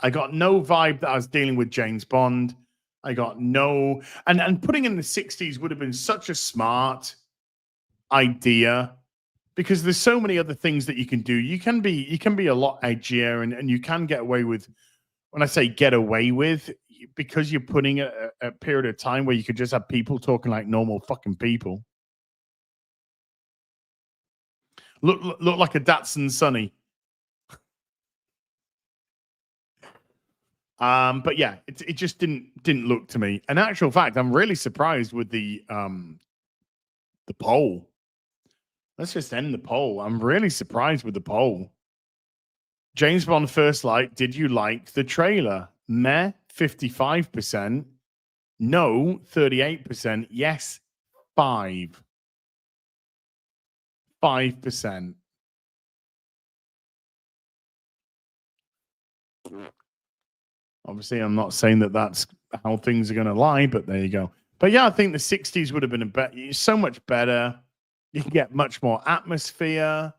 I got no vibe that I was dealing with James Bond. I got no, and putting in the 60s would have been such a smart idea because there's so many other things that you can do. You can be a lot edgier and you can get away with, when I say get away with, because you're putting a period of time where you could just have people talking like normal fucking people. Look like a Datsun Sunny. But yeah, it just didn't look to me. In actual fact, I'm really surprised with the poll. Let's just end the poll. I'm really surprised with the poll. James Bond First Light, did you like the trailer? Meh, 55%. No, 38%. Yes, 5%. Obviously, I'm not saying that that's how things are going to lie, but there you go. But yeah, I think the 60s would have been so much better. You can get much more atmosphere.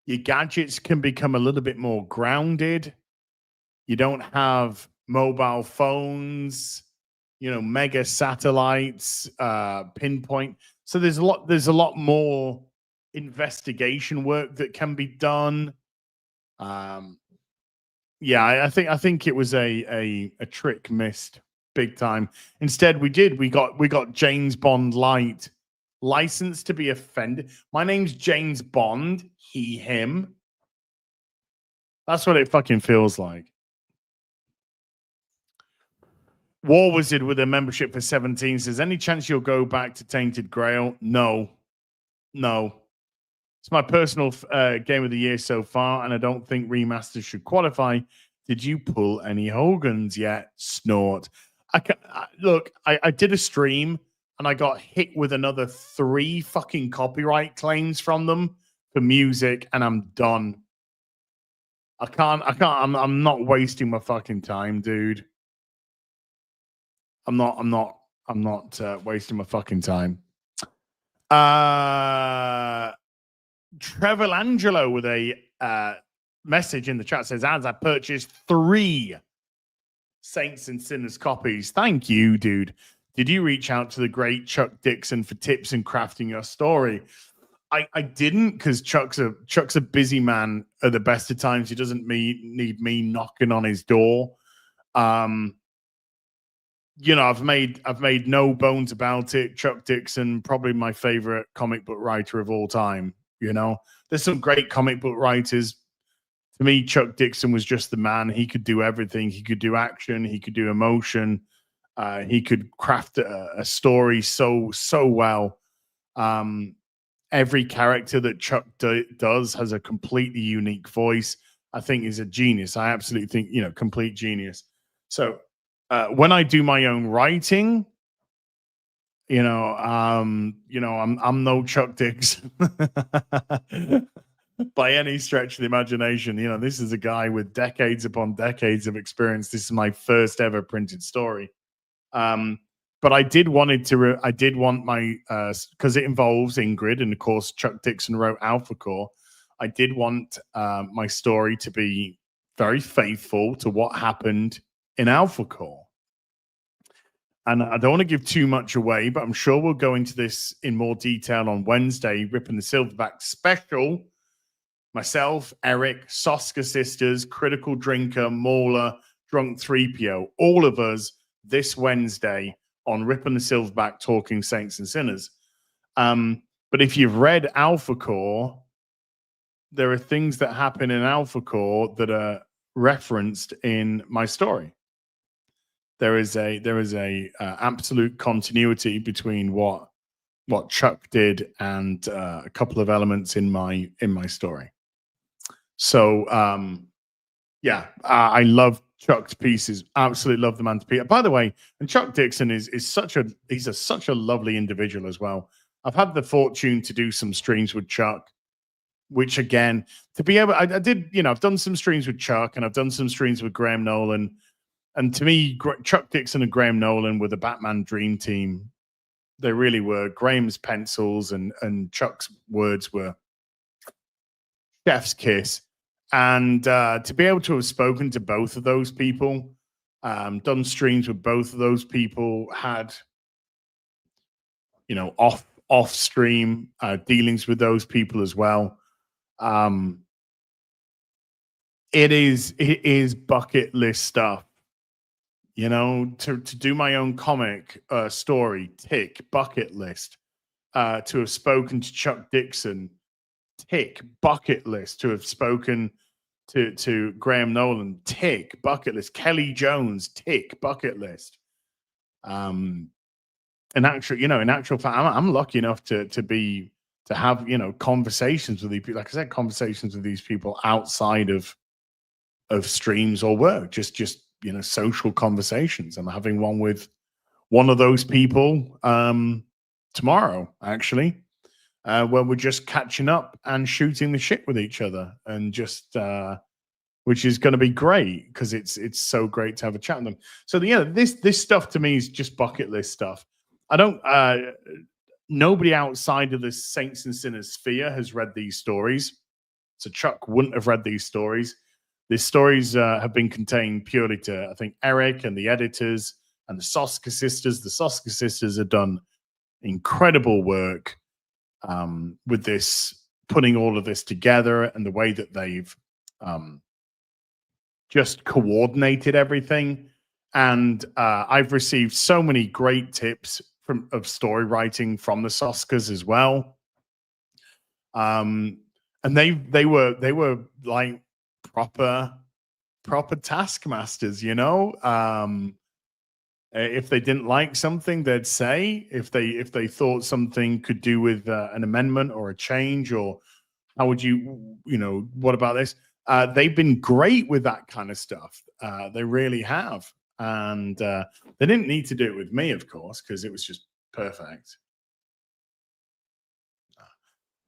Your gadgets can become a little bit more grounded. You don't have mobile phones, mega satellites, pinpoint. So there's a lot more investigation work that can be done. Yeah, I think it was a trick missed big time. Instead, we got James Bond Light, licensed to be offended. My name's James Bond, he, him. That's what it fucking feels like. War Wizard with a membership for 17 says, any chance you'll go back to Tainted Grail? No. It's my personal game of the year so far, and I don't think remasters should qualify. Did you pull any Hogans yet? Snort. I did a stream, and I got hit with another 3 fucking copyright claims from them for music, and I'm done. I can't. I'm not wasting my fucking time, dude. I'm not wasting my fucking time. Trevor Angelo with a message in the chat says, as I purchased 3 Saints and Sinners copies. Thank you, dude. Did you reach out to the great Chuck Dixon for tips in crafting your story? I didn't, because Chuck's a busy man at the best of times. He doesn't need me knocking on his door. I've made no bones about it. Chuck Dixon, probably my favorite comic book writer of all time. There's some great comic book writers. To me, Chuck Dixon was just the man. He could do everything. He could do action. He could do emotion. He could craft a story so well. Every character that Chuck does has a completely unique voice. I think is a genius. I absolutely think, complete genius. So when I do my own writing, I'm no Chuck Dixon by any stretch of the imagination. This is a guy with decades upon decades of experience. This is my first ever printed story. But I did want my, because it involves Ingrid, and of course Chuck Dixon wrote Alpha Core. I did want my story to be very faithful to what happened in Alpha Core. And I don't want to give too much away, but I'm sure we'll go into this in more detail on Wednesday, Ripping the Silverback special. Myself, Eric, Soska Sisters, Critical Drinker, Mauler, Drunk 3PO, all of us this Wednesday on Ripping the Silverback talking Saints and Sinners. But if you've read Alpha Core, there are things that happen in Alpha Core that are referenced in my story. There is a absolute continuity between what Chuck did and a couple of elements in my story. So I love Chuck to pieces. Absolutely love the man to pieces. By the way, and Chuck Dixon is such a lovely individual as well. I've had the fortune to do some streams with Chuck, which again, to be able, I did, I've done some streams with Chuck and I've done some streams with Graham Nolan. And to me, Chuck Dixon and Graham Nolan were the Batman dream team. They really were. Graham's pencils and Chuck's words were chef's kiss. And to be able to have spoken to both of those people, done streams with both of those people, had, off stream dealings with those people as well. It is bucket list stuff. To do my own comic story, tick, bucket list. To have spoken to Chuck Dixon, tick, bucket list. To have spoken to Graham Nolan, tick, bucket list. Kelly Jones, tick, bucket list. In actual fact, I'm lucky enough to have conversations with these people. Like I said, conversations with these people outside of streams or work, just social conversations. I'm having one with one of those people tomorrow, actually, where we're just catching up and shooting the shit with each other, and just which is going to be great because it's so great to have a chat with them. So this stuff to me is just bucket list stuff. I don't. Nobody outside of the Saints and Sinners sphere has read these stories, so Chuck wouldn't have read these stories. These stories have been contained purely to, I think, Eric and the editors and the Soska sisters. The Soska sisters have done incredible work with this, putting all of this together, and the way that they've just coordinated everything. And I've received so many great tips of story writing from the Soskas as well. And they were like proper taskmasters, if they didn't like something, they'd say. If they thought something could do with an amendment or a change, or how would you what about this, they've been great with that kind of stuff. They really have. And they didn't need to do it with me, of course, because it was just perfect.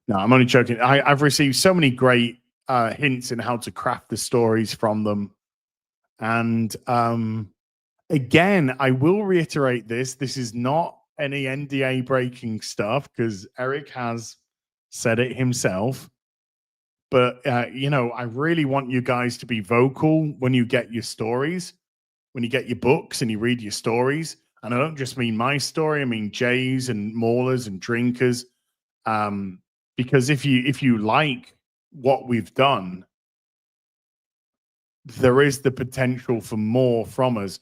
No, I'm only joking. I've received so many great hints in how to craft the stories from them. And again, I will reiterate this. This is not any NDA breaking stuff, because Eric has said it himself. But, I really want you guys to be vocal when you get your stories, when you get your books and you read your stories. And I don't just mean my story. I mean Jay's and Mauler's and Drinkers. Because if you like what we've done, there is the potential for more from us.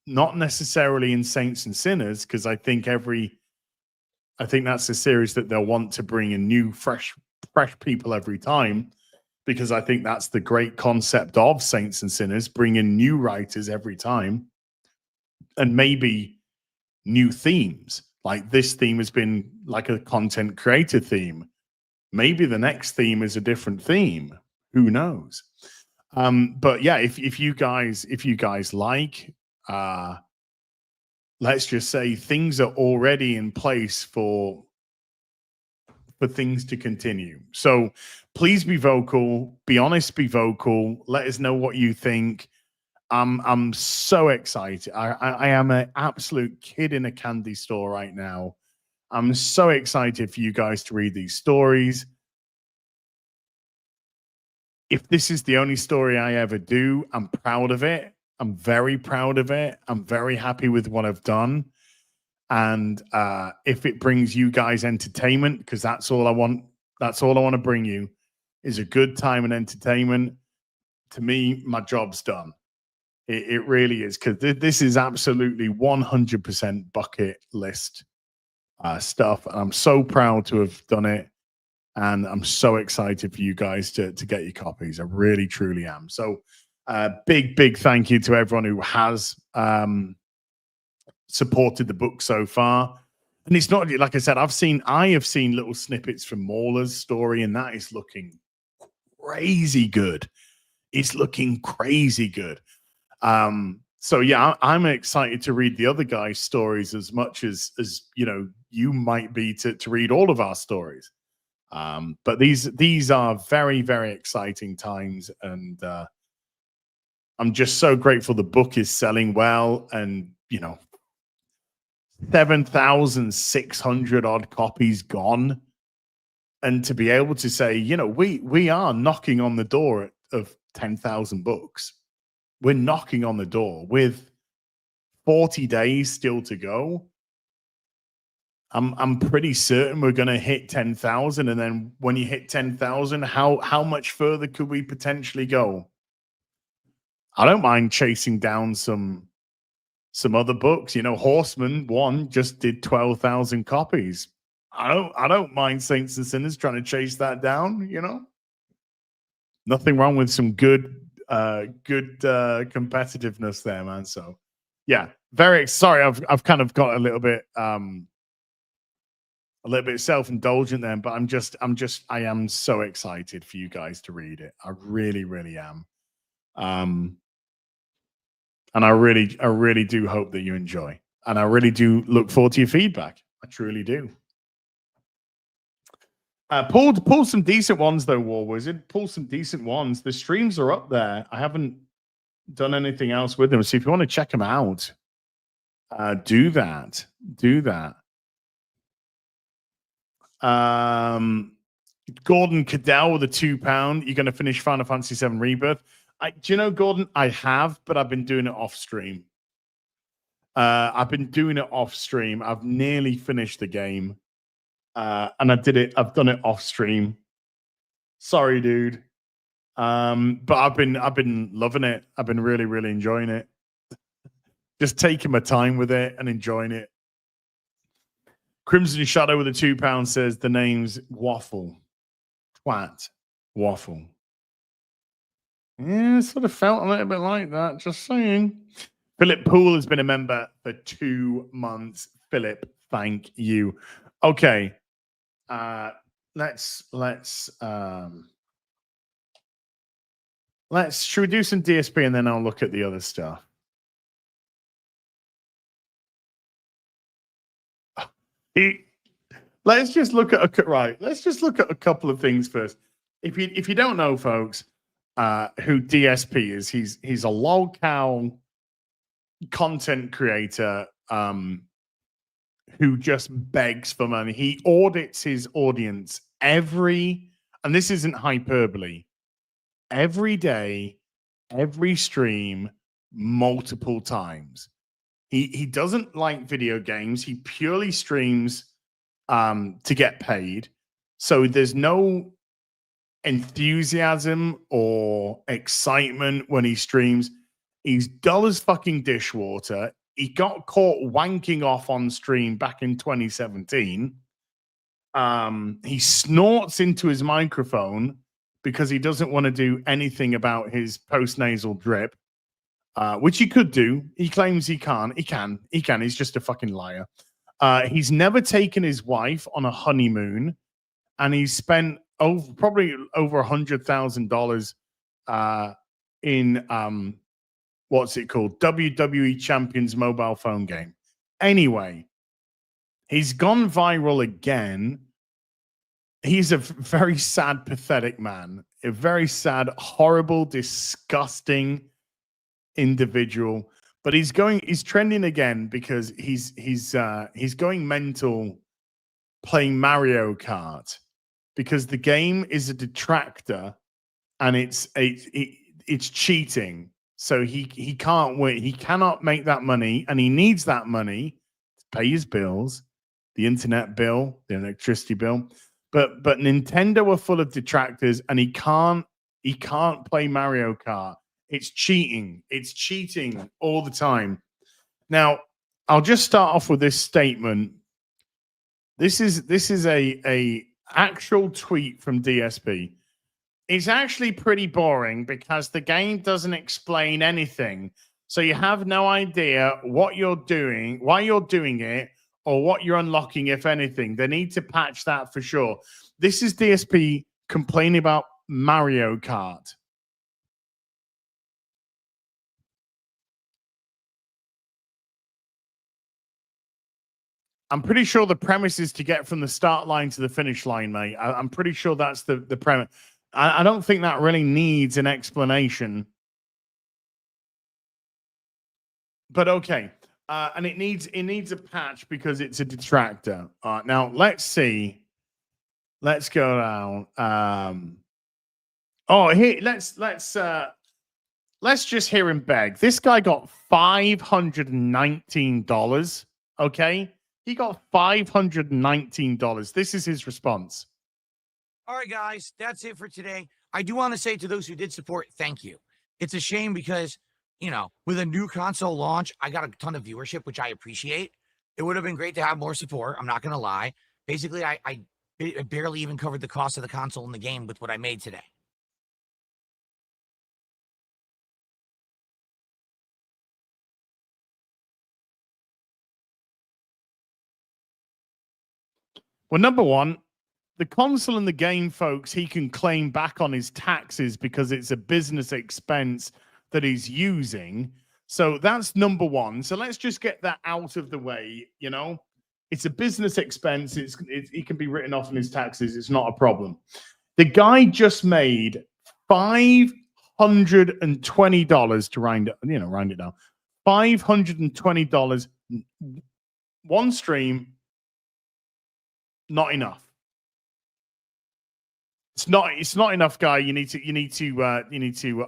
Not necessarily in Saints and Sinners, because I think that's a series that they'll want to bring in new, fresh people every time, because I think that's the great concept of Saints and Sinners, bring in new writers every time, and maybe new themes. Like this theme has been like a content creator theme. Maybe the next theme is a different theme. Who knows? But yeah, if you guys like, let's just say things are already in place for things to continue. So please be vocal, be honest, be vocal. Let us know what you think. I'm so excited. I am an absolute kid in a candy store right now. I'm so excited for you guys to read these stories. If this is the only story I ever do, I'm proud of it. I'm very proud of it. I'm very happy with what I've done. And if it brings you guys entertainment, because that's all I want to bring you, is a good time and entertainment. To me, my job's done. It really is, because this is absolutely 100% bucket list stuff. And I'm so proud to have done it. And I'm so excited for you guys to get your copies. I really, truly am. So big thank you to everyone who has supported the book so far. And it's not, like I said, I have seen little snippets from Mauler's story, and that is looking crazy good. It's looking crazy good. So yeah, I'm excited to read the other guys' stories as much as you might be to read all of our stories. But these are very, very exciting times, and I'm just so grateful the book is selling well, and 7,600 odd copies gone, and to be able to say, we are knocking on the door of 10,000 books. We're knocking on the door with 40 days still to go. I'm pretty certain we're going to hit 10,000, and then when you hit 10,000, how much further could we potentially go? I don't mind chasing down some other books. Horseman 1 just did 12,000 copies. I don't mind Saints and Sinners trying to chase that down. Nothing wrong with some good competitiveness there, man. So yeah, sorry, I've kind of got a little bit self-indulgent there, but I am so excited for you guys to read it. I really, really am. And I really do hope that you enjoy. And I really do look forward to your feedback. I truly do. Pull some decent ones though, War Wizard. Pull some decent ones. The streams are up there. I haven't done anything else with them. So if you want to check them out, do that. Gordon Cadell with a £2. You're going to finish Final Fantasy VII Rebirth. Do you know, Gordon? I have, but I've been doing it off stream. I've nearly finished the game. And I've done it off stream. Sorry, dude. But I've been loving it. I've been really, really enjoying it. Just taking my time with it and enjoying it. Crimson Shadow with a £2 says the name's Waffle. Twat. Waffle. Yeah, sort of felt a little bit like that. Just saying. Philip Poole has been a member for 2 months. Philip, thank you. Okay. Should we do some DSP and then I'll look at the other stuff? Let's just look at a couple of things first. If you don't know, folks, who DSP is, he's a lolcow content creator who just begs for money. He audits his audience and this isn't hyperbole, every day, every stream, multiple times. He doesn't like video games. He purely streams to get paid. So there's no enthusiasm or excitement when he streams. He's dull as fucking dishwater. He got caught wanking off on stream back in 2017. He snorts into his microphone because he doesn't want to do anything about his postnasal drip, which he could do. He claims he can't. He can. He's just a fucking liar. He's never taken his wife on a honeymoon, and he's spent probably over $100,000 in what's it called? WWE Champions mobile phone game. Anyway, he's gone viral again. He's a very sad, pathetic man. A very sad, horrible, disgusting individual. But he's trending again because he's going mental playing Mario Kart because the game is a detractor and it's cheating. So he can't win. He cannot make that money, and he needs that money to pay his bills, the internet bill, the electricity bill. But Nintendo are full of detractors, and he can't play Mario Kart. It's cheating. It's cheating all the time. Now, I'll just start off with this statement. This is a actual tweet from DSP. It's actually pretty boring because the game doesn't explain anything. So you have no idea what you're doing, why you're doing it, or what you're unlocking, if anything. They need to patch that for sure. This is DSP complaining about Mario Kart. I'm pretty sure the premise is to get from the start line to the finish line, mate. I'm pretty sure that's the premise. I don't think that really needs an explanation. But okay. And it needs a patch because it's a detractor. Now let's see. Let's go down. Oh, here let's just hear him beg. This guy got $519. Okay, he got $519. This is his response. All right, guys, that's it for today. I do want to say to those who did support, thank you. It's a shame because, you know, with a new console launch, I got a ton of viewership, which I appreciate. It would have been great to have more support. I'm not going to lie. Basically, I barely even covered the cost of the console in the game with what I made today. Well, number one, the console and the game, folks, he can claim back on his taxes because it's a business expense that he's using. So that's number one. So let's just get that out of the way. You know, it's a business expense. It can be written off in his taxes. It's not a problem. The guy just made $520 to round it down. $520. One stream. Not enough. It's not enough, guy. You need to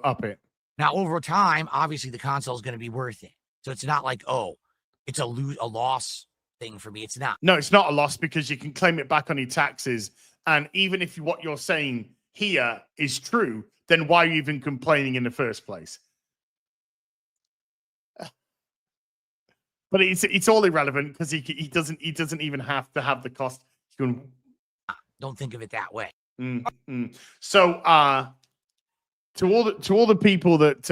up it. Now, over time, obviously the console is going to be worth it. So it's not like, oh, it's a loss thing for me. It's not. No, it's not a loss because you can claim it back on your taxes. And even if what you're saying here is true, then why are you even complaining in the first place? But it's all irrelevant because he doesn't even have to have the cost. Don't think of it that way. So to all the people that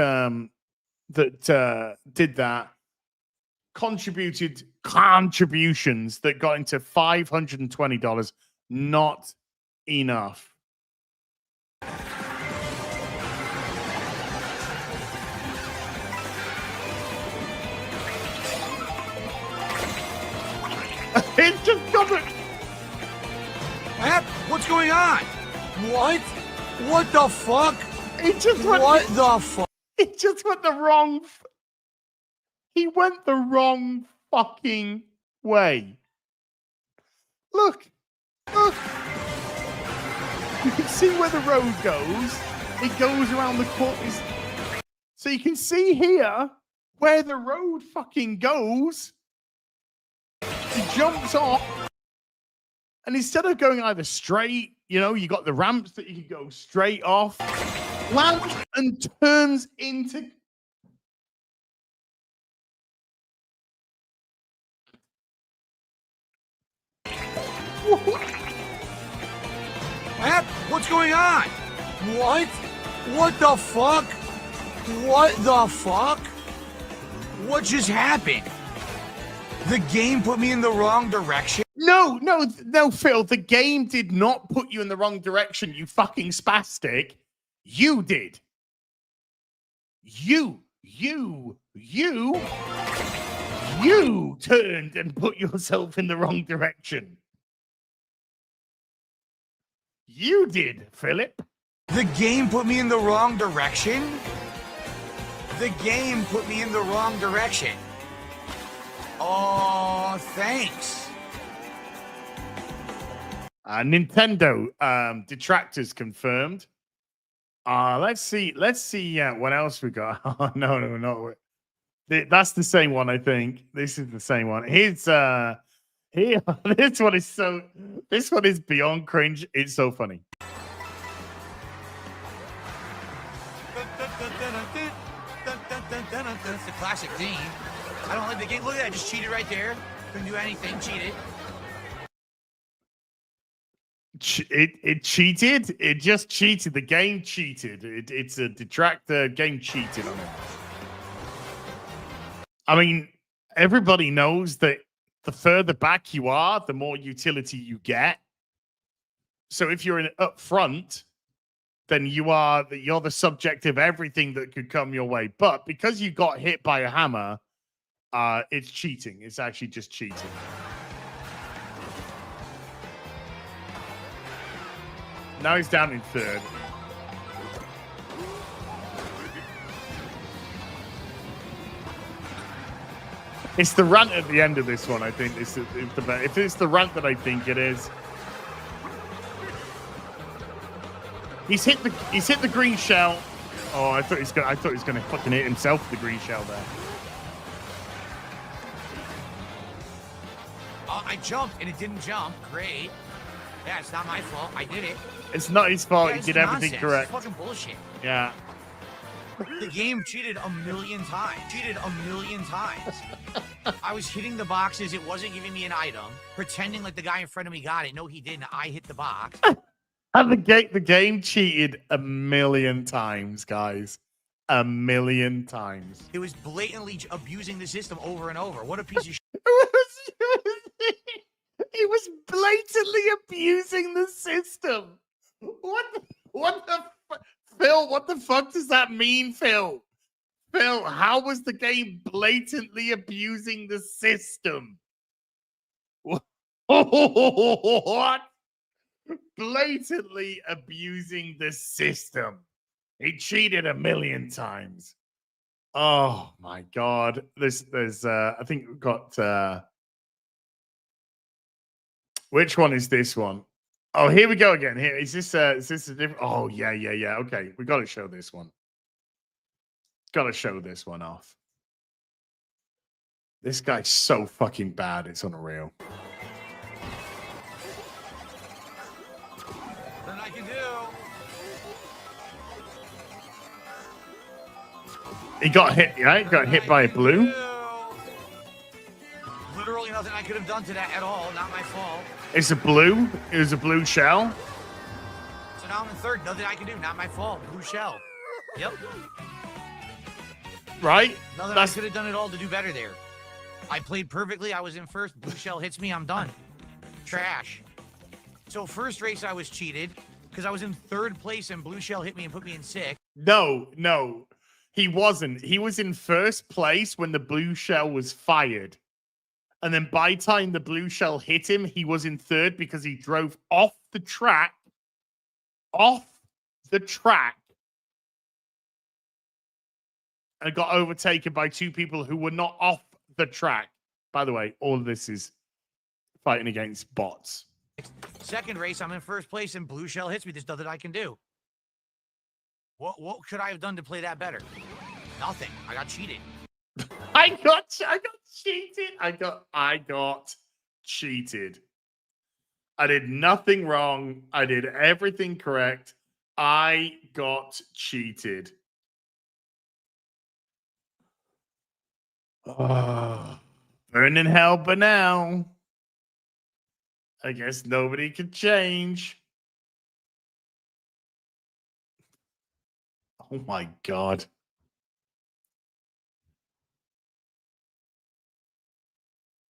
did that, contributions that got into $520, not enough. It's just got it. What's going on? What? What the fuck? It just went. What the fuck? It just went the wrong. He went the wrong fucking way. Look. You can see where the road goes. It goes around the corners. So you can see here where the road fucking goes. He jumps off. And instead of going either straight, you know, you got the ramps that you can go straight off, lands and turns into. What's going on? What? What the fuck? What the fuck? What just happened? The game put me in the wrong direction? No, Phil. The game did not put you in the wrong direction, you fucking spastic. You did. You turned and put yourself in the wrong direction. You did, Philip. The game put me in the wrong direction? The game put me in the wrong direction. Oh, thanks. Nintendo detractors confirmed. Let's see what else we got. Oh, no. That's the same one, I think. This is the same one. This one is beyond cringe. It's so funny. That's the classic theme. I don't like the game. Look at that. I just cheated right there. Couldn't do anything. Cheated. It cheated. It just cheated. The game cheated. It's a detractor. Game cheated on it. I mean, everybody knows that the further back you are, the more utility you get. So if you're up front, then you're the subject of everything that could come your way. But because you got hit by a hammer, it's cheating. It's actually just cheating. Now he's down in third. It's the rant at the end of this one, I think. If it's the rant that I think it is. He's hit the green shell. Oh, I thought he was gonna fucking hit himself with the green shell there. Oh, I jumped and it didn't jump. Great. Yeah, it's not my fault. I did it. It's not his fault. Yeah, He did everything nonsense. correct. It's fucking bullshit. Yeah. The game cheated a million times. I was hitting the boxes. It wasn't giving me an item. Pretending like the guy in front of me got it. No, he didn't. I hit the box. And the game cheated a million times, guys. A million times. It was blatantly abusing the system over and over. What a piece of shit. He was blatantly abusing the system. Phil, what the fuck does that mean, Phil? Phil, how was the game blatantly abusing the system? What? Blatantly abusing the system. He cheated a million times. Oh my god. There's I think we've got which one is this one? Oh, here we go again. Here is this a different? Oh yeah. Okay, we got to show this one. Got to show this one off. This guy's so fucking bad. It's unreal. Nothing I can do. He got hit. Yeah, he got hit by a blue. Literally nothing I could have done to that at all. Not my fault. It's a blue. It was a blue shell. So now I'm in third. Nothing I can do. Not my fault. Blue shell. Yep. Right? Nothing I could have done at all to do better there. I played perfectly. I was in first. Blue shell hits me. I'm done. Trash. So first race I was cheated because I was in third place and blue shell hit me and put me in sixth. No. He wasn't. He was in first place when the blue shell was fired. And then by the time the blue shell hit him, he was in third because he drove off the track. And got overtaken by two people who were not off the track. By the way, all of this is fighting against bots. Second race, I'm in first place and blue shell hits me. There's nothing I can do. What could I have done to play that better? Nothing. I got cheated. I got cheated. I got cheated. I did nothing wrong. I did everything correct. I got cheated. Oh, burn in hell but now. I guess nobody could change. Oh my god.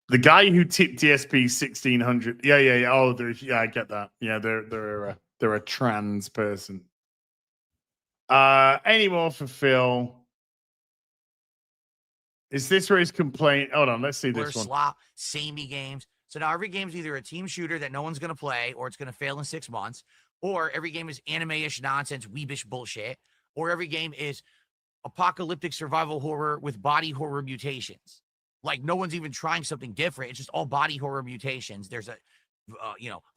The guy who tipped DSP 1600. Yeah. Oh, I get that. Yeah, they're a trans person. Any more for Phil? Is this where he's complaining? Hold on, let's see this one. Slop, samey games. So now every game's either a team shooter that no one's going to play, or it's going to fail in 6 months, or every game is anime-ish nonsense, weebish bullshit, or every game is apocalyptic survival horror with body horror mutations. Like no one's even trying something different. It's just all body horror mutations. There's a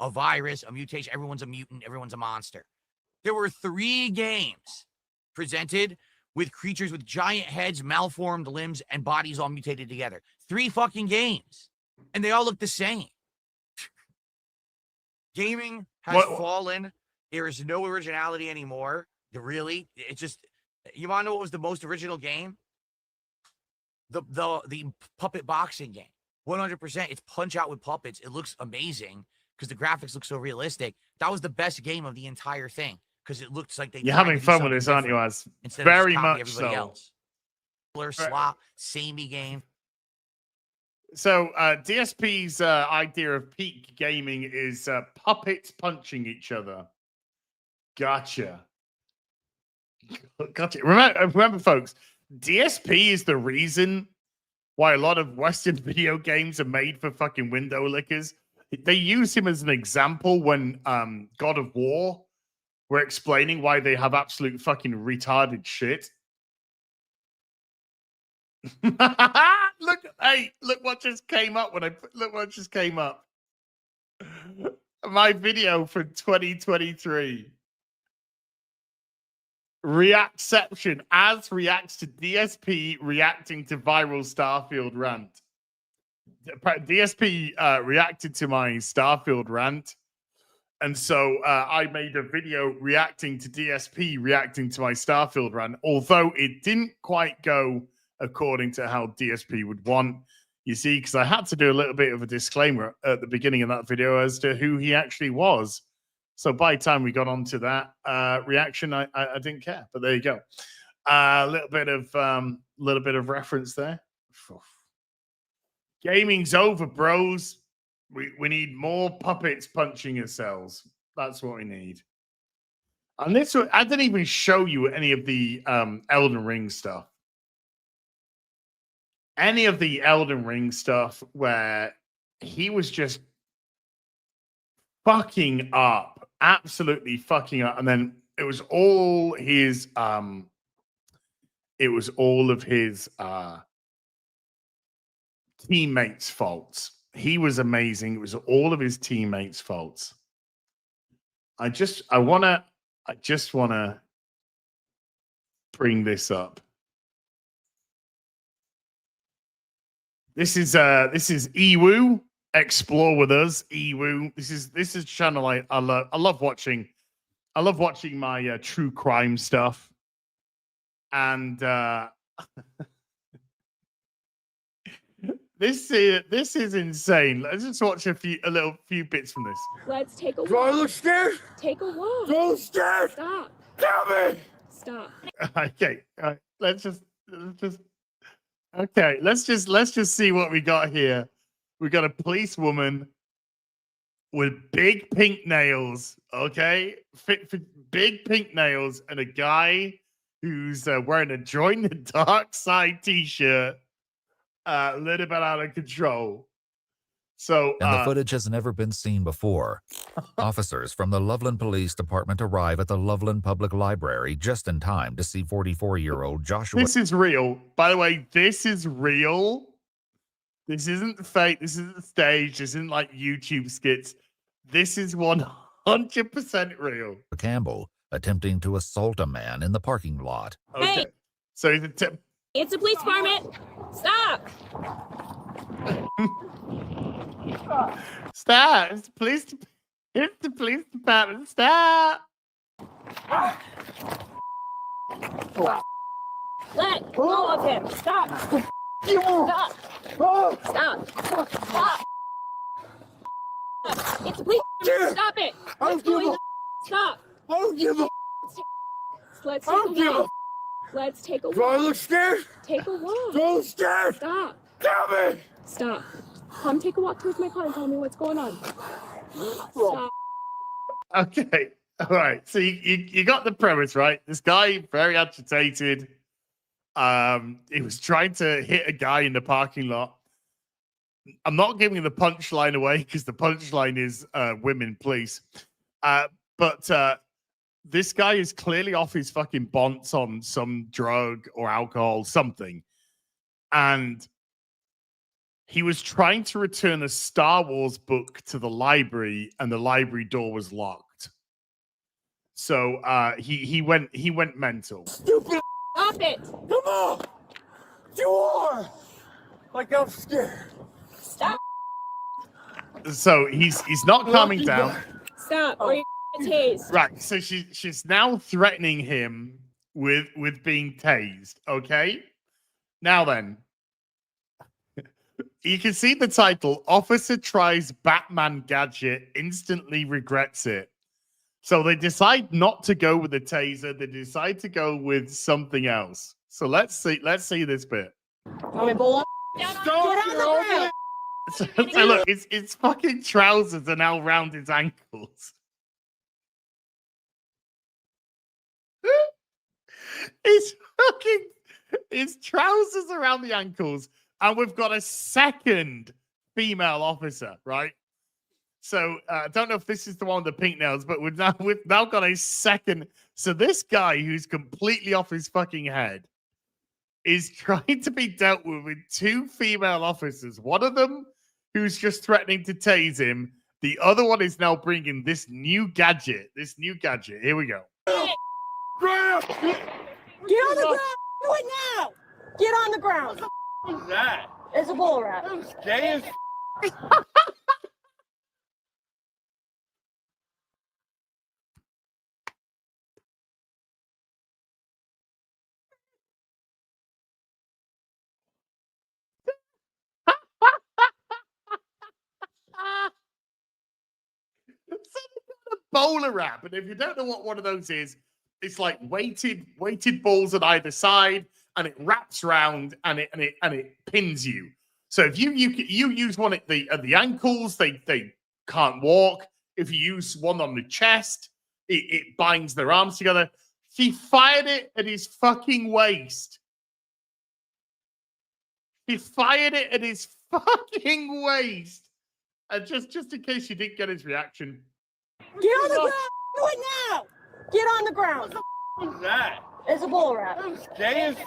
virus, a mutation. Everyone's a mutant. Everyone's a monster. There were 3 games presented with creatures with giant heads, malformed limbs, and bodies all mutated together. 3 fucking games. And they all look the same. Gaming has fallen. There is no originality anymore. Really. It's just, you want to know what was the most original game? The puppet boxing game. 100%. It's Punch Out with puppets. It looks amazing because the graphics look so realistic. That was the best game of the entire thing. Because it looks like you're having fun with this, aren't you, Az? Very much so. Else. Slop, samey game. So DSP's idea of peak gaming is puppets punching each other. Gotcha. Remember, folks, DSP is the reason why a lot of Western video games are made for fucking window lickers. They use him as an example when God of War We're explaining why they have absolute fucking retarded shit. Look, hey, look what just came up when look what just came up. My video for 2023. Reactception as reacts to DSP reacting to viral Starfield rant. DSP reacted to my Starfield rant. And so I made a video reacting to DSP reacting to my Starfield rant, although it didn't quite go according to how DSP would want. You see, because I had to do a little bit of a disclaimer at the beginning of that video as to who he actually was. So by the time we got onto that reaction, I didn't care. But there you go. A little bit of reference there. Gaming's over, bros. We need more puppets punching yourselves. That's what we need. And this, I didn't even show you any of the Elden Ring stuff. Any of the Elden Ring stuff where he was just fucking up, absolutely fucking up, and then it was all his teammates' faults. He was amazing. It was all of his teammates' faults. I just wanna bring this up. This is Ewu. Explore with us, Ewu. This is a channel I love watching. I love watching my true crime stuff. And this is insane. Let's just watch a little few bits from this. Let's take a walk. Do I look scared? Take a walk. Go scared. Stop. Tell me. Stop. Okay. All right. Let's just see what we got here. We got a police woman with big pink nails, okay? Fit for big pink nails, and a guy who's wearing a Join the Dark Side t-shirt, a little bit out of control. So, and the footage has never been seen before. Officers from the Loveland Police Department arrive at the Loveland Public Library just in time to see 44-year-old Joshua. This is real. By the way, this is real. This isn't fake. This isn't staged. This isn't like YouTube skits. This is 100% real. Campbell attempting to assault a man in the parking lot. Okay. Hey. So It's a police department. Stop. Stop. It's the police department. Stop. Let go of him. Stop. Stop. Stop. Stop. It's a police department. Stop it. What's going on? Stop. I don't give a. Let's take a walk. Let's take a walk. Do I look scared? Take a walk. Go scared. Stop. Tell me. Stop. Come take a walk towards my car and tell me what's going on. Stop. Okay. All right. So you got the premise, right? This guy, very agitated. He was trying to hit a guy in the parking lot. I'm not giving the punchline away because the punchline is women, please. But this guy is clearly off his fucking bonds on some drug or alcohol, something. And he was trying to return a Star Wars book to the library, and the library door was locked. So he went mental. Stupid. Stop it. Come on. You are. Like I'm scared. Stop. So he's not calming down. Stop, or you're gonna tase. Right. So she's now threatening him with being tased. Okay. Now then, you can see the title: Officer tries Batman gadget, instantly regrets it. So they decide not to go with the taser. They decide to go with something else. So let's see this bit. Get on the ground. So look, it's fucking trousers are now round his ankles. His trousers around the ankles, and we've got a second female officer, right? So I don't know if this is the one with the pink nails, but we've now got a second. So this guy who's completely off his fucking head is trying to be dealt with two female officers. One of them who's just threatening to tase him. The other one is now bringing this new gadget. Here we go. Get on the ground! Do it now! Get on the ground! What's that? It's a bull rat. That's gay as Bowler wrap, and if you don't know what one of those is, it's like weighted balls on either side, and it wraps around and it pins you. So if you use one at the ankles, they can't walk. If you use one on the chest, it binds their arms together. She fired it at his fucking waist. He fired it at his fucking waist. And just in case you didn't get his reaction. Get on the ground! Do it now! Get on the ground! What's that? It's a bull rat. That's gay as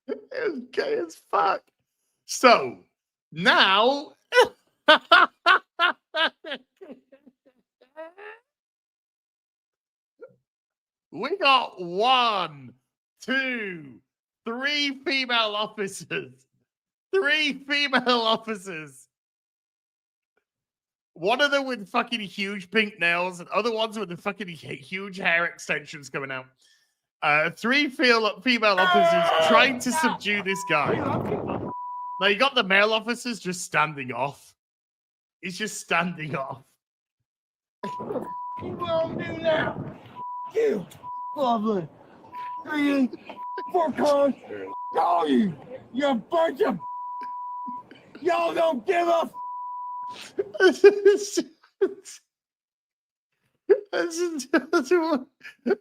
It was gay as fuck. So now we got 1, 2, 3 female officers. 3 female officers. One of them with fucking huge pink nails, and other ones with the fucking huge hair extensions coming out. 3 female officers trying to subdue this guy. Now you got the male officers just standing off. He's just standing off. What you gonna do now? You, lovely. 3, 4 cars. Call you. You bunch of. Y'all don't give a.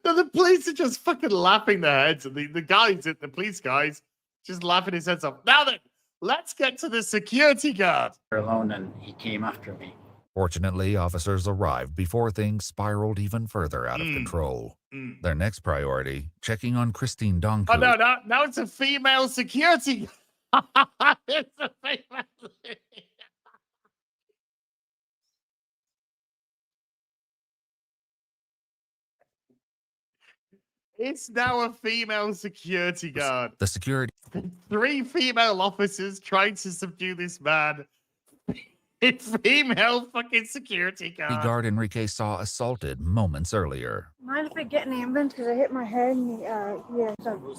The police are just fucking laughing their heads, and the police guys, just laughing his heads off. Now then, let's get to the security guard. Alone, and he came after me. Fortunately, officers arrived before things spiraled even further out of control. Their next priority, checking on Christine Donku. Oh, no, now it's a female security. It's a female. It's now a female security guard. The security 3 female officers trying to subdue this man. It's female fucking security guard. Enrique saw assaulted moments earlier. Mind if I get an ambulance? Because I hit my head and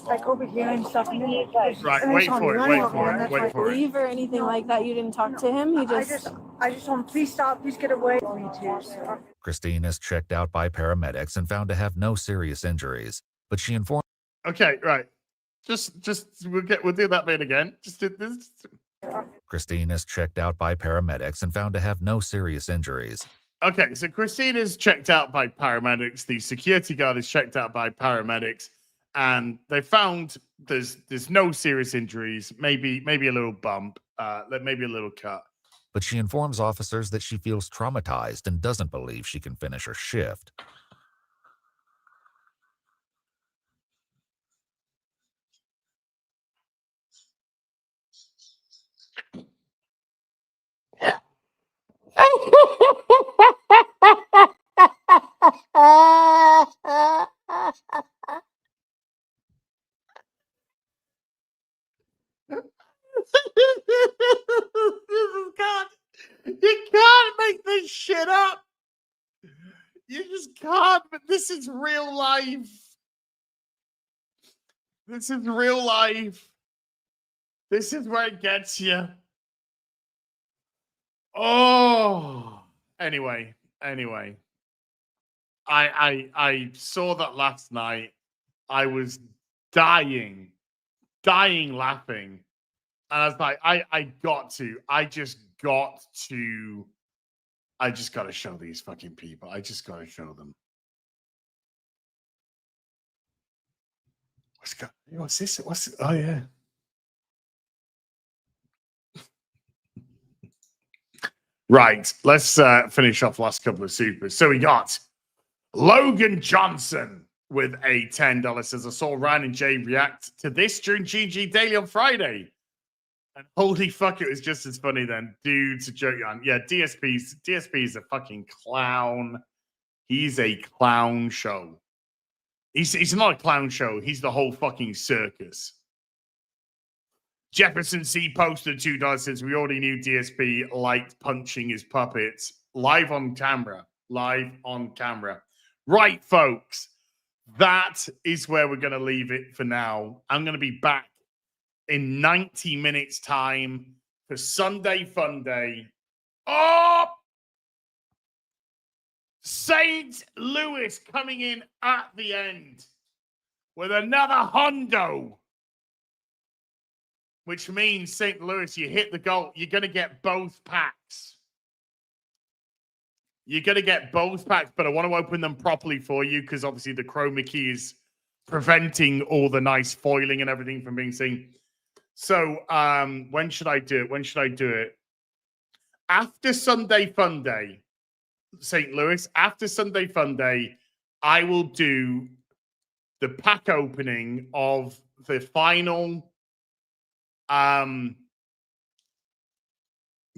like over here and stuff. And Right, wait for it. Leave or anything like that. You didn't talk to him. He just. I just want him, please stop, please get away. Christine is checked out by paramedics and found to have no serious injuries, but she informed. Okay, right. Just we'll do that bit again. Just do this. Christine is checked out by paramedics and found to have no serious injuries. Okay, so Christine is checked out by paramedics. The security guard is checked out by paramedics, and they found there's no serious injuries. Maybe a little bump, maybe a little cut. But she informs officers that she feels traumatized and doesn't believe she can finish her shift. You can't make this shit up. You just can't, but this is real life. This is real life. This is where it gets you. Oh. Anyway. I saw that last night. I was dying laughing. And I was like, I just got to show these fucking people. I just got to show them. What's this? Oh, yeah. Right. Let's finish off last couple of supers. So we got Logan Johnson with a $10. Says, I saw Ryan and Jay react to this during GG Daily on Friday. And holy fuck, it was just as funny then. Dude's a joke on. Yeah, DSP is a fucking clown. He's a clown show. He's not a clown show. He's the whole fucking circus. Jefferson C posted $2. Says, we already knew DSP liked punching his puppets. Live on camera. Live on camera. Right, folks. That is where we're going to leave it for now. I'm going to be back in 90 minutes time for Sunday Fun Day. Oh! St. Louis coming in at the end with another hundo, which means St. Louis, you hit the goal. You're going to get both packs. You're going to get both packs, but I want to open them properly for you because obviously the chroma key is preventing all the nice foiling and everything from being seen. So when should I do it? When should I do it? After Sunday Fun Day, St. Louis, after Sunday Fun Day, I will do the pack opening of the final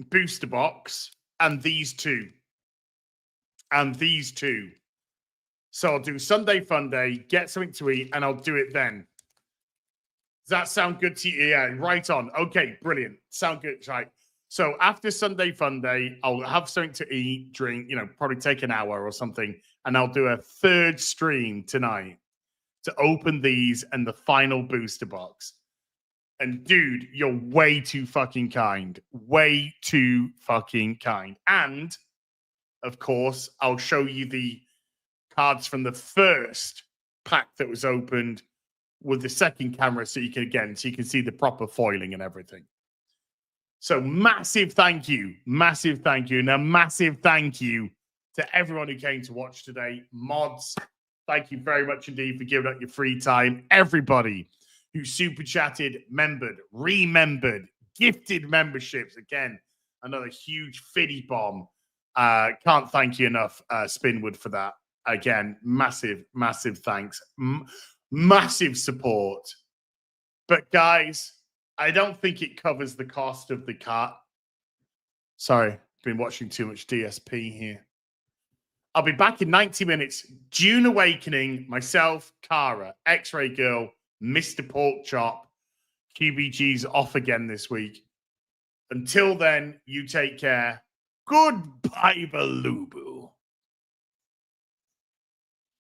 booster box and these two. And these two. So I'll do Sunday Fun Day, get something to eat, and I'll do it then. Does that sound good to you? Yeah, right on. Okay, brilliant. Sound good, right? So after Sunday Fun Day, I'll have something to eat, drink, probably take an hour or something, and I'll do a third stream tonight to open these and the final booster box. And dude, you're way too fucking kind. Way too fucking kind. And of course, I'll show you the cards from the first pack that was opened with the second camera so you can see the proper foiling and everything. So massive thank you. Massive thank you. And a massive thank you to everyone who came to watch today. Mods, thank you very much indeed for giving up your free time. Everybody who super chatted, membered, remembered, gifted memberships. Again, another huge fiddy bomb. Can't thank you enough, Spinwood, for that. Again, massive, massive thanks. Massive support. But guys, I don't think it covers the cost of the car. Sorry, been watching too much DSP here. I'll be back in 90 minutes. June Awakening, myself, Cara, X-Ray Girl, Mr. Porkchop. QBG's off again this week. Until then, you take care. Goodbye, Balubu.